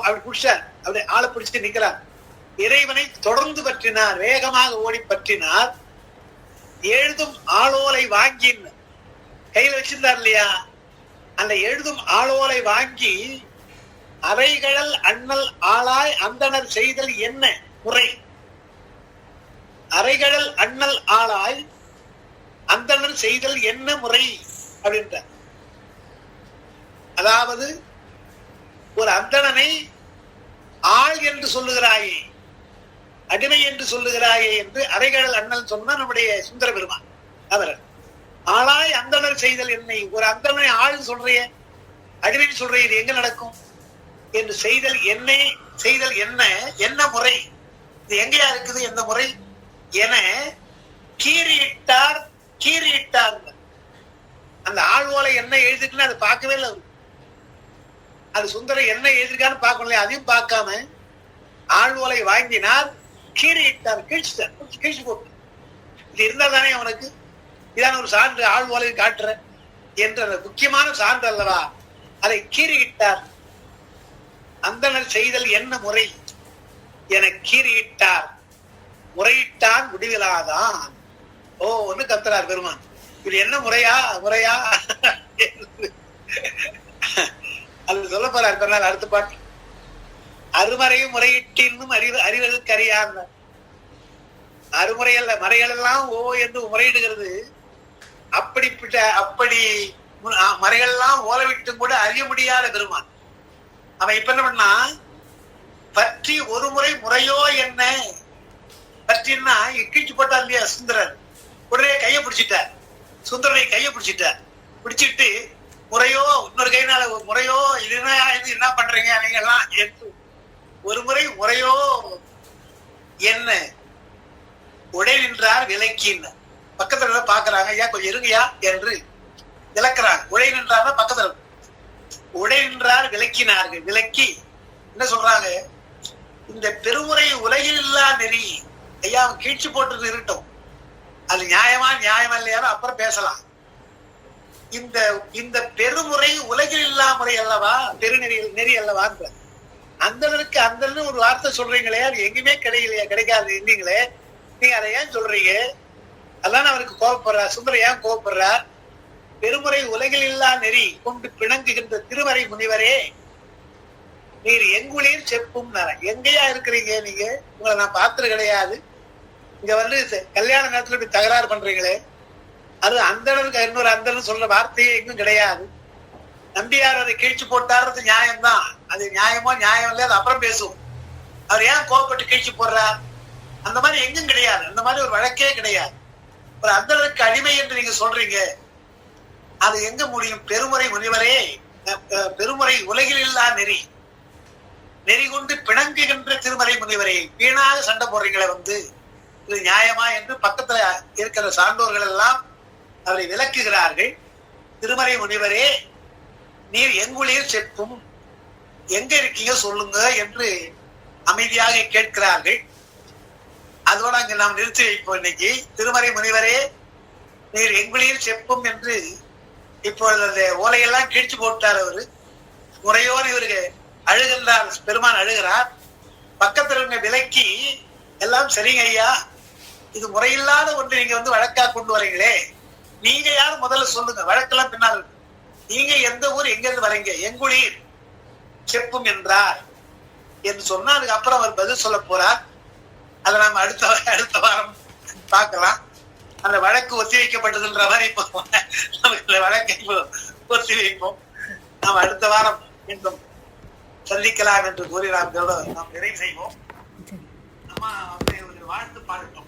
அப்படி பிடிச்சார், அப்படி ஆளை பிடிச்சிட்டு நிற்கிறார். இறைவனை தொடர்ந்து பற்றினார், வேகமாக ஓடி பற்றினார். எழுதும் ஆளோலை வாங்கி கையில் வச்சிருந்தார் இல்லையா, அந்த எழுதும் ஆளோலை வாங்கி அரைகடல் அண்ணல் ஆளாய் அந்தனர் செய்தல் என்ன முறை, அரைகடல் அண்ணல் ஆளாய் அந்தனர் செய்தல் என்ன முறை அப்படின்ற. அதாவது ஒரு அந்தணனை ஆள் என்று சொல்லுகிறாயே, அடிமை என்று சொல்லுகிறாயே என்று அரைகடல் அண்ணல் சொன்னா நம்முடைய சுந்தர பெருமான். அவர் ஆளாய் அந்தனர் செய்தல் என்னை, ஒரு அந்தனை ஆள் சொல்றைய, அடிமை சொல்ற, இது எங்க நடக்கும் என்று செய்தல் என்னை, செய்தல் என்ன என்ன முறை, இது எங்கேயா இருக்குது எந்த முறை என கீறியிட்டார். கீறியிட்டார் அந்த ஆழ்வோலை என்ன எழுதிருக்குன்னு அதை பார்க்கவே இல்லை. அது சுந்தரம் என்ன எழுதிருக்கான்னு பார்க்கணும், அதையும் பார்க்காம ஆள் ஓலை வாங்கினார், கீறிட்டார், கீழ்ச்சி போட்டு. இது இருந்தா தானே அவனுக்கு இதான ஒரு சான்று, ஆள் ஓலை காட்டுற என்ற முக்கியமான சான்று அல்லவா, அதை கீறிட்டார். அந்தனர் செய்தல் என்ன முறை என கீறிட்டார், முறையிட்டான் முடிவிலாதான். ஓ ஒண்ணு கத்துறார் பெருமான், இது என்ன முறையா முறையா அது சொல்ல போறார் பெருமாள் அடுத்த பாட்டு. அருமறையும் முறையிட்டின்னும் அறிவதற்கு அறியாத அருமுறையல்ல, மறைகளெல்லாம் ஓ என்று முறையிடுகிறது. அப்படி மறைகள் எல்லாம் ஓலவிட்டும் கூட அறிய முடியாத பெருமான் அவன் இப்ப என்ன பண்ணா, பற்றி ஒரு முறை முறையோ என்ன பற்றின்னா கீழ்ச்சி போட்டா இல்லையா சுந்தரர், உடனே கையை பிடிச்சிட்டார், சுந்தரனை கையை பிடிச்சிட்டார். பிடிச்சிட்டு முறையோ இன்னொரு கையினால முறையோ இது என்ன பண்றீங்க நீங்க எல்லாம் என்று ஒரு முறை முறையோ என்ன உடை நின்றார் விலக்கின்னு பக்கத்துல பாக்குறாங்க, ஐயா கொஞ்சம் இருங்கயா என்று விளக்குறாங்க. உடை நின்றார் பக்கத்துல உடை நின்றார் விளக்கினார்கள். விளக்கி என்ன சொல்றாங்க, இந்த பெருமுறை உலகில் இல்லா நெறி, ஐயா அவன் கீழ்ச்சி போட்டு இருக்கட்டும், அது நியாயமா நியாயம் இல்லையாலும் அப்புறம் பேசலாம். இந்த பெருமுறை உலகில் இல்லா முறை அல்லவா, நெறி அல்லவா, அந்தனுக்கு அந்தன்னு ஒரு வார்த்தை சொல்றீங்களே, அது எங்குமே கிடைக்காது இல்லீங்களே, நீங்க அதை ஏன் சொல்றீங்க? அதான் அவருக்கு கோபப்படுறார், சுந்தரம் ஏன் கோபப்படுறார்? பெருமுறை உலகில் இல்லா நெறி கொண்டு பிணங்குகின்ற திருமறை முனிவரே, நீர் எங்குளிர் செப்பும் எங்கேயா இருக்கிறீங்க நீங்க? உங்களை நான் பார்த்தது கிடையாது. இங்க வந்து கல்யாண நேரத்துல இப்படி தகராறு பண்றீங்களே, அது அந்தனுக்கு இன்னொரு அந்தன்னு சொல்ற வார்த்தையே எங்கும் கிடையாது. நம்பியார் அதை கீழ்ச்சி போட்டாருறது நியாயம்தான், அது நியாயமோ நியாயம் இல்லையா அது அப்புறம் பேசுவோம். அவர் ஏன் கோபப்பட்டு கீழ்ச்சி போடுறார்? அந்த மாதிரி எங்கும் கிடையாது, அந்த மாதிரி ஒரு வழக்கே கிடையாது. ஒரு அந்தனுக்கு அடிமை என்று நீங்க சொல்றீங்க, அது எங்க முடியும்? பெருமுறை முனிவரே, பெருமுறை உலகில் இல்லா நெறி கொண்டு பிணங்குகின்ற திருமறை முனிவரே, வீணாக சண்டை போடுறீங்களே, வந்து இது நியாயமா என்று பக்கத்துல இருக்கிற சான்றோர்கள் எல்லாம் அவரை விளக்குகிறார்கள். திருமறை முனிவரே, நீர் எங்குளிர் செப்பும், எங்க இருக்கீங்க சொல்லுங்க என்று அமைதியாக கேட்கிறார்கள். அதோட அங்க நாம் நிறுத்தி வைப்போம் இன்னைக்கு. திருமறை முனிவரே நீர் எங்குளிர் செப்பும் என்று இப்பொழுது அந்த ஓலையெல்லாம் கீழ்ச்சி போட்டார். அவரு முறையோடு இவருக்கு அழுகின்றார், பெருமான் அழுகிறார். பக்கத்தில் இருக்க விலக்கி எல்லாம் சரிங்க ஐயா, இது முறையில்லாத ஒன்று நீங்க வந்து வழக்கா கொண்டு வரீங்களே, நீங்க யாரும் முதல்ல சொல்லுங்க, வழக்கெல்லாம் பின்னால் இருக்கு. நீங்க எந்த ஊர், எங்க இருந்து வரீங்க? எங்குளிர் செப்பும் என்றார் என்று சொன்னா அதுக்கப்புறம் அவர் பதில் சொல்ல போறார். அதை நாம அடுத்த வாரம் பார்க்கலாம். அந்த வழக்கு ஒத்தி வைக்கப்பட்டதுன்ற மாதிரி இப்போ நமக்கு வழக்கை ஒத்தி வைப்போம். நாம் அடுத்த வாரம் மீண்டும் சந்திக்கலாம் என்று கூறி நாம் நிறைவு செய்வோம். நம்ம ஒரு வாழ்த்து பாடுவோம்.